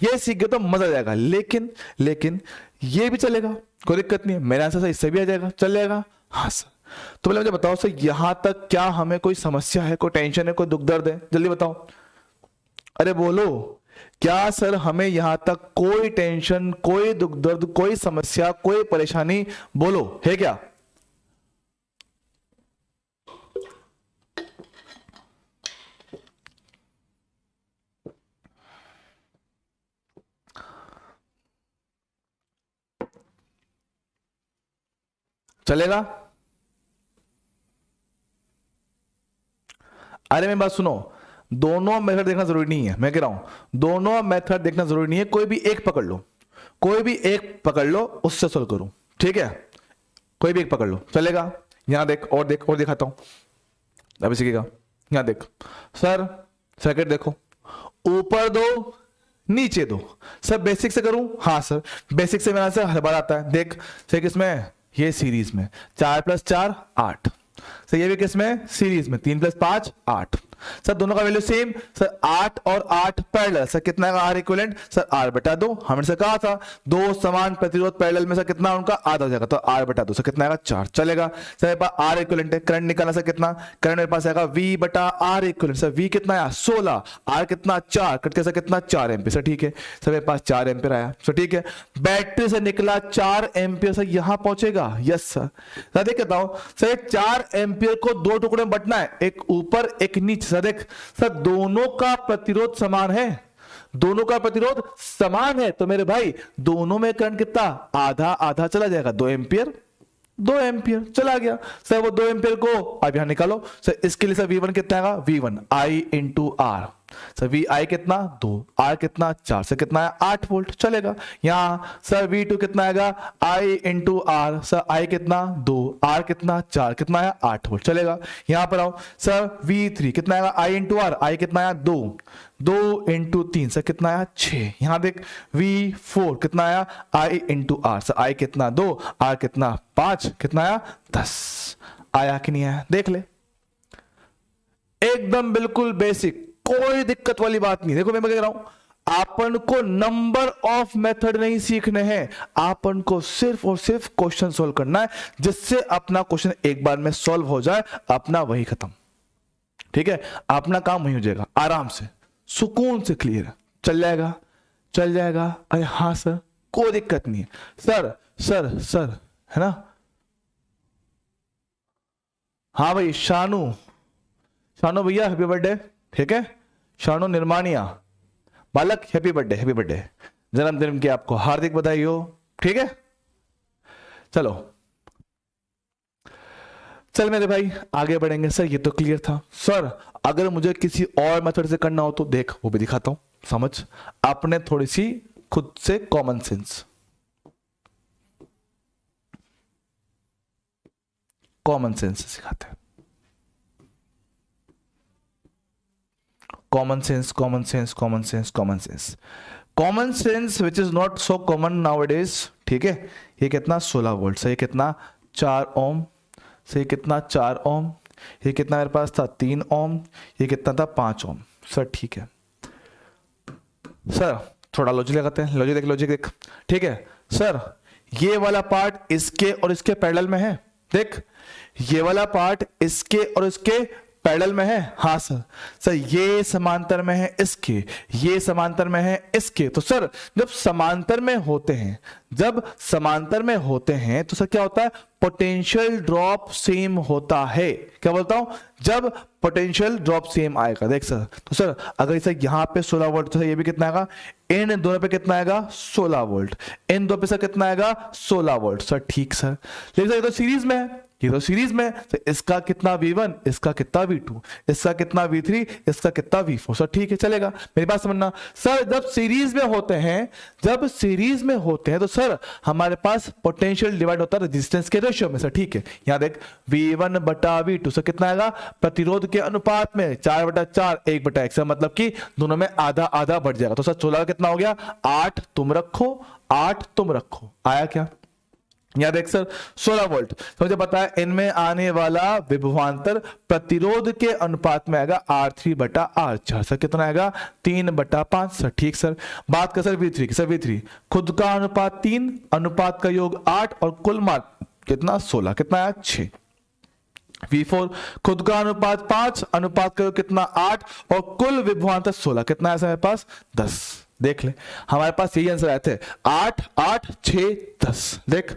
ये सीख गए तो मजा आ जाएगा, लेकिन लेकिन ये भी चलेगा, कोई दिक्कत नहीं है, मेरा आंसर सर इससे भी आ जाएगा, चल जाएगा। हाँ सर, तो पहले मुझे बताओ सर यहां तक क्या हमें कोई समस्या है, कोई टेंशन है, कोई दुख दर्द है, जल्दी बताओ। अरे बोलो, क्या सर हमें यहां तक कोई टेंशन, कोई दुख दर्द, कोई समस्या, कोई परेशानी, बोलो है क्या। चलेगा। अरे मेरी बात सुनो, दोनों मेथड देखना जरूरी नहीं है, मैं कह रहा हूं दोनों मेथड देखना जरूरी नहीं है, कोई भी एक पकड़ लो, कोई भी एक पकड़ लो, उससे सोल्व करो, ठीक है, कोई भी एक पकड़ लो, चलेगा। यहां देख और देख और दिखाता हूं, अभी सीखेगा। यहां देख सर, सर्किट देखो, ऊपर दो नीचे दो, सर बेसिक से करूं, हाँ सर बेसिक से मेरा से हर बार आता है, देख सर किसमें, ये सीरीज में 4 + 4 8, सर ये भी किसमें, सीरीज में 3 + 5 8, सर दोनों का वैल्यू सेम, सर 8 और 8 पैरेलल, सर कितना है आर इक्विवेलेंट, सर R/2, हमने से कहा था दो समान प्रतिरोध पैरेलल में सर कितना उनका आधा हो जाएगा, तो R/2 सर कितना आएगा 4, चलेगा। सर मेरे पास आर इक्विवेलेंट है, करंट निकालना सर कितना, करंट मेरे पास आएगा V/R इक्विवेलेंट, सर V कितना आया 16, R कितना 4, कट सर कितना 4 एम्पियर, सर ठीक है, सर मेरे पास 4 एम्पियर आया, सर ठीक है। बैटरी से निकला 4 एम्पियर, सर यहां पहुंचेगा, यस सर देख कहता हूं सर 4 एम्पियर को दो टुकड़े में बंटना है, एक ऊपर एक नीचे, सर देख सर दोनों का प्रतिरोध समान है, दोनों का प्रतिरोध समान है, तो मेरे भाई दोनों में करंट कितना, आधा आधा चला जाएगा, 2 एम्पियर 2 एम्पियर चला गया। सर वो 2 एम्पियर को अब यहां निकालो, सर इसके लिए सर V1 कितना आएगा, V1 I × R, sir VI कितना 2, R कितना 4, सर कितना है 8 वोल्ट, चलेगा। यहां सर V2 कितना आएगा, I × R, सर I कितना 2, R कितना 4, कितना है 8 वोल्ट, चलेगा। यहां पर आओ सर V3 कितना आएगा, I × R, I कितना आया 2, 2 × 3 सर कितना आया 6, यहां देख V4 कितना आया, I × R, सर I कितना 2, R कितना 5, कितना आया 10, आया कि नहीं आया, देख ले, एकदम बिल्कुल बेसिक, कोई दिक्कत वाली बात नहीं। देखो मैं कह रहा हूं आपन को नंबर ऑफ मेथड नहीं सीखने हैं, आपन को सिर्फ और सिर्फ क्वेश्चन सोल्व करना है, जिससे अपना क्वेश्चन एक बार में सॉल्व हो जाए, अपना वही खत्म, ठीक है, अपना काम वही हो जाएगा, आराम से सुकून से क्लियर चल जाएगा, चल जाएगा। अरे हाँ सर कोई दिक्कत नहीं है, सर सर सर है ना, हाँ भाई शानू, शानू भैया हैप्पी बर्थडे, ठीक है, शानू निर्माणिया बालक हैप्पी बर्थडे, हैप्पी बर्थडे, जन्मदिन की आपको हार्दिक बधाई हो, ठीक है। चलो चल मेरे भाई आगे बढ़ेंगे। सर ये तो क्लियर था, सर अगर मुझे किसी और मेथड से करना हो तो देख वो भी दिखाता हूं, समझ आपने थोड़ी सी खुद से कॉमन सेंस, कॉमन सेंस सिखाते हैं, common sense common sense common sense common sense common sense which is not so common nowadays, ठीक है। ये कितना 16 वोल्ट, सही कितना 4 ओम, सही कितना 4 ओम, ये कितना मेरे पास था 3 ओम, ये कितना था 5 ओम, सर ठीक है। सर थोड़ा लॉजिक लगाते हैं, लॉजिक देख, लॉजिक देख, ठीक है। सर ये वाला पार्ट इसके और इसके पैरेलल में है, देख ये वाला पार्ट इसके और इसके पैरेलल में है, हाँ सर। सर ये समांतर में है इसके, ये समांतर में है इसके। तो सर जब समांतर में होते हैं, जब समांतर में होते हैं तो सर क्या होता है, पोटेंशियल ड्रॉप सेम होता है। क्या बोलता हूं, जब पोटेंशियल ड्रॉप सेम आएगा। देख सर, तो सर अगर इसे यहां पे 16 वोल्ट, तो सर ये भी कितना आएगा, इन दोनों पे कितना आएगा 16 वोल्ट, इन दो पे सर कितना आएगा 16 वोल्ट। सर ठीक सर, लेकिन सर ये तो सीरीज में है, ये तो सीरीज में, तो इसका कितना V1, इसका कितना V2, इसका कितना V3, इसका कितना V4। सर ठीक है, चलेगा, मेरी बात समझना। सर जब सीरीज में होते हैं, जब सीरीज में होते हैं तो सर हमारे पास पोटेंशियल डिवाइड होता है रेजिस्टेंस के रेशियो में। सर ठीक है, यहां देख V1 बटा V2, सर कितना आएगा, प्रतिरोध के अनुपात में 4/4 1/1, सर मतलब कि दोनों में आधा आधा बढ़ जाएगा। तो सर 16 कितना हो गया, 8 तुम रखो, 8 तुम रखो, आया क्या। यहां देख सर 16 वोल्ट, तो मुझे पता है इनमें आने वाला विभवांतर प्रतिरोध के अनुपात में आएगा R3/R4। सर कितना आएगा, 3/5। सर ठीक सर, बात कर सर V3 की। सर V3 खुद का अनुपात 3, अनुपात का योग 8 और कुल मान कितना 16, कितना आया 6। V4 खुद का अनुपात 5, अनुपात का योग कितना 8 और कुल विभवांतर 16, कितना है मेरे पास 10। देख ले, हमारे पास यही आंसर आए थे, 8 8 6 10। देख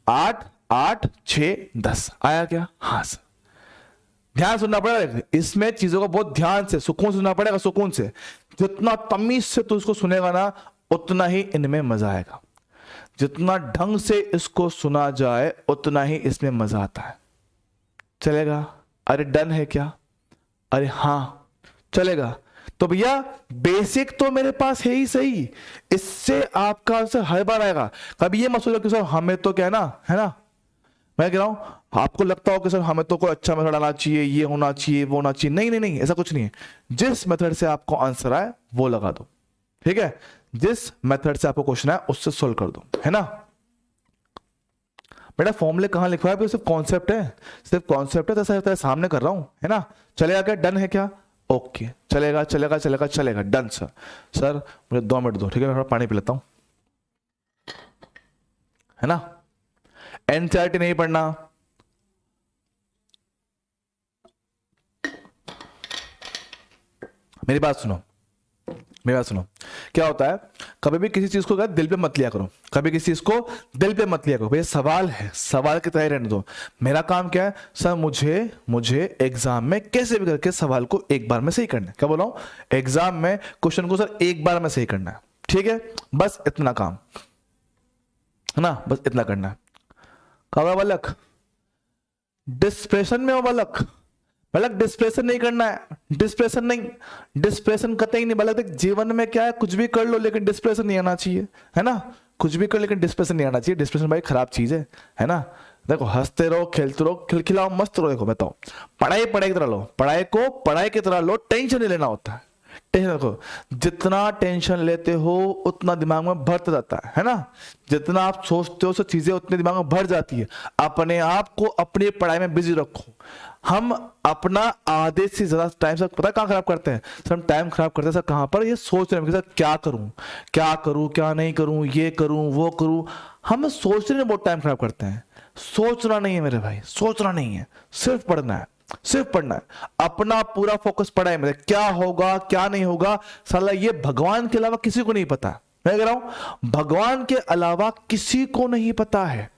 8 8 6 10 आया क्या, हाँ सर। ध्यान सुनना पड़ेगा इसमें, चीजों को बहुत ध्यान से सुकून से सुनना पड़ेगा, सुकून से। जितना तमीज से तू इसको सुनेगा ना, उतना ही इनमें मजा आएगा। जितना ढंग से इसको सुना जाए उतना ही इसमें मजा आता है। चलेगा, अरे डन है क्या, अरे हाँ चलेगा। तो भैया बेसिक तो मेरे पास है ही सही, इससे आपका आंसर हर बार आएगा। कभी ये मत सोचो कि सर हमें तो क्या है ना, मैं कह रहा हूं आपको लगता हो कि सर हमें तो कोई अच्छा मेथड आना चाहिए, ये होना चाहिए, वो होना चाहिए। नहीं नहीं नहीं, ऐसा कुछ नहीं है। जिस मेथड से आपको आंसर आए वो लगा दो, ठीक है। जिस मेथड से आपको क्वेश्चन आए उससे सोल्व कर दो, है ना। बेटा फॉर्मूले कहां लिखवाया, सिर्फ कॉन्सेप्ट है, सिर्फ कॉन्सेप्ट है, तो सामने कर रहा हूं, है ना। चलेगा क्या, डन है क्या, ओके चलेगा चलेगा चलेगा चलेगा, डन सर। सर मुझे 2 मिनट दो, ठीक है, मैं थोड़ा पानी पी लेता हूं, है ना। एनसीईआरटी नहीं पढ़ना, मेरी बात सुनो, मेरी बात सुनो। क्या होता है, कभी भी किसी चीज को दिल पे मत लिया करो, कभी किसी चीज को दिल पे मत लिया करो। भैया सवाल है, सवाल की तरह रहने दो। मेरा काम क्या है सर, मुझे एग्जाम में कैसे भी करके सवाल को एक बार में सही करना है। क्या बोला हूं, एग्जाम में क्वेश्चन को सर एक बार में सही करना है, ठीक है। बस इतना काम है ना, बस इतना करना है। कहा बालक डिस्प्रेशन में हो, बालक डिस्प्रेशन नहीं करना है, डिस्प्रेशन नहीं, डिस्प्रेशन कतई नहीं। बालक देख जीवन में क्या है, कुछ भी कर लो लेकिन डिस्प्रेशन नहीं आना चाहिए, है ना। कुछ भी कर लेकिन डिस्प्रेशन नहीं आना चाहिए। डिस्प्रेशन भाई खराब चीज है ना। देखो हंसते रहो, खेलते रहो, खिलखिलाओ, मस्त रहो। देखो बताओ, पढ़ाई की तरह लो, पढ़ाई को पढ़ाई की तरह लो, टेंशन नहीं लेना होता है। टेंशन रखो, जितना टेंशन लेते हो उतना दिमाग में भरता जाता है ना। जितना आप सोचते हो सब चीजें उतने दिमाग में भर जाती है। अपने आप को अपनी पढ़ाई में बिजी रखो। हम अपना आधे से ज्यादा टाइम सर पता है कहां खराब करते हैं, सर हम टाइम खराब करते हैं सर कहां पर, ये सोच रहे हैं सर क्या करूं क्या नहीं करूं, ये करूं वो करूं। हम सोचने में बहुत टाइम खराब करते हैं। सोचना नहीं है मेरे भाई, सोचना नहीं है, सिर्फ पढ़ना है, सिर्फ पढ़ना है। अपना पूरा फोकस पढ़ाई में, क्या होगा क्या नहीं होगा साला ये भगवान के अलावा किसी को नहीं पता। मैं कह रहा हूं भगवान के अलावा किसी को नहीं पता है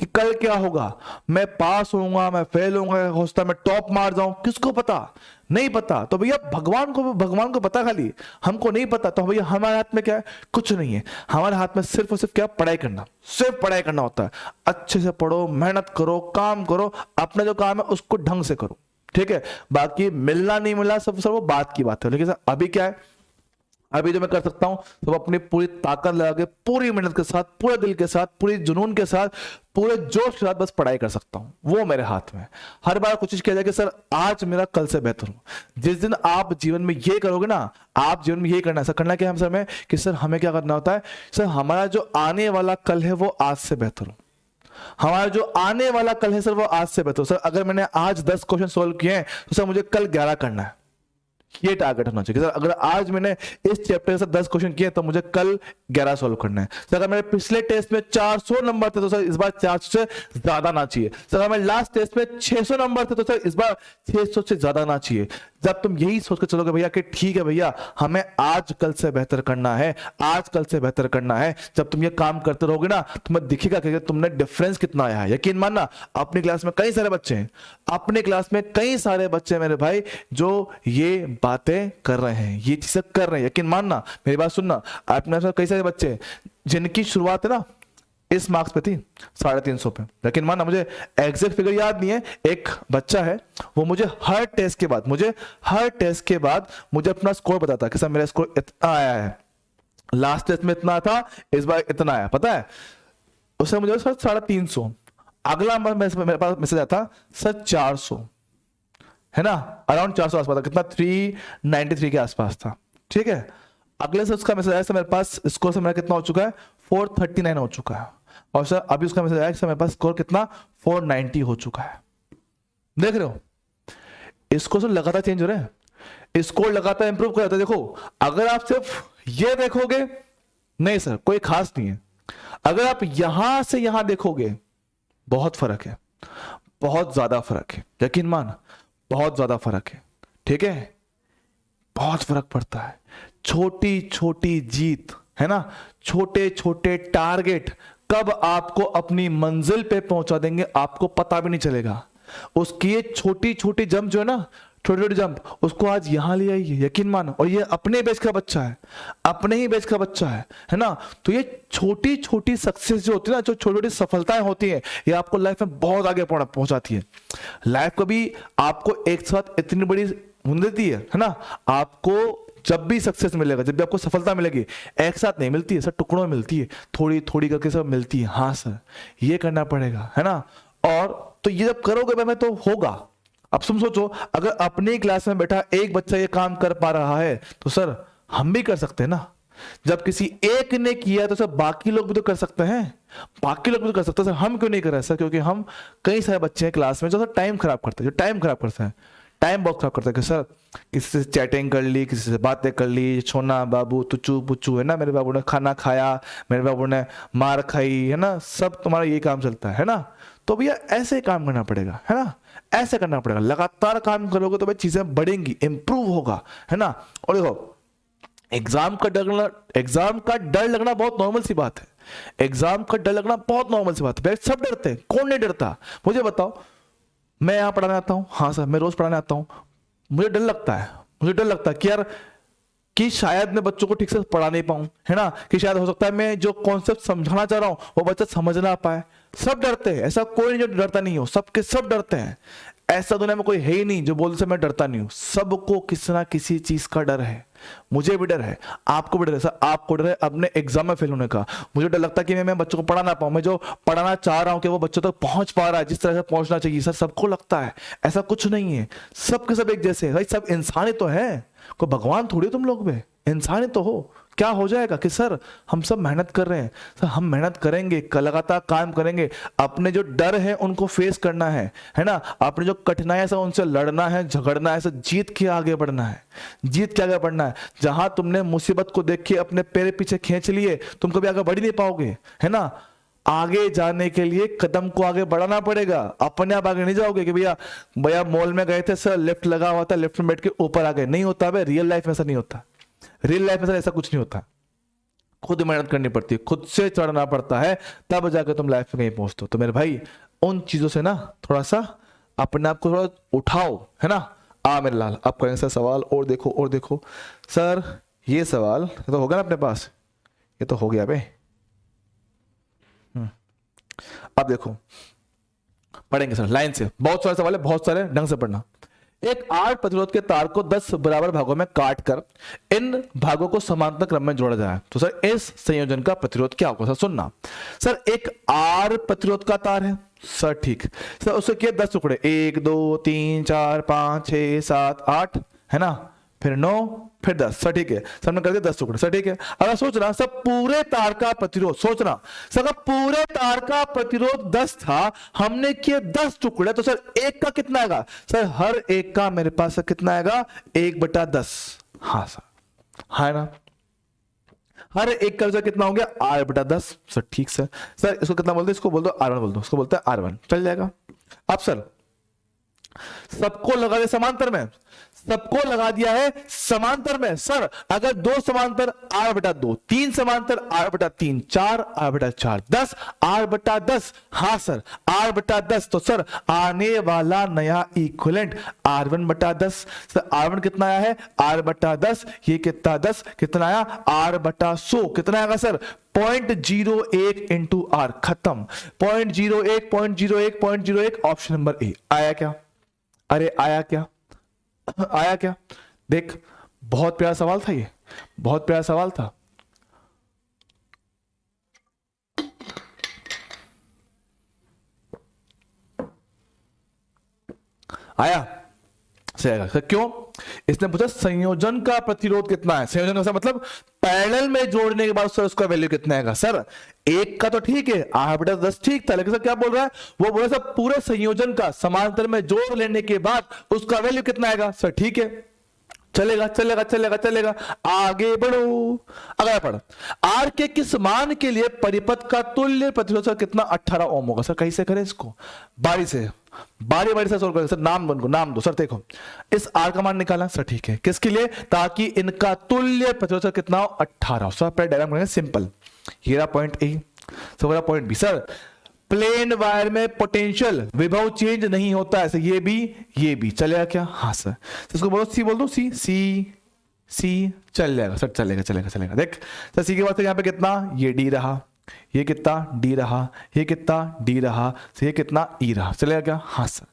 कि कल क्या होगा, मैं पास होऊंगा, मैं फेल होऊंगा, हो सकता है मैं टॉप मार जाऊं, किसको पता, नहीं पता। तो भैया भगवान को पता, खाली हमको नहीं पता। तो भैया हमारे हाथ में क्या है, कुछ नहीं है। हमारे हाथ में सिर्फ और सिर्फ क्या, पढ़ाई करना, सिर्फ पढ़ाई करना होता है। अच्छे से पढ़ो, मेहनत करो, काम करो, अपना जो काम है उसको ढंग से करो, ठीक है। बाकी मिलना नहीं मिलना सब वो बात की बात है। लेकिन सर अभी क्या है, अभी जो मैं कर सकता हूं तो अपनी पूरी ताकत लगा के, पूरी मेहनत के साथ, पूरे दिल के साथ, पूरी जुनून के साथ, पूरे जोश के साथ बस पढ़ाई कर सकता हूं। वो मेरे हाथ में है। हर बार कोशिश किया जाए कि सर आज मेरा कल से बेहतर हो। जिस दिन आप जीवन में ये करोगे ना, आप जीवन में यही करना है। सर करना क्या है हम सर में कि सर हमें क्या करना होता है, सर हमारा जो आने वाला कल है वो आज से बेहतर हो। हमारा जो आने वाला कल है सर वो आज से बेहतर हो। सर अगर मैंने आज 10 क्वेश्चन सोल्व किए हैं तो सर मुझे कल 11 करना है। ये टारगेट होना चाहिए। सर अगर आज मैंने इस चैप्टर से 10 क्वेश्चन किए तो मुझे कल 11 सॉल्व करना है। सर अगर मेरे पिछले टेस्ट में 400 नंबर थे तो सर इस बार 400 से ज्यादा ना चाहिए। सर अगर मेरे लास्ट टेस्ट में 600 नंबर थे तो सर इस बार 600 से ज्यादा ना चाहिए। जब तुम यही सोच के चलोगे भैया कि ठीक है भैया हमें आज कल से बेहतर करना है, आज कल से बेहतर करना है, जब तुम ये काम करते रहोगे ना तुम्हें दिखेगा कि तुमने डिफरेंस कितना आया है। यकीन मानना अपनी क्लास में कई सारे बच्चे हैं, अपनी क्लास में कई सारे बच्चे मेरे भाई जो ये बातें कर रहे हैं, ये चीजें कर रहे हैं। यकीन मानना, मेरी बात सुनना, अपने कई सारे बच्चे हैं जिनकी शुरुआत है ना इस मार्क्स पे थी 350 पे। लेकिन माना मुझे एग्जैक्ट फिगर याद नहीं है, एक बच्चा है वो मुझे हर टेस्ट के बाद मुझे अपना स्कोर बताता कि सर मेरा स्कोर इतना आया है, लास्ट टेस्ट में इतना था, इस बार इतना आया, पता है उसने मुझे सर 350। अगला मेरे पास मैसेज आया था सर 400, है ना, अराउंड 400 आसपास था, कितना 393 के आसपास था, ठीक है। अगले से उसका मैसेज आया सर मेरे पास स्कोर से मेरा कितना हो चुका है 439 हो चुका है, और सर अभी उसका मैसेज आया सर मेरे पास स्कोर कितना 490 हो चुका है। देख रहे हो इसको सर लगातार चेंज हो रहा है, स्कोर लगातार इंप्रूव कर जाता है। देखो अगर आप सिर्फ ये देखोगे नहीं सर कोई खास नहीं है, अगर आप यहां से यहां देखोगे बहुत फर्क है, बहुत ज्यादा फर्क है, यकीन मान बहुत ज्यादा फर्क है, ठीक है, बहुत फर्क पड़ता है। छोटी छोटी जीत है ना, छोटे छोटे टारगेट कब आपको अपनी मंजिल पे पहुंचा देंगे आपको पता भी नहीं चलेगा। उसकी ये छोटी छोटी जंप जो है ना, छोटी छोटी जंप, उसको आज यहां ले आइए, यकीन मानो, और ये अपने बैच का बच्चा है, अपने ही बैच का बच्चा है ना। तो ये छोटी छोटी सक्सेस जो होती है ना, जो छोटी छोटी सफलताएं होती हैं, ये आपको लाइफ में बहुत आगे पहुंचाती है। लाइफ कभी आपको एक साथ इतनी बड़ी देती है ना, आपको जब भी सक्सेस मिलेगा, जब भी आपको सफलता मिलेगी, एक साथ नहीं मिलती है सर, टुकड़ों में मिलती है, थोड़ी थोड़ी करके सब मिलती है। हाँ सर ये करना पड़ेगा, है ना। और तो ये जब करोगे मैं तो होगा। अब तुम सोचो अगर अपनी क्लास में बैठा एक बच्चा ये काम कर पा रहा है तो सर हम भी कर सकते हैं ना। जब किसी एक ने किया तो सर बाकी लोग भी तो कर सकते हैं, बाकी लोग भी तो कर सकते हैं सर, हम क्यों नहीं कर रहे सर? क्योंकि हम कई सारे बच्चे हैं क्लास में जो सर टाइम खराब करते हैं, जो टाइम खराब करते हैं, टाइम बहुत खराब करता है कि सर किसी से चैटिंग कर ली, किसी से बातें कर ली, छोना बाबू तुचू पुचू, है ना, मेरे बाबू ने खाना खाया, मेरे बाबू ने मार खाई, है ना, सब तुम्हारा यही काम चलता है ना। तो भैया ऐसे काम करना पड़ेगा, है ना, ऐसे करना पड़ेगा। लगातार काम करोगे तो भाई चीजें बढ़ेंगी, इंप्रूव होगा, है ना। और देखो एग्जाम का डर लगना बहुत नॉर्मल सी बात है, एग्जाम का डर लगना बहुत नॉर्मल सी बात है। सब डरते हैं, कौन नहीं डरता? मुझे बताओ, मैं यहां पढ़ाने आता हूं, हाँ सर मैं रोज पढ़ाने आता हूं, मुझे डर लगता है कि यार कि शायद मैं बच्चों को ठीक से पढ़ा नहीं पाऊं, है ना, कि शायद हो सकता है मैं जो कॉन्सेप्ट समझाना चाह रहा हूं वो बच्चा समझ ना पाए। सब डरते हैं, ऐसा कोई नहीं जो डरता नहीं हो, सबके सब डरते हैं। ऐसा दुनिया में कोई है ही नहीं जो बोलते से मैं डरता नहीं हूं, सबको किसी ना किसी चीज का डर है। मुझे भी डर है, आपको भी डर है सर, आपको डर है अपने एग्जाम में फेल होने का, मुझे डर लगता है कि मैं बच्चों को पढ़ा ना पाऊं, मैं जो पढ़ाना चाह रहा हूं कि वो बच्चों तक पहुंच पा रहा है जिस तरह से पहुंचना चाहिए। सर सबको लगता है, ऐसा कुछ नहीं है, सबके सब एक जैसे भाई, सब इंसान ही तो है, कोई भगवान थोड़ी तुम लोग में, इंसान ही तो हो। क्या हो जाएगा कि सर हम सब मेहनत कर रहे हैं, सर हम मेहनत करेंगे, लगातार काम करेंगे, अपने जो डर है उनको फेस करना है ना, अपने जो कठिनाइयां है उनसे लड़ना है, झगड़ना है, सर जीत के आगे बढ़ना है, जीत के आगे बढ़ना है। जहां तुमने मुसीबत को देख के अपने पैर पीछे खींच लिए, तुम कभी आगे बढ़ ही नहीं पाओगे, है ना। आगे जाने के लिए कदम को आगे बढ़ाना पड़ेगा, अपने आप आगे नहीं जाओगे कि भैया मॉल में गए थे सर लिफ्ट लगा हुआ था, लिफ्ट में बैठ के ऊपर आ गए, नहीं होता भाई, रियल लाइफ में ऐसा नहीं होता, रियल लाइफ में सर ऐसा कुछ नहीं होता। खुद मेहनत करनी पड़ती है, खुद से चढ़ना पड़ता है, तब जाकर तुम लाइफ में कहीं पहुंचते हो। तो मेरे भाई उन चीजों से ना थोड़ा सा अपने आप को थोड़ा उठाओ, है ना। मेरे लाल आप करेंगे सर सवाल, और देखो सर ये सवाल तो होगा ना अपने पास, ये तो हो गया भाई। अब देखो पढ़ेंगे सर लाइन से, बहुत सारे सवाल है, बहुत सारे, ढंग से पढ़ना। एक 8 प्रतिरोध के तार को 10 बराबर भागों में काटकर इन भागों को समांतर क्रम में जोड़ा जाए तो सर इस संयोजन का प्रतिरोध क्या होगा? सर सुनना, सर एक R प्रतिरोध का तार है सर, ठीक सर, उसके किए 10 टुकड़े, 1 2 3 4 5 6 7 8, है ना, फिर 9, फिर 10। सर ठीक है सर, हमने कर दिया 10 टुकड़े। सर ठीक है, अगर सोचना सर पूरे तार का प्रतिरोध, सोचना सर अगर पूरे तार का प्रतिरोध 10 था, हमने किए 10 टुकड़े, तो सर एक का कितना आएगा? सर हर एक का मेरे पास कितना आएगा? 1/10। हाँ सर, है ना, हर एक का कितना हो गया? 8/10। सर ठीक सर, सर इसको कितना बोलते हैं? इसको बोल दो R1 बोल दो, इसको बोलते हैं R1, चल जाएगा। अब सर सबको लगा दे समांतर में, सबको लगा दिया है समांतर में। सर अगर 2 समांतर 8/2, 3 समांतर 8/3, 4 8/4, 10 8/10। हाँ सर 8/10। तो सर आने वाला नया इक्विवेलेंट R1/10। सर R1 कितना आया है? 8/10। ये कितना 10 कितना आया? 8/100। कितना आएगा सर? 0.01 into R। खत्म। 0.01 0.01 0.01। Option number A. आया क्या? अरे आया क्या? आया क्या? देख बहुत प्यारा सवाल था, ये बहुत प्यारा सवाल था। आया सर क्यों? इसने पूछा संयोजन का प्रतिरोध कितना है। संयोजन का मतलब पैरेलल में जोड़ने के बाद सर उसका वैल्यू कितना आएगा? सर एक का तो ठीक है 8/10 ठीक था, लेकिन सर क्या बोल रहा है? वो बोल रहा है सर पूरे संयोजन का समांतर में जोड़ लेने के बाद उसका वैल्यू कितना आएगा? सर ठीक है, चलेगा चलेगा चलेगा चलेगा, आगे बढ़ो। अगला पढ़, आर के किस मान के लिए परिपथ का तुल्य प्रतिरोध सर कितना? 18 ओम होगा। सर कैसे करें इसको? बारी से बारी बारी से सोल्व करें। सर नाम बन को नाम दो। सर देखो इस आर का मान निकाला। सर ठीक है, किसके लिए? ताकि इनका तुल्य प्रतिरोध सर कितना हो? 18। सर पहले डायग्राम करेंगे सिंपल। ये रहा पॉइंट ए, सर वाला point B. Sir plain wire में पोटेंशियल विभव चेंज नहीं होता है। ये भी चलेगा क्या? हाँ सर, इसको बोलो सी बोल दो, सी सी सी चल जाएगा सर, चलेगा चलेगा चलेगा। देख सर सी के बाद यहाँ पे कितना? ये डी रहा, ये कितना? डी रहा, ये कितना? डी रहा, ये कितना? ई रहा। चलेगा क्या? हाँ सर।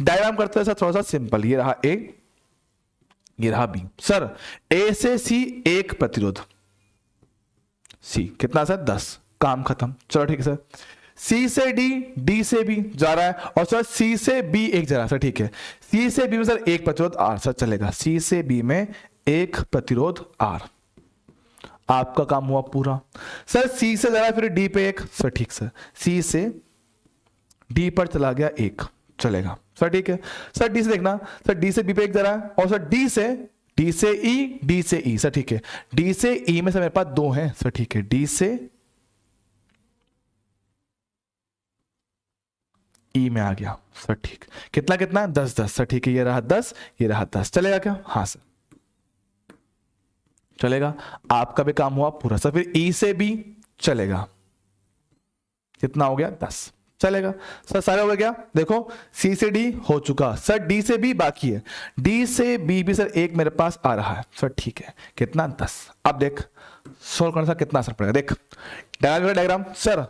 डायग्राम करते हैं सर थोड़ा सा सिंपल। ये रहा ए, ये रहा बी। सर ए से सी एक प्रतिरोध, सी कितना सर? 10। काम खत्म। चलो ठीक है सर। सी से डी, डी से बी जा रहा है, और सर सी से बी एक जा रहा है। सर ठीक है, सी से बी में सर एक प्रतिरोध आर। सर चलेगा, सी से बी में एक प्रतिरोध आर। आपका काम हुआ पूरा। सर सी से जा रहा है फिर डी पे एक। सर ठीक सर, सी से डी पर चला गया एक, चलेगा। सर ठीक है। सर डी से देखना, सर डी से बी पे एक जा रहा है, और सर डी से ई, डी से ई। सर ठीक है, डी से ई में सर मेरे पास 2 हैं। सर ठीक है, डी से ई में आ गया। सर ठीक, कितना कितना? 10 10। सर ठीक है, ये रहा 10, ये रहा 10। चलेगा क्या? हाँ सर चलेगा। आपका भी काम हुआ पूरा। सर फिर ई से बी चलेगा, कितना हो गया? 10। चलेगा सर, सारे हो गया क्या? देखो सी से डी हो चुका, सर डी से बी बाकी है, डी से बी भी सर एक मेरे पास आ रहा है। सर ठीक है, कितना? 10। अब देख सोल्व करने से कितना असर पड़ेगा। देख डायग्राम। सर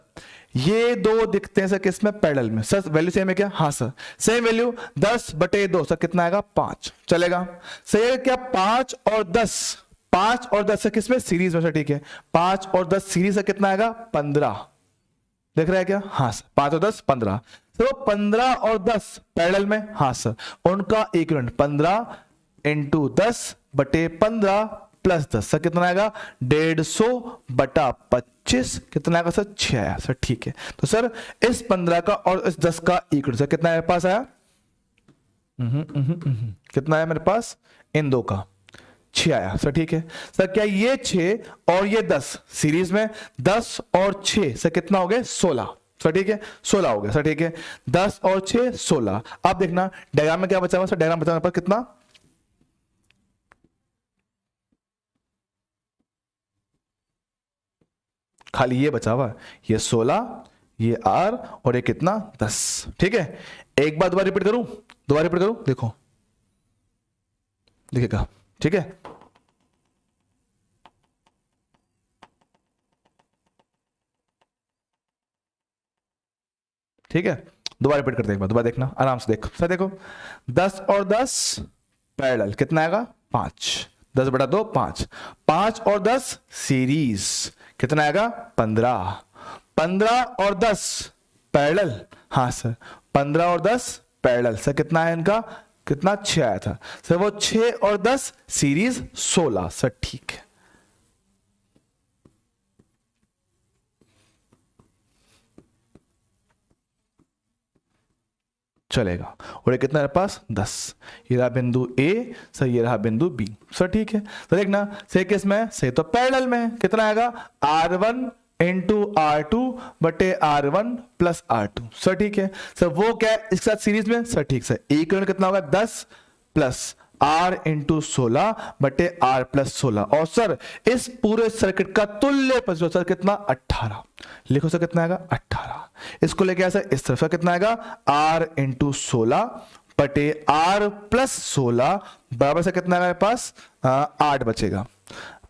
ये 2 दिखते हैं सर किसमें? पैरेलल में। सर वैल्यू सेम है क्या? हाँ सर सेम वैल्यू। 10/2 सर कितना आएगा? 5। चलेगा सर, क्या 5 और 10, 5 और 10 से किसमें? सीरीज में। सर ठीक है, 5 और 10 सीरीज से कितना आएगा? 15। देख रहा है क्या? हाँ सर, 5 और 10 15। सर 15 और 10 पैरेलल में। हाँ सर, उनका इक्विवेलेंट 15 इंटू 10/15 प्लस 10 सर कितना आएगा? 150/25 कितना आएगा सर? 6 आया। सर ठीक है, तो सर इस 15 का और इस 10 का इक्विवेलेंट सर कितना मेरे पास आया? कितना आया मेरे पास? इन 2 का 6 आया। सर ठीक है। सर क्या ये 6 और ये 10 सीरीज में? 10 और 6 सर कितना हो गए? 16। सर ठीक है, 16 हो गया। सर ठीक है, 10 और 6 16। अब देखना डायग्राम में क्या बचा हुआ? सर डायग्राम बचा हुआ कितना? खाली ये बचा हुआ है, ये 16, ये R और ये कितना? 10। ठीक है, एक बार दोबारा रिपीट करूं? दोबारा रिपीट करूं? देखो दिखेगा। ठीक है, ठीक है, दोबारा रिपीट करते हैं एक बार, दोबारा देखना आराम से। देख सर, देखो 10 और 10 पैरेलल कितना आएगा? 5। 10/2 5। 5 और 10 सीरीज कितना आएगा? 15। 15 और 10 पैरेलल। हाँ सर, 15 और 10 पैरेलल। सर कितना है इनका? कितना 6 आया था सर, वो 6 और 10 सीरीज 16 सर, ठीक है। चलेगा। और ये कितना मेरे पास 10, ये रहा बिंदु ए सर, ये रहा बिंदु बी सर, ठीक है। तो देखना सही किस में, सही तो पैरेलल में, कितना आएगा R1 इंटू R2 बटे R1 प्लस R2 सर, ठीक है सर। वो क्या है इसके साथ सीरीज में सर, ठीक सर। इक्विवेलेंट कितना होगा 10 प्लस R इंटू 16 बटे R प्लस 16, और सर इस पूरे सर्किट का तुल्य प्रतिरोध सर कितना 18, लिखो सर कितना आएगा 18। इसको लेके आया सर इस तरफ, कितना आएगा R इंटू 16 बटे R प्लस 16 बराबर से कितना आएगा मेरे पास 8 बचेगा।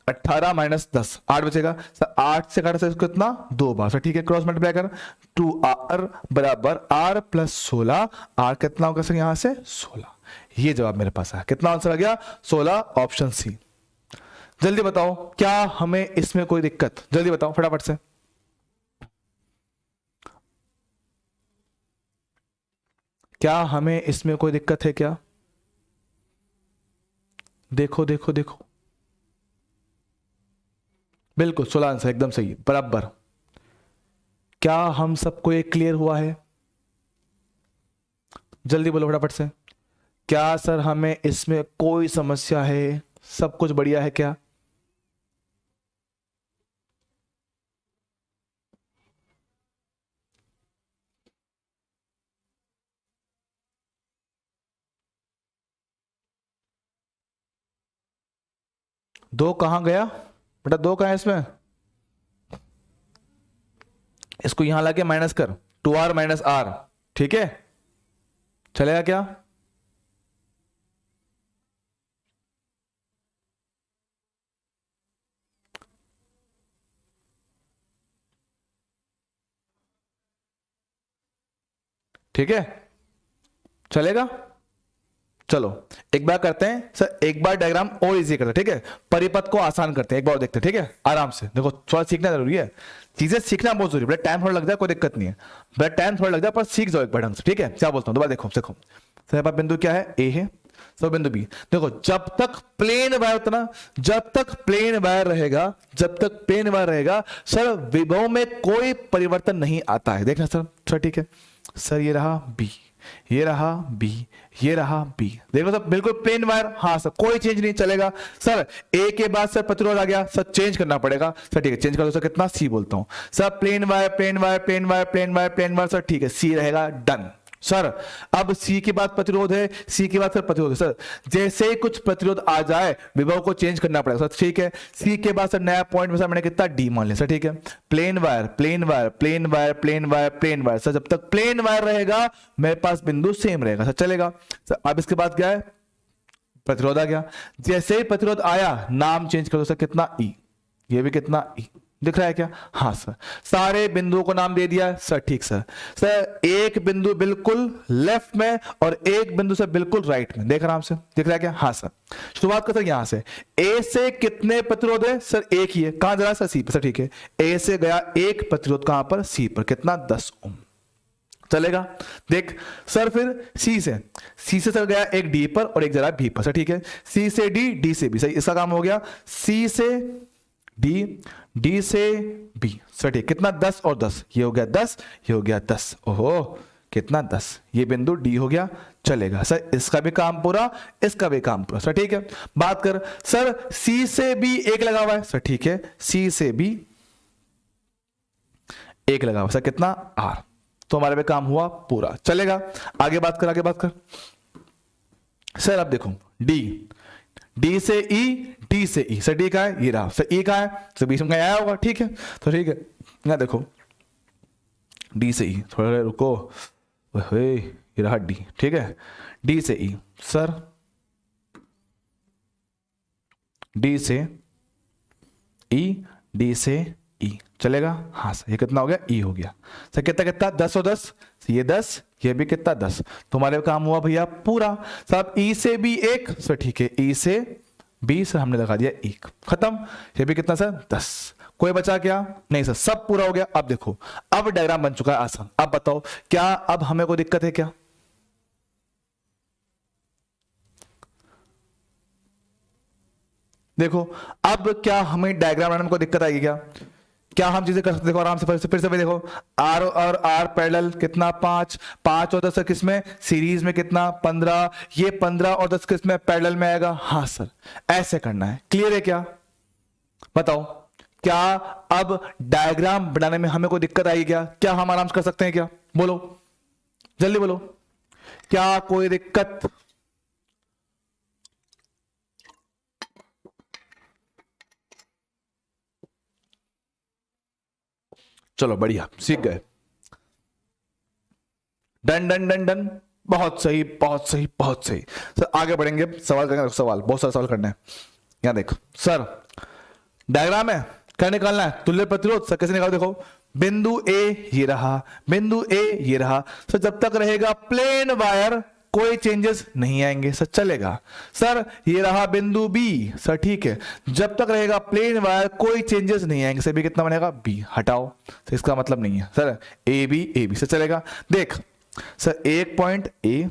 18 माइनस 10 8 बचेगा सर, 8 से काटा सर इसको कितना 2 बार सर, ठीक है। क्रॉस मल्टीप्लाई कर 2R बराबर R प्लस 16, R कितना होगा सर यहां से 16। ये जवाब मेरे पास है, कितना आंसर आ गया 16, ऑप्शन सी। जल्दी बताओ क्या हमें इसमें कोई दिक्कत, जल्दी बताओ फटाफट से। क्या हमें इसमें कोई दिक्कत है क्या? देखो देखो देखो, बिल्कुल 16 आंसर एकदम सही बराबर। क्या हम सबको ये क्लियर हुआ है? जल्दी बोलो फटाफट से। क्या सर हमें इसमें कोई समस्या है, सब कुछ बढ़िया है क्या? दो कहां गया बेटा, दो कहां है इसमें? इसको यहां लाके माइनस कर, 2R माइनस R, ठीक है चलेगा क्या? ठीक है चलेगा। चलो एक बार करते हैं सर, एक बार डायग्राम और इजी करते हैं, ठीक है। परिपथ को आसान करते हैं, एक बार देखते हैं, ठीक है आराम से। देखो थोड़ा सीखना जरूरी है, चीजें सीखना बहुत जरूरी है। बेटा टाइम थोड़ा लग जाए कोई दिक्कत नहीं है, बेटा टाइम थोड़ा लग जाए पर सीख जाओ एक बार ढंग से, ठीक है। क्या बोलता हूं दोबारा देखो देखो सर, बिंदु क्या है ए है सर, बिंदु बी। देखो जब तक प्लेन वायर होता ना, जब तक प्लेन वायर रहेगा, जब तक प्लेन वायर रहेगा सर, विभव में कोई परिवर्तन नहीं आता है। देखना सर ठीक है सर, ये रहा बी, ये रहा बी, ये रहा बी, देखो सर बिल्कुल प्लेन वायर, हाँ सर कोई चेंज नहीं चलेगा सर। ए के बाद सर प्रतिरोध आ गया सर, चेंज करना पड़ेगा सर, ठीक है चेंज कर दो सर, कितना सी बोलता हूं sir, plain wire plain wire plain wire plain wire plain wire sir, ठीक है सी रहेगा डन सर। अब सी के बाद प्रतिरोध है, सी के बाद सर प्रतिरोध है सर, जैसे ही कुछ प्रतिरोध आ जाए विभव को चेंज करना पड़ेगा सर, ठीक है। सी के बाद सर नया पॉइंट में सर मैंने कितना डी मान लिया सर, ठीक है। Plain wire plain wire plain wire plain wire plain wire sir, जब तक प्लेन वायर रहेगा मेरे पास बिंदु सेम रहेगा सर, चलेगा सर। अब इसके बाद क्या है, प्रतिरोध आ गया, जैसे ही प्रतिरोध आया नाम चेंज कर दो सर, कितना ई, ये भी कितना ई, दिख रहा है क्या? हाँ सर, सारे बिंदुओं को नाम दे दिया सर, ठीक सर। सर एक बिंदु बिल्कुल लेफ्ट में और एक बिंदु सर बिल्कुल राइट में, देख आराम से, दिख रहा है क्या? हाँ सर। शुरुआत कर सर यहां से, ए से कितने प्रतिरोध है सर? एक ही है, कहां जा रहा है सर? सी पर सर, ठीक है। ए से गया एक प्रतिरोध, कहां पर? सी पर, कितना 10 ओम, चलेगा। देख सर फिर सी से सर गया एक डी पर और एक जरा बी पर सर, ठीक है। सी से डी, डी से बी, सही इसका काम हो गया। सी से डी, डी से बी सर, ठीक कितना 10 और 10, ये हो गया 10, ये हो गया 10, ओहो कितना 10, ये बिंदु डी हो गया, चलेगा सर। इसका भी काम पूरा, इसका भी काम पूरा सर, ठीक है। बात कर सर सी से बी एक लगा हुआ है सर, ठीक है। सी से बी एक लगा हुआ सर, कितना आर, तो हमारे पे काम हुआ पूरा, चलेगा। आगे बात कर, आगे बात कर सर। अब देखो डी, डी से ई, डी से ई सर, डी का है ये रहा सर, ई का है सर, बीच में कहीं आया होगा, ठीक है। तो ठीक है ना, देखो डी से ई, थोड़ा रुको, ये रहा डी, ठीक है। डी से ई सर, डी से ई, डी से ई, चलेगा हाँ सर। ये कितना हो गया? ई हो गया सर, कितना कितना 10 और 10, ये 10, ये भी कितना 10, तुम्हारे काम हुआ भैया पूरा। सब ई से बी एक सर, ठीक है। ई से बी सर हमने लगा दिया एक, खत्म। ये भी कितना सर 10, कोई बचा क्या? नहीं सर, सब पूरा हो गया। अब देखो अब डायग्राम बन चुका है आसान। अब बताओ क्या अब हमें कोई दिक्कत है क्या? देखो अब क्या हमें डायग्राम बनाने में कोई दिक्कत आएगी क्या? क्या हम चीजें कर सकते? देखो आराम से फिर से देखो, आर और आर पैरेलल कितना 5, 5 और 10 किसमें सीरीज में कितना 15, ये 15 और 10 किसमें पैरेलल में आएगा। हाँ सर ऐसे करना है, क्लियर है क्या? बताओ क्या अब डायग्राम बनाने में हमें कोई दिक्कत आएगी क्या? क्या हम आराम से कर सकते हैं क्या? बोलो जल्दी बोलो, क्या कोई दिक्कत? चलो बढ़िया, सीख गए। डन डन डन डन, बहुत सही बहुत सही बहुत सही। सर आगे बढ़ेंगे, सवाल करेंगे, सवाल बहुत सारे सवाल करने हैं। यहां देखो सर डायग्राम है, क्या निकालना है? तुल्य प्रतिरोध। सर कैसे निकालो? देखो बिंदु ए ये रहा, बिंदु ए ये रहा। सर जब तक रहेगा प्लेन वायर कोई चेंजेस नहीं आएंगे। सर चलेगा। सर ये रहा बिंदु बी। सर ठीक है, जब तक रहेगा प्लेन वायर कोई चेंजेस नहीं आएंगे। सर बी कितना बनेगा? बी। हटाओ, तो इसका मतलब नहीं है सर ए बी। सर चलेगा। देख सर एक point A,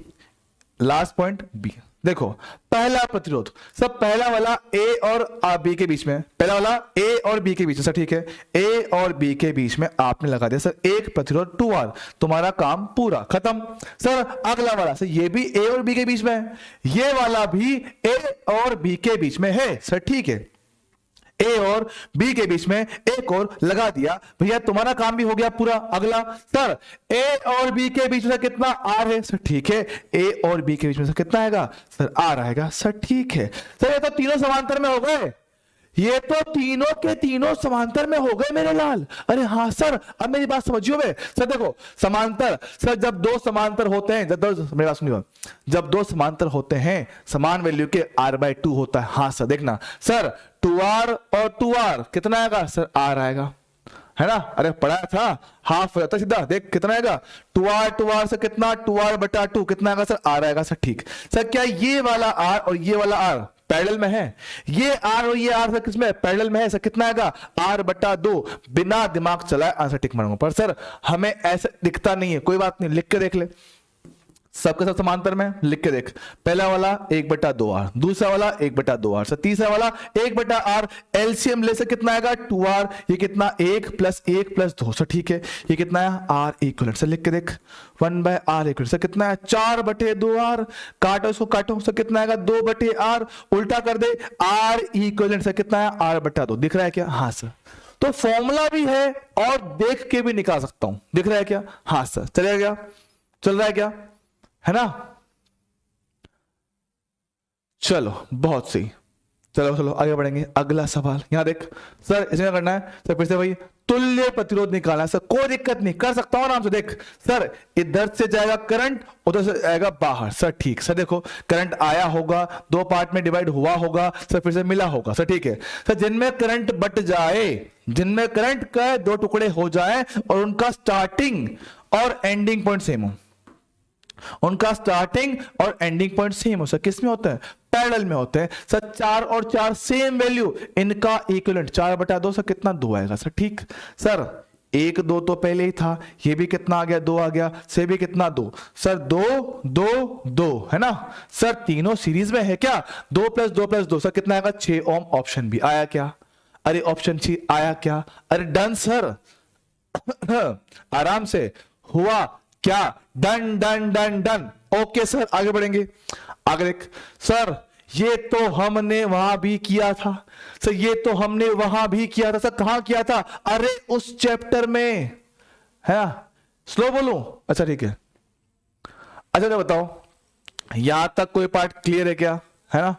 last point B. देखो पहला प्रतिरोध, सब पहला वाला ए और बी के बीच में, पहला वाला ए और बी के बीच में। सर ठीक है, ए और बी के बीच में आपने लगा दिया सर एक प्रतिरोध 2R, तुम्हारा काम पूरा खत्म। सर अगला वाला, सर ये भी ए और बी के बीच में है, ये वाला भी ए और बी के बीच में है। सर ठीक है, ए और बी के बीच में एक और लगा दिया, भैया तुम्हारा काम भी हो गया पूरा। अगला सर ए और बी के बीच में कितना आर है? सर ठीक है, ए और बी के बीच में सर कितना आएगा? सर आर आएगा। सर ठीक है। सर ये तो तीनों समांतर में हो गए, ये तो तीनों के तीनों समांतर में हो गए मेरे लाल। अरे हाँ सर, अब मेरी बात समझियो बे। सर देखो समांतर, सर जब दो समांतर होते हैं, मेरी बात सुनिए, जब दो समांतर होते हैं समान वैल्यू के r/2 होता है। हाँ सर देखना, सर 2R और 2R कितना आएगा? सर R आएगा, है ना? अरे पढ़ाया था, हाफ हो जाता सीधा। देख कितना आएगा? 2R से कितना? 2R/2 कितना आएगा? सर R आएगा। सर ठीक। सर क्या ये वाला R और ये वाला R पैरेलल में है? ये R और ये R सर किसमें? पैरेलल में है। सर कितना आएगा? R/2। बिना दिमाग चलाए आंसर टिक मारूंगा, पर सर हमें ऐसे दिखता नहीं है, कोई बात नहीं, लिख के देख ले। सबके सब समांतर में, लिख के देख। पहला वाला 1/2R, दूसरा वाला 1/2R, सर तीसरा वाला 1/R। एलसीएम ले से कितना आएगा? 2R। ये कितना? 1 + 1 + 2। सर ठीक है, ये कितना है? R equivalent. सर लिख के देख 1/R इक्विवेलेंट। सर कितना है? 4/2R। काटो इसको, काटो। सर कितना आएगा? 2/R। उल्टा कर दे, R इक्विवेलेंट। सर कितना है? R/2। दिख रहा है क्या? हाँ सर। तो फॉर्मूला भी है और देख के भी निकाल सकता हूं, दिख रहा है क्या? हाँ सर। चलेगा क्या? चल रहा है क्या? है ना? चलो बहुत सही। चलो आगे बढ़ेंगे। अगला सवाल यहां देख सर, इसमें करना है सर फिर से वही तुल्य प्रतिरोध निकालना है। सर कोई दिक्कत नहीं, कर सकता हूं आराम से। देख सर इधर से जाएगा करंट, उधर से आएगा बाहर। सर ठीक। सर देखो करंट आया होगा, दो पार्ट में डिवाइड हुआ होगा, सर फिर से मिला होगा। सर ठीक है। सर जिनमें करंट बट जाए, जिनमें करंट का दो टुकड़े हो जाए और उनका स्टार्टिंग और एंडिंग पॉइंट सेम हो, उनका स्टार्टिंग और एंडिंग पॉइंट सेम हो। सर किस में होता है? पैरेलल में होते हैं। सर 4 और 4 सेम वैल्यू, इनका इक्विवेलेंट 4/2। सर कितना? 2 आएगा। सर ठीक। सर 1 2 तो पहले ही था, ये भी कितना आ गया? 2 आ गया। से भी कितना? 2। सर 2 2 2 है ना? सर तीनों सीरीज में है क्या? 2 + 2 + 2 सर कितना आएगा? 6 ओम। ऑप्शन भी आया क्या? अरे ऑप्शन सी आया क्या? अरे डन सर आराम से हुआ क्या? Done done done done. Okay sir आगे बढ़ेंगे। आगे देख सर, ये तो हमने वहां भी किया था। सर ये तो हमने वहां भी किया था। सर कहां किया था? अरे उस चैप्टर में, है ना? स्लो बोलूं? अच्छा ठीक है। अच्छा तो बताओ यहां तक कोई पार्ट क्लियर है क्या? है ना?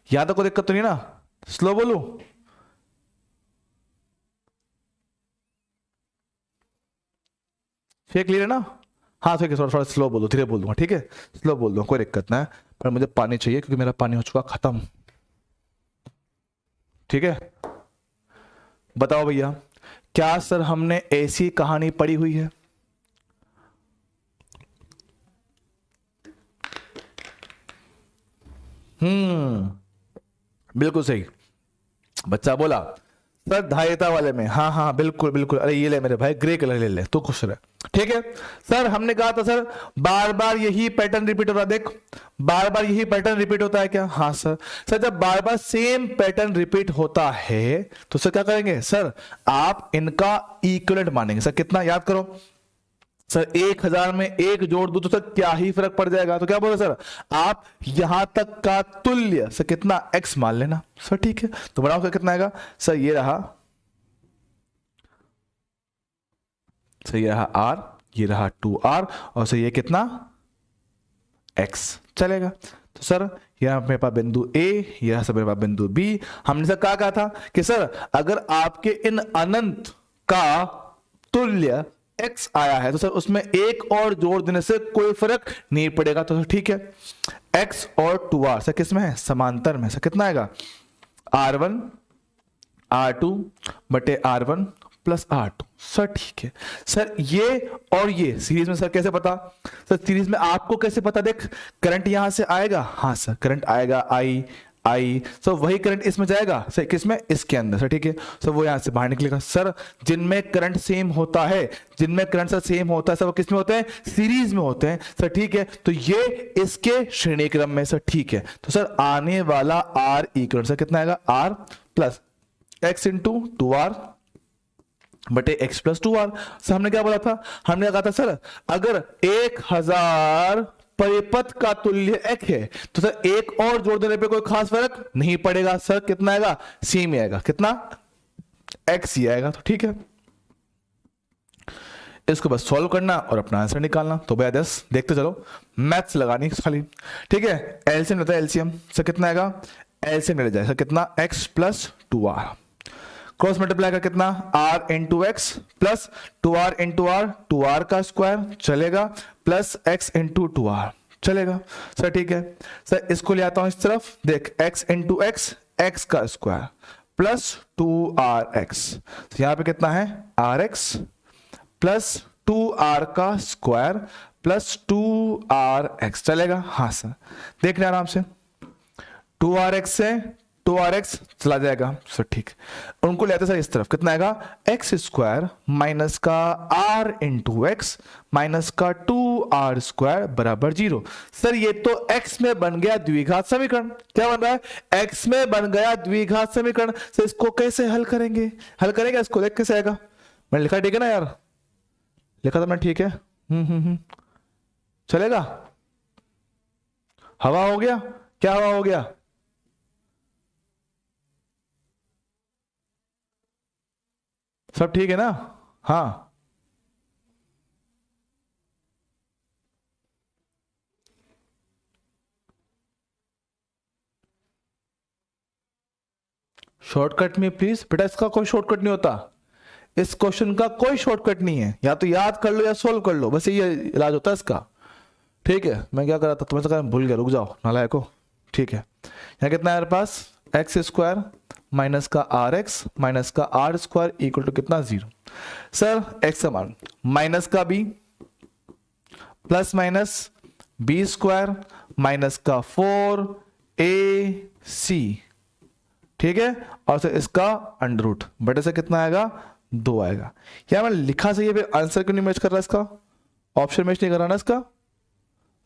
यहां तक कोई दिक्कत तो नहीं ना? स्लो बोलूं? फिर क्लियर है ना? हाँ ठीक है, थोड़ा स्लो बोल दो, धीरे बोल दूंगा, ठीक है? स्लो बोल दो, कोई दिक्कत ना है, पर मुझे पानी चाहिए क्योंकि मेरा पानी हो चुका खत्म। ठीक है, बताओ भैया, क्या सर हमने ऐसी कहानी पढ़ी हुई है? बिल्कुल सही बच्चा बोला सर, धायता वाले में। हाँ हाँ बिल्कुल बिल्कुल। अरे ये ले मेरे भाई, ग्रे कलर ले ले, तू खुश रहे। ठीक है सर, हमने कहा था सर बार बार यही पैटर्न रिपीट हो रहा है, देख बार बार यही पैटर्न रिपीट होता है क्या? हाँ सर। सर जब बार बार सेम पैटर्न रिपीट होता है तो सर क्या करेंगे सर, आप इनका इक्विवेलेंट मानेंगे। सर कितना याद करो सर, 1000 में एक जोड़ दो तो सर क्या ही फर्क पड़ जाएगा, तो क्या बोले सर, आप यहां तक का तुल्य सर कितना x मान लेना। सर ठीक है, तो बनाओ सर कितना आएगा सर, ये रहा सर, ये रहा r, ये रहा 2r, और सर ये कितना x चलेगा। तो सर यहां मेरे पास बिंदु A, यह सब मेरे पास बिंदु B। हमने सर क्या कहा था कि सर अगर आपके इन अनंत का तुल्य x आया है तो सर उसमें एक और जोड़ देने से कोई फर्क नहीं पड़ेगा। तो सर ठीक है, x और 2r सर किस में है, समांतर में। सर कितना आएगा r1 r2 बटे r1 प्लस r2। सर ठीक है सर, ये और ये सीरीज में सर कैसे पता, सर सीरीज में आपको कैसे पता, देख करंट यहां से आएगा, हाँ सर करंट आएगा आई सर, वही करंट इसमें जाएगा सर, किसमें, इसके अंदर। सर ठीक है सर, वो यहां से बाहर निकलेगा। सर जिनमें करंट सेम होता है, जिनमें करंट सर सेम होता है सर, वो किसमें होते हैं, सीरीज में होते हैं। सर ठीक है, तो ये इसके श्रेणी क्रम में। सर ठीक है, तो सर आने वाला आर इक्वल सर कितना आएगा, are plus x into 2r बटे x प्लस 2r। सर हमने क्या बोला था, हमने कहा था सर अगर 1000 परिपथ का तुल्य x है तो सर एक और जोड़ देने पे कोई खास फर्क नहीं पड़ेगा। सर कितना आएगा, सेम ही आएगा, कितना x ही आएगा। तो ठीक है, इसको बस सॉल्व करना और अपना आंसर निकालना। तो भैया 10 देखते चलो, मैथ्स लगानी खाली। ठीक है, एलसीएम लेता है, एलसीएम सर कितना आएगा, एलसीएम ले जाएगा कितना, x plus 2r, cross multiply का कितना r into x plus 2r into R, 2r का स्क्वायर चलेगा प्लस x इंटू 2r चलेगा। सर ठीक है सर, इसको ले आता हूं इस तरफ, देख x इंटू एक्स, एक्स का स्क्वायर प्लस 2rx, तो यहां पे कितना है rx प्लस 2r का स्क्वायर प्लस 2rx चलेगा। हाँ सर, देख रहे आराम से, 2rx से 2rx चला जाएगा। सर ठीक, उनको लेते सर इस तरफ, कितना आएगा एक्स स्क्वायर माइनस का r इंटू एक्स माइनस का 2r स्क्वायर बराबर 0। सर ये तो x में बन गया द्विघात समीकरण, क्या बन रहा है, x में बन गया द्विघात समीकरण। सर इसको कैसे हल करेंगे, हल करेंगे इसको, देख कैसे आएगा, मैंने लिखा ठीक है ना यार, लिखा था मैं, ठीक है चलेगा। हवा हो गया, क्या हवा हो गया, सब ठीक है ना। हाँ शॉर्टकट में प्लीज बेटा, इसका कोई शॉर्टकट नहीं होता, इस क्वेश्चन का कोई शॉर्टकट नहीं है, या तो याद कर लो या सोल्व कर लो, बस ये इलाज होता है इसका। ठीक है, मैं क्या कर रहा था, तुम्हें तो भूल गया, रुक जाओ नालायको। ठीक है, यहाँ कितना है मेरे पास, एक्स स्क्वायर माइनस का आर एक्स माइनस का आर स्क्वायर इक्वल टू कितना 0। सर एक्स का मान माइनस का B plus minus B square minus का 4ac, ठीक है, और सर इसका अंडर रूट बटे से कितना आएगा 2 आएगा। क्या मैंने लिखा सही है, आंसर क्यों नहीं मैच कर रहा इसका, ऑप्शन मैच नहीं कर रहा ना इसका,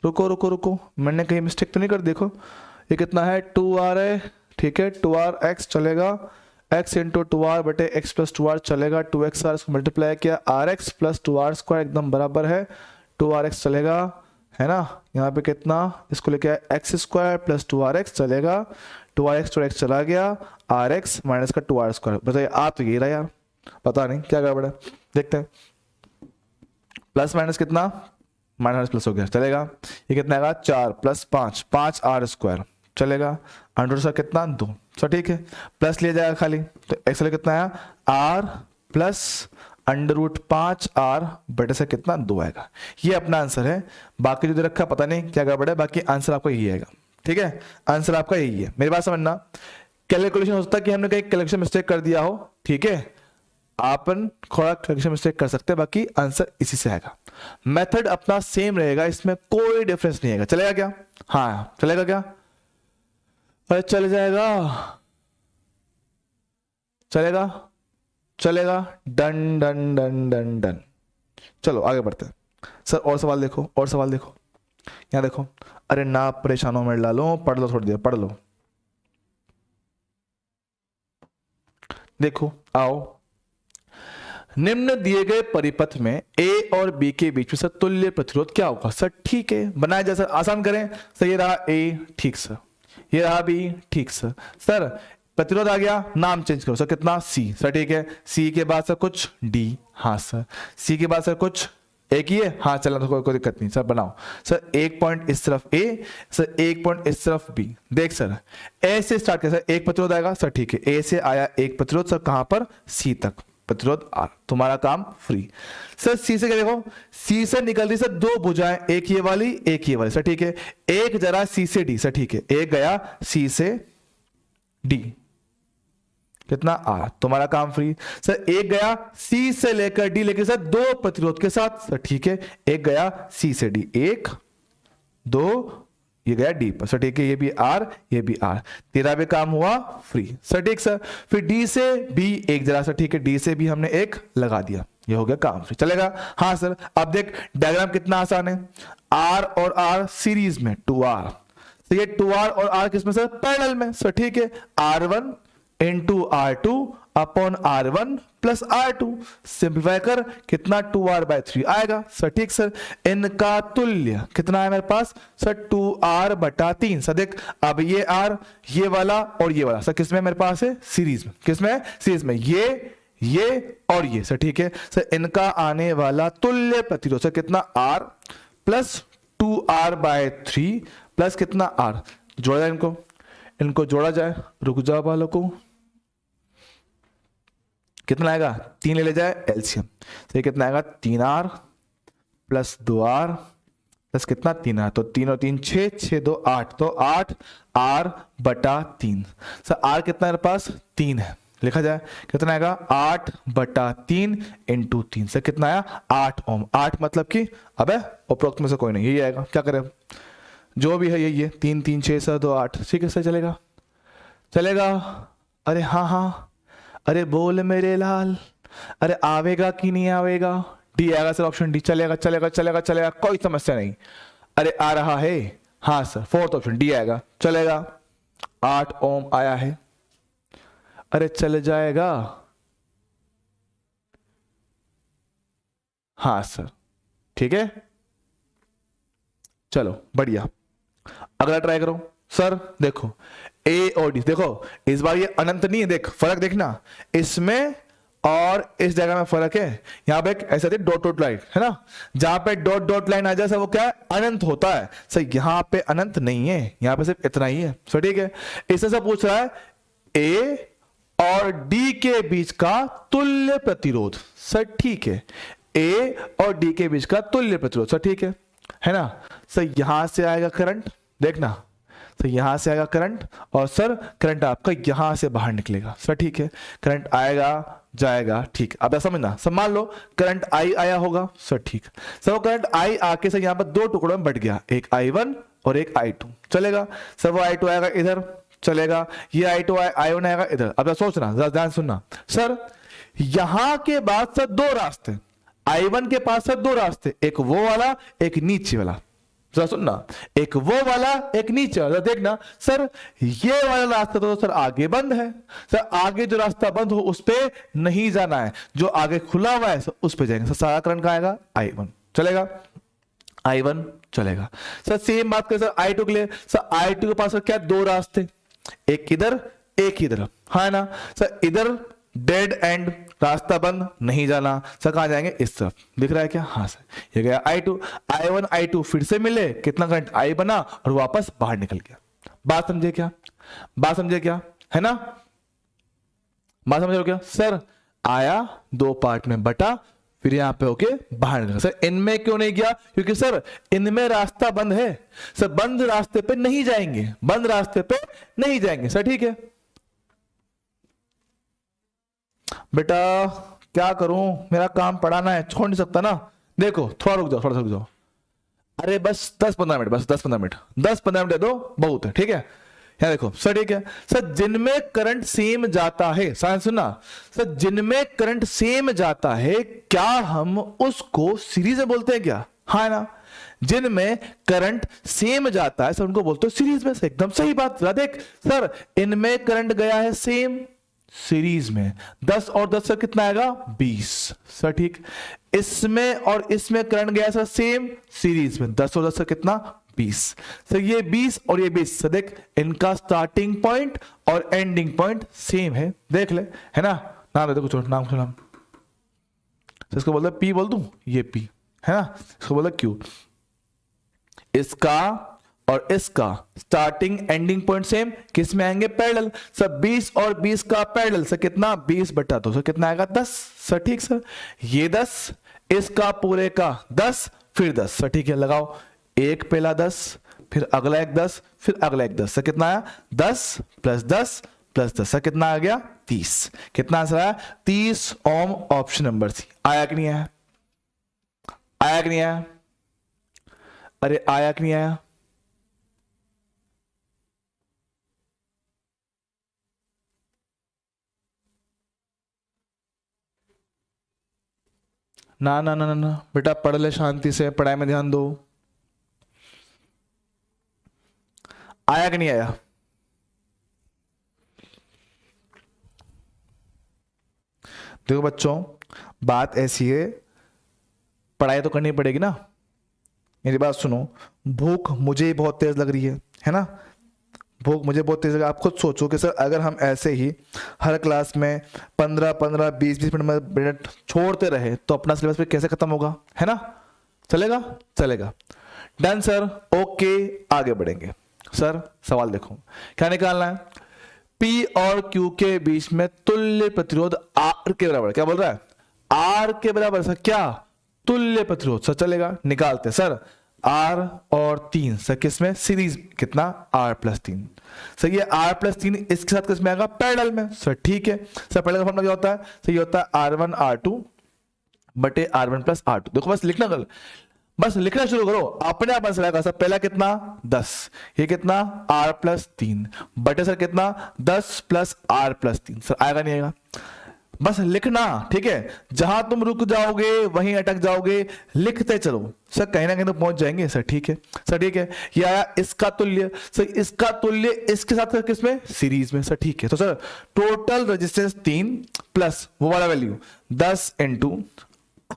रुको रुको रुको, मैंने कहीं मिस्टेक तो नहीं कर, देखो ये कितना है 2r है, ठीक है 2rx चलेगा, x इंटू 2r बटे x प्लस 2r चलेगा, 2xr इसको मल्टीप्लाई किया, rx प्लस 2r स्क्वायर एकदम बराबर है 2rx चलेगा, है ना। यहाँ पे कितना, इसको लेके एक्स स्क्वायर प्लस 2rx चलेगा, 2rx 2x चला गया, rx माइनस का 2r स्क्वायर, बताइए आ तो ये रहा यार, पता नहीं क्या गड़बड़ है, देखते हैं। प्लस माइनस कितना, माइनस प्लस हो गया चलेगा, ये कितना आएगा 4 प्लस 5 5r स्क्वायर चलेगा, अंडर सा कितना 2। सर ठीक है, प्लस लिया जाएगा खाली, तो एक्स कितना आया r plus under root 5r बटे से कितना 2 आएगा। ये अपना आंसर है, बाकी जो दे रखा पता नहीं क्या गड़बड़ है, बाकी आंसर आपका यही आएगा। ठीक है, आंसर आपका यही है, मेरी बात समझना। कैलकुलेशन हो सकता है कि हमने कहीं कैलकुलेशन मिस्टेक कर दिया हो, ठीक है, आपन थोड़ा कैलकुलेशन मिस्टेक कर सकते हैं, बाकी आंसर इसी से आएगा। मेथड अपना सेम रहेगा, इसमें कोई डिफरेंस नहीं आएगा। चलेगा क्या, हाँ चलेगा क्या, अरे चल जाएगा, चलेगा चलेगा, done done done done done, चलो आगे बढ़ते हैं सर। और सवाल देखो, और सवाल देखो, यहाँ देखो। अरे ना परेशान हो मेरे लालो, पढ़ लो थोड़ी देर, पढ़ लो। देखो आओ, निम्न दिए गए परिपथ में ए और बी के बीच में सर तुल्य प्रतिरोध क्या होगा? सर ठीक है, बनाया जाए सर, आसान करें सर। ये रहा ए, ठीक सर, ये रहा बी, ठीक सर। सर प्रतिरोध आ गया, नाम चेंज करो सर, कितना? सी सर, ठीक है। सी के बाद सर कुछ डी, हाँ सर। सी के बाद सर कुछ एक ही है, हाँ चलना तो कोई दिक्कत नहीं सर, बनाओ सर। एक पॉइंट इस तरफ ए सर, एक पॉइंट इस तरफ बी। देख सर ए से स्टार्ट कर सर, एक प्रतिरोध आएगा सर, ठीक है। ए से आया एक प्रतिरोध सर, कहां पर? सी तक, प्रतिरोध आर, तुम्हारा काम फ्री सर। सी से क्या देखो, सी से निकल रही सर दो भुजाएं, एक ये वाली एक ये वाली सर, ठीक है। एक जरा सी से डी सर, ठीक है। एक गया सी से डी, कितना? आर, तुम्हारा काम फ्री सर। एक गया सी से लेकर डी, लेकर सर दो प्रतिरोध के साथ सर, ठीक है। एक गया सी से डी, एक दो, ये गया डी पर सर, ठीक है। ये भी आर, ये भी आर, तेरा भी काम हुआ फ्री सर, ठीक सर। फिर डी से बी एक जरा सर, ठीक है। डी से भी हमने एक लगा दिया, ये हो गया काम फ्री, चलेगा? हाँ सर। अब देख डायग्राम कितना आसान है, आर और आर सीरीज में 2r, तो ये 2r और r किसमें सर? पैरेलल में सर, ठीक है। r1 into r2 upon r1 plus r2, simplify कर, कितना? 2r/3 आएगा सर, ठीक सर। इनका तुल्य कितना है मेरे पास सर? 2r/3 sir. देख अब ये r, ये वाला और ये वाला सर किसमें मेरे पास है? सीरीज में। किसमें? सीरीज में। ये और ये सर, ठीक है सर। इनका आने वाला तुल्य प्रतिरोध सर कितना? r प्लस 2r/3 प्लस कितना? r। जोड़ा जाए इनको जोड़ा जाए, रुक जाओ वालों को, कितना आएगा? 3 ले जाए एलसीएम, तो ये कितना आएगा? 3r प्लस 2r प्लस कितना? 3r, तो 3 और 3 6, 6 2 8, तो 8r/3 सर। r कितना मेरे पास? 3 है, लिखा जाए कितना आएगा? 8/3 इंटू 3 सर, कितना आया? 8 ओम। 8 मतलब कि अबे उपरोक्त में से कोई नहीं, यही आएगा, क्या करें जो भी है यही है। 3 3 6 7 2 8, ठीक है सर, चलेगा चलेगा। अरे हाँ हाँ, अरे बोल मेरे लाल, अरे आवेगा कि नहीं आवेगा? डी आएगा सर, ऑप्शन डी, चलेगा चलेगा चलेगा चलेगा, कोई समस्या नहीं। अरे आ रहा है, हाँ सर, फोर्थ ऑप्शन डी आएगा, चलेगा। 8 ओम आया है, अरे चल जाएगा, हाँ सर, ठीक है। चलो बढ़िया, अगला ट्राई करो सर। देखो ए और डी, देखो इस बार ये अनंत नहीं है, देख फर्क देखना, इसमें और इस जगह में फर्क है। यहां पे ऐसा डॉट डॉट लाइन है ना, जहां पे डॉट डॉट लाइन आ जाए सर वो क्या है? अनंत होता है सर। यहां पे अनंत नहीं है, यहां पे सिर्फ इतना ही है सर, ठीक है। इससे सब पूछ रहा है ए और डी के बीच का तुल्य प्रतिरोध सर, ठीक है। ए और डी के बीच का तुल्य प्रतिरोध सर, ठीक है ना सर। यहां से आएगा करंट, देखना तो यहां से आएगा करंट, और सर करंट आपका यहां से बाहर निकलेगा सर, ठीक है। करंट आएगा जाएगा, ठीक। अब ऐसा समझना सर, मान लो करंट आई आया होगा सर, ठीक सर। वो करंट आई आके सर यहां पर दो टुकड़ों में बट गया, एक i1 और एक i2, चलेगा सर। वो i2 आएगा इधर, चलेगा। ये i2 i1 आएगा इधर। अब सोचना, जरा ध्यान सुनना सर, यहां के बाद सर दो रास्ते, i1 के पास सर दो रास्ते, एक वो वाला एक नीचे वाला, जरा सुनना, एक वो वाला एक नीचे वाला। देखना सर, ये वाला रास्ता तो सर आगे बंद है सर, आगे जो रास्ता बंद हो उस पे नहीं जाना है, जो आगे खुला हुआ है सर उस पे जाएंगे सर। सारा करंट का आएगा i1, चलेगा i1, चलेगा सर। सेम बात करें सर i2 के लिए, सर i2 के पास सर क्या? दो रास्ते, एक इधर एक इधर, हाँ ना सर। इधर डेड एंड, रास्ता बंद, नहीं जाना सर। कहां जाएंगे? इस तरफ, दिख रहा है क्या? हाँ सर, ये गया i2, i1 i2 फिर से मिले, कितना करंट? I बना और वापस बाहर निकल गया। बात समझे क्या? बात समझे क्या? है ना, बात समझ क्या सर? आया दो पार्ट में बटा, फिर यहां पे होके बाहर निकला सर। इनमें क्यों नहीं गया? क्योंकि सर इनमें रास्ता बंद है सर, बंद रास्ते पे नहीं जाएंगे, बंद रास्ते पे नहीं जाएंगे सर, ठीक है। बेटा क्या करूं, मेरा काम पढ़ाना है, छोड़ नहीं सकता ना। देखो थोड़ा रुक जाओ, थोड़ा रुक जाओ, अरे बस 10-15 मिनट, बस 10-15 मिनट, 10-15 मिनट दे दो, बहुत है, ठीक है। यहाँ देखो सर, ठीक है सर, जिनमें करंट सेम जाता है, साइंस सुनना सर, जिनमें करंट सेम जाता है क्या हम उसको सीरीज में बोलते हैं क्या? हाँ है ना, जिनमें करंट सेम जाता है सर उनको बोलते हो सीरीज में से। एकदम सही बात। देख सर, इनमें करंट गया है सेम सीरीज में, 10 और 10 से कितना आएगा 20 सर, ठीक। इसमें और इसमें करंट गया सर सेम सीरीज में, 10 और 10 से कितना 20 सर, ये 20 और ये 20 सर, देख इनका स्टार्टिंग पॉइंट और एंडिंग पॉइंट सेम है, देख ले, है ना। नाम देखो छोड़, नाम नाम इसको बोलते पी, बोल दूं ये पी है ना, इसको बोलते क्यू। इसका और इसका स्टार्टिंग एंडिंग पॉइंट सेम, किस में आएंगे पैरेलल सर, 20 और 20 का पैरेलल सर कितना 20 बटा 2 सर कितना आएगा 10 सर, ठीक सर। ये 10, इसका पूरे का 10, फिर 10 सर, ठीक है। लगाओ, एक पहला 10, फिर अगला एक 10, फिर अगला एक 10 सर, कितना आया 10 प्लस 10 प्लस 10 सर कितना आ गया 30। कितना आंसर आया 30 ओम, ऑप्शन नंबर सी। आया कि नहीं आया? आया कि नहीं आया? अरे आया कि नहीं आया? ना ना ना ना ना बेटा, पढ़ ले शांति से, पढ़ाई में ध्यान दो। आया कि नहीं आया? देखो बच्चों, बात ऐसी है, पढ़ाई तो करनी पड़ेगी ना। मेरी बात सुनो, भूख मुझे बहुत तेज लग रही है ना, भूख मुझे बहुत तेज लग रही है। आप खुद सोचो कि सर अगर हम ऐसे ही हर क्लास में 15-15 20-20 मिनट छोड़ते रहे तो अपना सिलेबस पे कैसे खत्म होगा, है ना। चलेगा? चलेगा। डन सर, ओके, आगे बढ़ेंगे। सर सवाल देखो, क्या निकालना है? P और Q के बीच में तुल्य प्रतिरोध R के बराबर, क्या बोल रहा है? R के बराबर सर, क्या तुल्य प्रतिरोध सर, चलेगा, निकालते सर। R और 3 सर किसमें सीरीज, कितना R+3 सर, ये R+3 इसके साथ किसमें आएगा पैरेलल में सर, ठीक है सर। पैरेलल का फॉर्मूला क्या होता है सर? ये होता है R1 R2 बटे R1 प्लस R2। देखो बस लिखना, कल बस लिखना शुरू करो, अपने आप आंसर आएगा सर। पहला कितना 10, ये कितना R+3 बटे सर कितना 10 प्लस R+3 सर, आएगा नहीं आएगा? बस लिखना, ठीक है। जहां तुम रुक जाओगे वहीं अटक जाओगे, लिखते चलो सर, कहीं ना कहीं तो पहुंच जाएंगे सर, ठीक है सर, ठीक है। ये आया इसका तुल्य सर, इसका तुल्य इसके साथ किसमें सीरीज में सर, ठीक है। तो सर टोटल रेजिस्टेंस 3 प्लस वो वाला वैल्यू 10 इंटू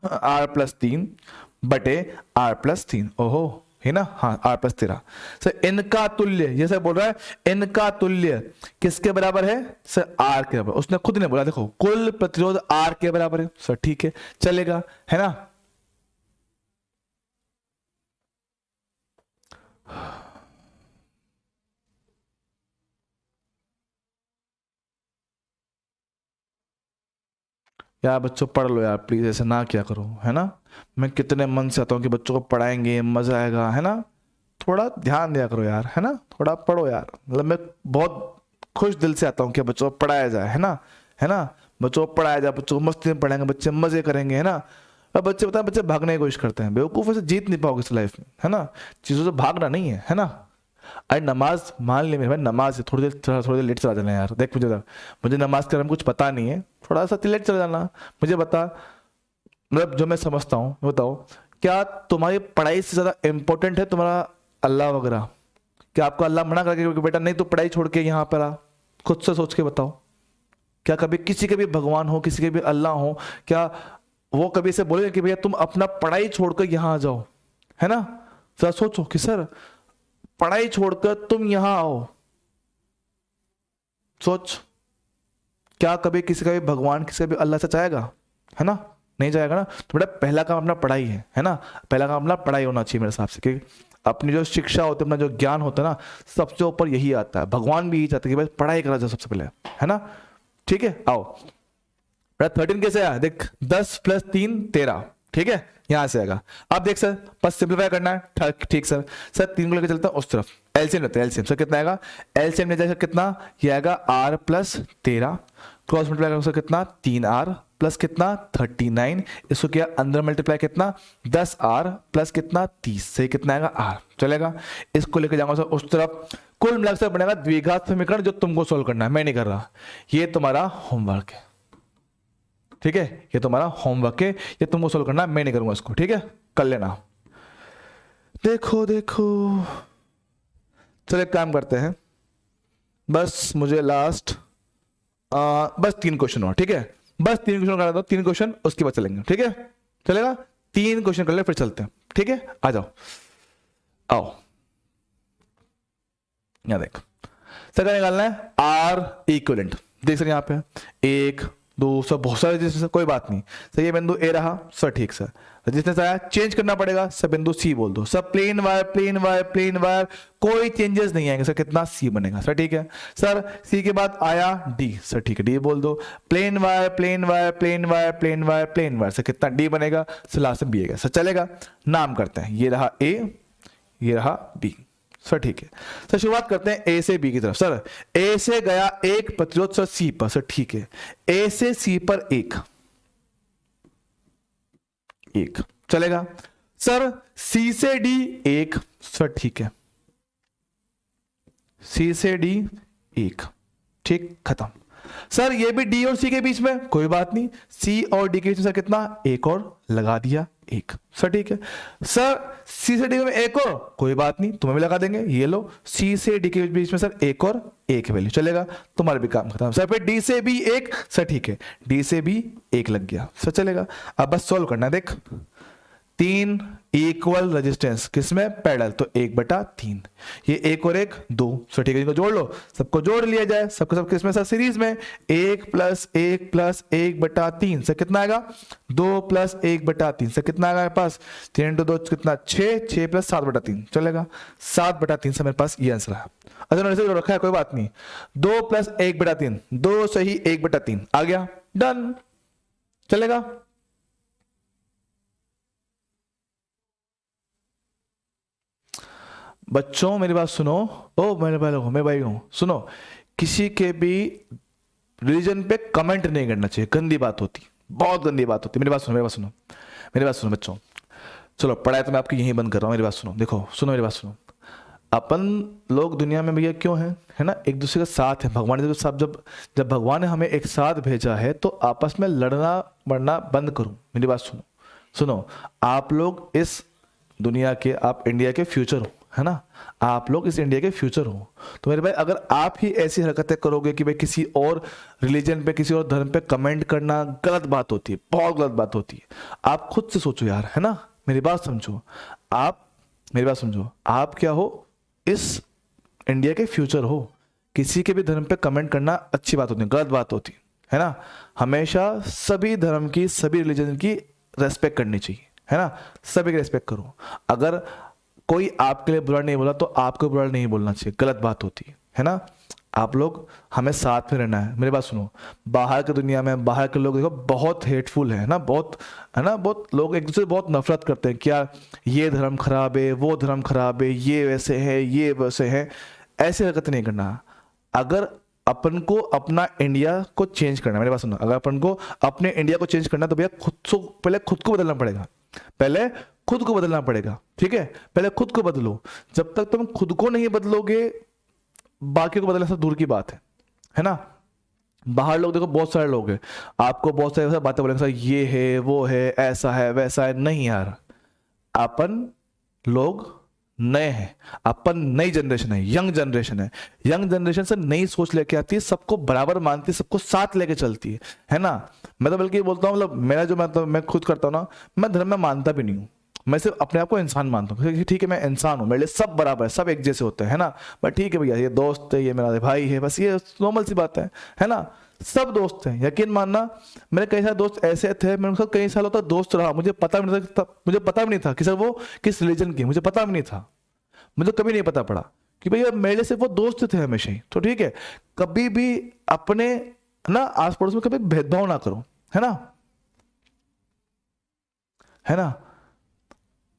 R+3 बटे R+3, ओहो, है ना, हाँ R+13 सर। इनका तुल्य, ये सर बोल रहा है इनका तुल्य किसके बराबर है सर? R के बराबर। उसने खुद ने बोला, देखो कुल प्रतिरोध R के बराबर है सर, ठीक है, चलेगा, है ना। यार बच्चों पढ़ लो यार प्लीज, ऐसे ना क्या करो, है ना। मैं कितने मन से आता हूँ कि बच्चों को पढ़ाएंगे, मजा आएगा, है ना। थोड़ा ध्यान दिया करो यार, है ना, थोड़ा पढ़ो यार। मतलब मैं बहुत खुश दिल से आता हूँ कि बच्चों को पढ़ाया जाए, है ना, है ना। बच्चों को पढ़ाया जाए, बच्चों को मस्ती में पढ़ाएंगे, बच्चे मजे करेंगे, है ना। अब बच्चे बताएं, बच्चे भागने की कोशिश करते हैं, बेवकूफ़ से जीत नहीं पाओगे इस लाइफ में, है ना। चीज़ों से भागना नहीं है ना। अरे नमाज मान ले मेरे भाई, नमाज है, थोड़ी देर लेट चला जाना यार। देख मुझे नमाज के बारे में कुछ पता नहीं है, थोड़ा सा लेट चला जाना, मुझे बता, मतलब जो मैं समझता हूँ बताओ। क्या तुम्हारी पढ़ाई से ज़्यादा इंपॉर्टेंट है तुम्हारा अल्लाह वगैरह? क्या आपको अल्लाह मना करके कि बेटा नहीं तो पढ़ाई छोड़ के यहाँ पर आ? खुद से सोच के बताओ। क्या कभी किसी के भी भगवान हो, किसी के भी अल्लाह हो, क्या वो कभी से बोलेंगे कि भैया तुम अपना पढ़ाई छोड़कर यहाँ आ जाओ, है ना। जरा सोचो कि सर पढ़ाई छोड़कर तुम यहां आओ, सोच, क्या कभी किसी का भी भगवान किसी भी अल्लाह से चाहेगा, है ना, नहीं चाहेगा ना। तो बेटा पहला काम अपना पढ़ाई है ना, पहला काम अपना पढ़ाई होना चाहिए मेरे हिसाब से, कि अपनी जो शिक्षा होती है, अपना जो ज्ञान होता है ना, सबसे ऊपर यही आता है। भगवान भी यही चाहते हैं कि भाई पढ़ाई करा जाए सबसे पहले, है ना, ठीक है। आओ बेटा 13 कैसे आया देख, 10 प्लस 3 13, ठीक है, यहां से आएगा। अब देख सर बस सिंप्लीफाई करना है, ठीक सर। सर 3 को लेकर चलता हूं उस तरफ, एलसीएम लेते हैं, एलसीएम सर कितना आएगा, एलसीएम ले जाएगा कितना, ये आएगा R+13, क्रॉस मल्टीप्लाई करोगे सर कितना 3R प्लस कितना 39, इसको किया अंदर मल्टीप्लाई कितना 10r प्लस कितना 30 से कितना आएगा r, चलेगा। इसको लेके जाऊंगा सर उस तरफ, कुल मिलाकर सर बनेगा द्विघात समीकरण जो तुमको सोल्व करना है, मैं नहीं कर रहा, ये तुम्हारा होमवर्क है, ठीक है, ये तुम्हारा होमवर्क है, ये तुमको सोल्व करना है, मैं नहीं करूंगा इसको, ठीक है, कर लेना। देखो देखो चलो एक काम करते हैं, बस मुझे लास्ट बस 3 क्वेश्चन और, ठीक है, बस 3 क्वेश्चन करा दो, 3 क्वेश्चन उसके बाद चलेंगे, ठीक है, चलेगा, 3 क्वेश्चन कर ले फिर चलते हैं, ठीक है, आ जाओ, आओ यहां देख, सर निकालना है आर इक्विवेलेंट, देख सकते यहाँ पे 1 2 सब बहुत सारे रेजिस्टेंस, कोई बात नहीं सर, ये बिंदु ए रहा सर, ठीक सर, रेजिस्टेंस आया चेंज करना पड़ेगा सर, बिंदु सी बोल दो sir, plain wire plain wire plain wire, कोई चेंजेस नहीं आएंगे सर, कितना सी बनेगा सर, ठीक है सर, सी के बाद आया डी सर, ठीक है डी बोल दो, plain wire plain wire plain wire plain wire plain wire sir, कितना डी बनेगा सर, लास्ट में बी आएगा सर, चलेगा। नाम करते हैं, ये रहा ए, ये रहा बी सर, ठीक है सर, शुरुआत करते हैं ए से बी की तरफ। सर ए से गया एक प्रतिरोध सर सी पर सर, ठीक है, ए से सी पर एक चलेगा सर, सी से डी एक सर, ठीक है, सी से डी एक, ठीक, खत्म। सर ये भी डी और सी के बीच में कोई बात नहीं, सी और डी के बीच में सर कितना एक और लगा दिया एक सर, ठीक है सर, सी से डी में एक और कोई बात नहीं, तुम्हें भी लगा देंगे, ये लो सी से डी के बीच में सर एक और एक वैल्यू, चलेगा, तुम्हारा भी काम खत्म सर। फिर डी से भी एक सर, ठीक है, डी से भी एक लग गया सर, चलेगा। अब बस सॉल्व करना है, देख 3 इक्वल रेजिस्टेंस किसमें पैरेलल, तो 1/3, ये एक और एक 2 सर, ठीक है, इनको जोड़ लो, सबको जोड़ लिया जाए, सबको सब किसमें सर सीरीज में, 1 + 1 + 1/3 से कितना आएगा 2 + 1/3 से कितना आएगा मेरे पास 3 × 2 कितना 6 + 7/3 चलेगा, 7/3 से मेरे पास ये आंसर है। अच्छा मैंने जो रखा है कोई बात नहीं, 2 + 1/3 2 सही 1/3 आ गया, डन, चलेगा। बच्चों मेरी बात सुनो, ओ मेरे भाई हूं, सुनो, किसी के भी रिलीजन पे कमेंट नहीं करना चाहिए, गंदी बात होती, बहुत गंदी बात होती, मेरी बात सुनो, मेरी बात सुनो बच्चों, चलो पढ़ाई तो मैं आपकी यहीं बंद कर रहा हूँ, मेरी बात सुनो, देखो सुनो मेरी बात सुनो, अपन लोग दुनिया में भैया क्यों हैं, है ना, एक दूसरे के साथ है, भगवान ने साथ जब भगवान ने हमें एक साथ भेजा है तो आपस में लड़ना बढ़ना बंद करो, मेरी बात सुनो, आप लोग इस दुनिया के, आप इंडिया के फ्यूचर हो, है ना, आप लोग इस इंडिया के फ्यूचर हो, तो मेरे भाई अगर आप ही ऐसी हरकतें करोगे कि भाई किसी और रिलीजन पे किसी और धर्म पे कमेंट करना गलत बात होती है, बहुत गलत बात होती है, आप खुद से सोचो यार, है ना, मेरी बात समझो, आप मेरी बात समझो, आप क्या हो, इस इंडिया के फ्यूचर हो, किसी के भी धर्म पे कमेंट करना अच्छी बात होती है, गलत बात होती है ना, हमेशा सभी धर्म की सभी रिलीजन की रेस्पेक्ट करनी चाहिए, है ना, सभी की रेस्पेक्ट करो, अगर कोई आपके लिए बुरा नहीं बोला तो आपको बुरा नहीं बोलना चाहिए, गलत बात होती है ना, आप लोग हमें साथ में रहना है। मेरी बात सुनो, बाहर की दुनिया में बाहर के लोग देखो बहुत हेटफुल है ना, बहुत, है ना, बहुत लोग एक दूसरे से बहुत नफरत करते हैं, क्या ये धर्म खराब है, वो धर्म खराब है, ये वैसे है, ये वैसे है, ऐसी हरकत नहीं करना। अगर अपन को अपना इंडिया को चेंज करना है, मेरी बात सुनो, अगर अपन को अपने इंडिया को चेंज करना है तो भैया पहले खुद को बदलना पड़ेगा, पहले खुद को बदलना पड़ेगा, ठीक है, पहले खुद को बदलो, जब तक तुम खुद को नहीं बदलोगे बाकी को बदलना सब दूर की बात है ना। बाहर लोग देखो बहुत सारे लोग हैं, आपको बहुत सारी बातें बोलेंगे, सर ये है वो है ऐसा है वैसा है, नहीं यार, अपन लोग नए हैं, अपन नई जनरेशन है, यंग जनरेशन है, यंग जनरेशन से नई सोच लेके आती है, सबको बराबर मानती है, सबको साथ लेके चलती है ना। मैं तो बल्कि बोलता हूँ, मतलब मेरा जो मैं खुद करता हूँ ना, मैं धर्म में मानता भी नहीं हूँ, मैं सिर्फ अपने आप को इंसान मानता हूँ, ठीक है मैं इंसान हूँ, मेरे लिए सब बराबर है, सब एक जैसे होते हैं, है ना, बट ठीक है भैया ये दोस्त है, ये मेरा भाई है, बस ये नॉर्मल सी बात है ना, सब दोस्त हैं, यकीन मानना मेरे कई सारे दोस्त ऐसे थे, मैं उनके साथ कई सालों तक दोस्त रहा, मुझे पता भी नहीं था कि सर वो किस रिलीजन की, मुझे पता भी नहीं था, मुझे कभी नहीं पता पड़ा कि भैया मेरे से वो दोस्त थे हमेशा ही, तो ठीक है, कभी भी अपने ना आस पड़ोस में कभी भेदभाव ना करो, है ना,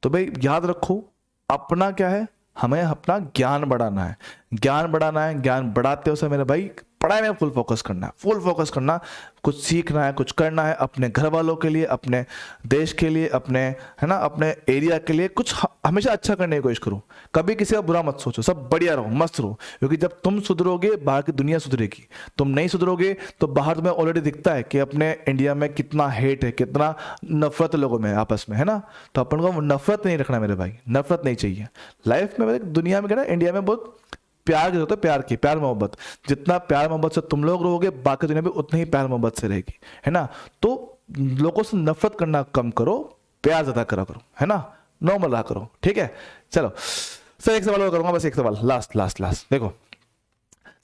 तो भाई याद रखो, अपना क्या है, हमें अपना ज्ञान बढ़ाना है, ज्ञान बढ़ाते हो सर मेरे भाई, पढ़ाई में फुल फोकस करना है, फुल फोकस करना, कुछ सीखना है, कुछ करना है अपने घर वालों के लिए, अपने देश के लिए, अपने, है ना, अपने एरिया के लिए कुछ हमेशा अच्छा करने की कोशिश करो, कभी किसी का बुरा मत सोचो, सब बढ़िया रहो, मस्त रहो, क्योंकि जब तुम सुधरोगे बाहर की दुनिया सुधरेगी, तुम नहीं सुधरोगे तो बाहर तुम्हें ऑलरेडी दिखता है कि अपने इंडिया में कितना हेट है, कितना नफरत लोगों में आपस में, है ना। तो अपन को नफरत नहीं रखना मेरे भाई, नफरत नहीं चाहिए लाइफ में। दुनिया में क्या ना, इंडिया में बहुत प्यार की जरूरत है, प्यार की, प्यार मोहब्बत, जितना प्यार मोहब्बत से तुम लोग रहोगे बाकी दुनिया भी उतना ही प्यार मोहब्बत से रहेगी, है ना। तो लोगों से नफरत करना कम करो, प्यार ज्यादा करा करो, है ना, नॉर्मल रहा करो, ठीक है। चलो सर एक सवाल और करूंगा, बस एक सवाल, लास्ट लास्ट लास्ट। देखो,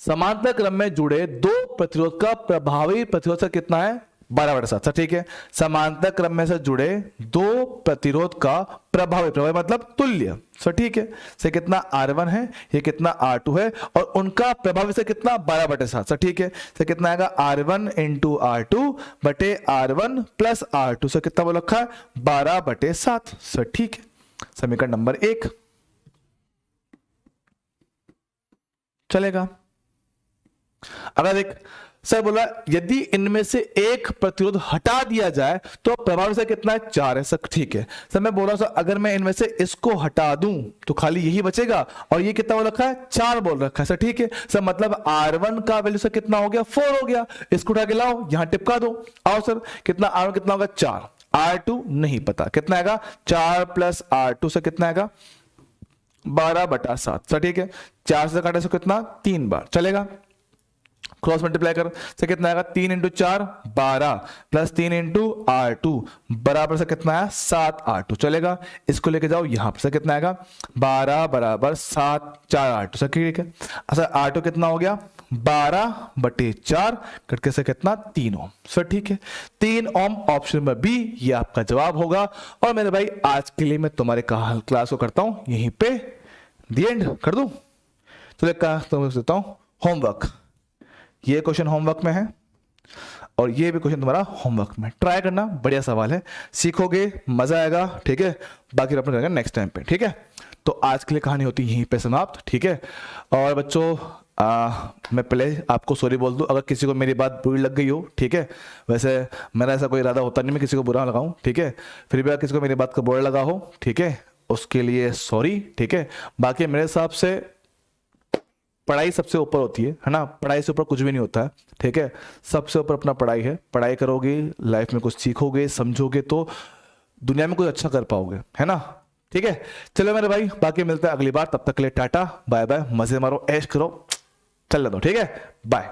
समांतर क्रम में जुड़े दो प्रतिरोध का प्रभावी प्रतिरोध से कितना है, 12/7, सर ठीक है। समांतर क्रम में से जुड़े दो प्रतिरोध का प्रभावी, प्रभावी मतलब तुल्य, सर ठीक है, से कितना R1 है, ये कितना R2 है, और उनका प्रभावी से कितना 12/7, सर ठीक है, से कितना आएगा R1 इंटू R2 बटे R1 प्लस R2, से कितना बोल रखा है 12/7, सर ठीक है। समीकरण नंबर 1 चलेगा। अगर देख सर बोला यदि इनमें से एक प्रतिरोध हटा दिया जाए तो प्रभाव से कितना है 4 है, सर ठीक है। सर मैं बोल रहा हूं सर अगर मैं इनमें से इसको हटा दूं तो खाली यही बचेगा, और ये कितना बोल रखा है 4 बोल रखा है, सर ठीक है। सर मतलब R1 का वैल्यू सर कितना हो गया 4 हो गया, इसको उठा के लाओ यहां टिपका दो, आओ सर कितना R1 कितना होगा 4, R2 नहीं पता कितना आएगा 4 प्लस R2 से कितना आएगा 12/7, सर ठीक है। 4 से काटे से कितना 3 बार चलेगा, क्रॉस मल्टीप्लाई कर से कितना आएगा 3 इंटू 4 12 प्लस 3 इंटू R2 बराबर से कितना आया 7 R2 चलेगा। इसको लेके जाओ यहां पर से कितना आएगा 12 बराबर 7 4 R2, सर ठीक है। अच्छा R2 कितना हो गया 12/4 कटके से कितना 3 ओम, सर ठीक है। 3 ओम ऑप्शन नंबर बी ये आपका जवाब होगा। और मेरे भाई आज के लिए मैं तुम्हारे क्लास को करता हूं यहीं पे दी एंड कर दूं। तो देता हूं होमवर्क, ये क्वेश्चन होमवर्क में है और ये भी क्वेश्चन तुम्हारा होमवर्क में, ट्राई करना, बढ़िया सवाल है, सीखोगे मजा आएगा, ठीक है। बाकी अपन करेंगे नेक्स्ट टाइम पे, ठीक है। तो आज के लिए कहानी होती है यहीं पे समाप्त, ठीक है। और बच्चों मैं पहले आपको सॉरी बोल दूं अगर किसी को मेरी बात बुरी लग गई हो, ठीक है। वैसे मेरा ऐसा कोई इरादा होता नहीं मैं किसी को बुरा लगाऊं, ठीक है। फिर भी अगर किसी को मेरी बात का बुरा लगा हो, ठीक है, उसके लिए सॉरी, ठीक है। बाकी मेरे हिसाब से पढ़ाई सबसे ऊपर होती है ना, पढ़ाई से ऊपर कुछ भी नहीं होता है, ठीक है। सबसे ऊपर अपना पढ़ाई है, पढ़ाई करोगे लाइफ में कुछ सीखोगे समझोगे तो दुनिया में कुछ अच्छा कर पाओगे, है ना, ठीक है। चलो मेरे भाई बाकी मिलते हैं अगली बार, तब तक के लिए टाटा बाय बाय, मजे मारो ऐश करो, चल दो, ठीक है, बाय।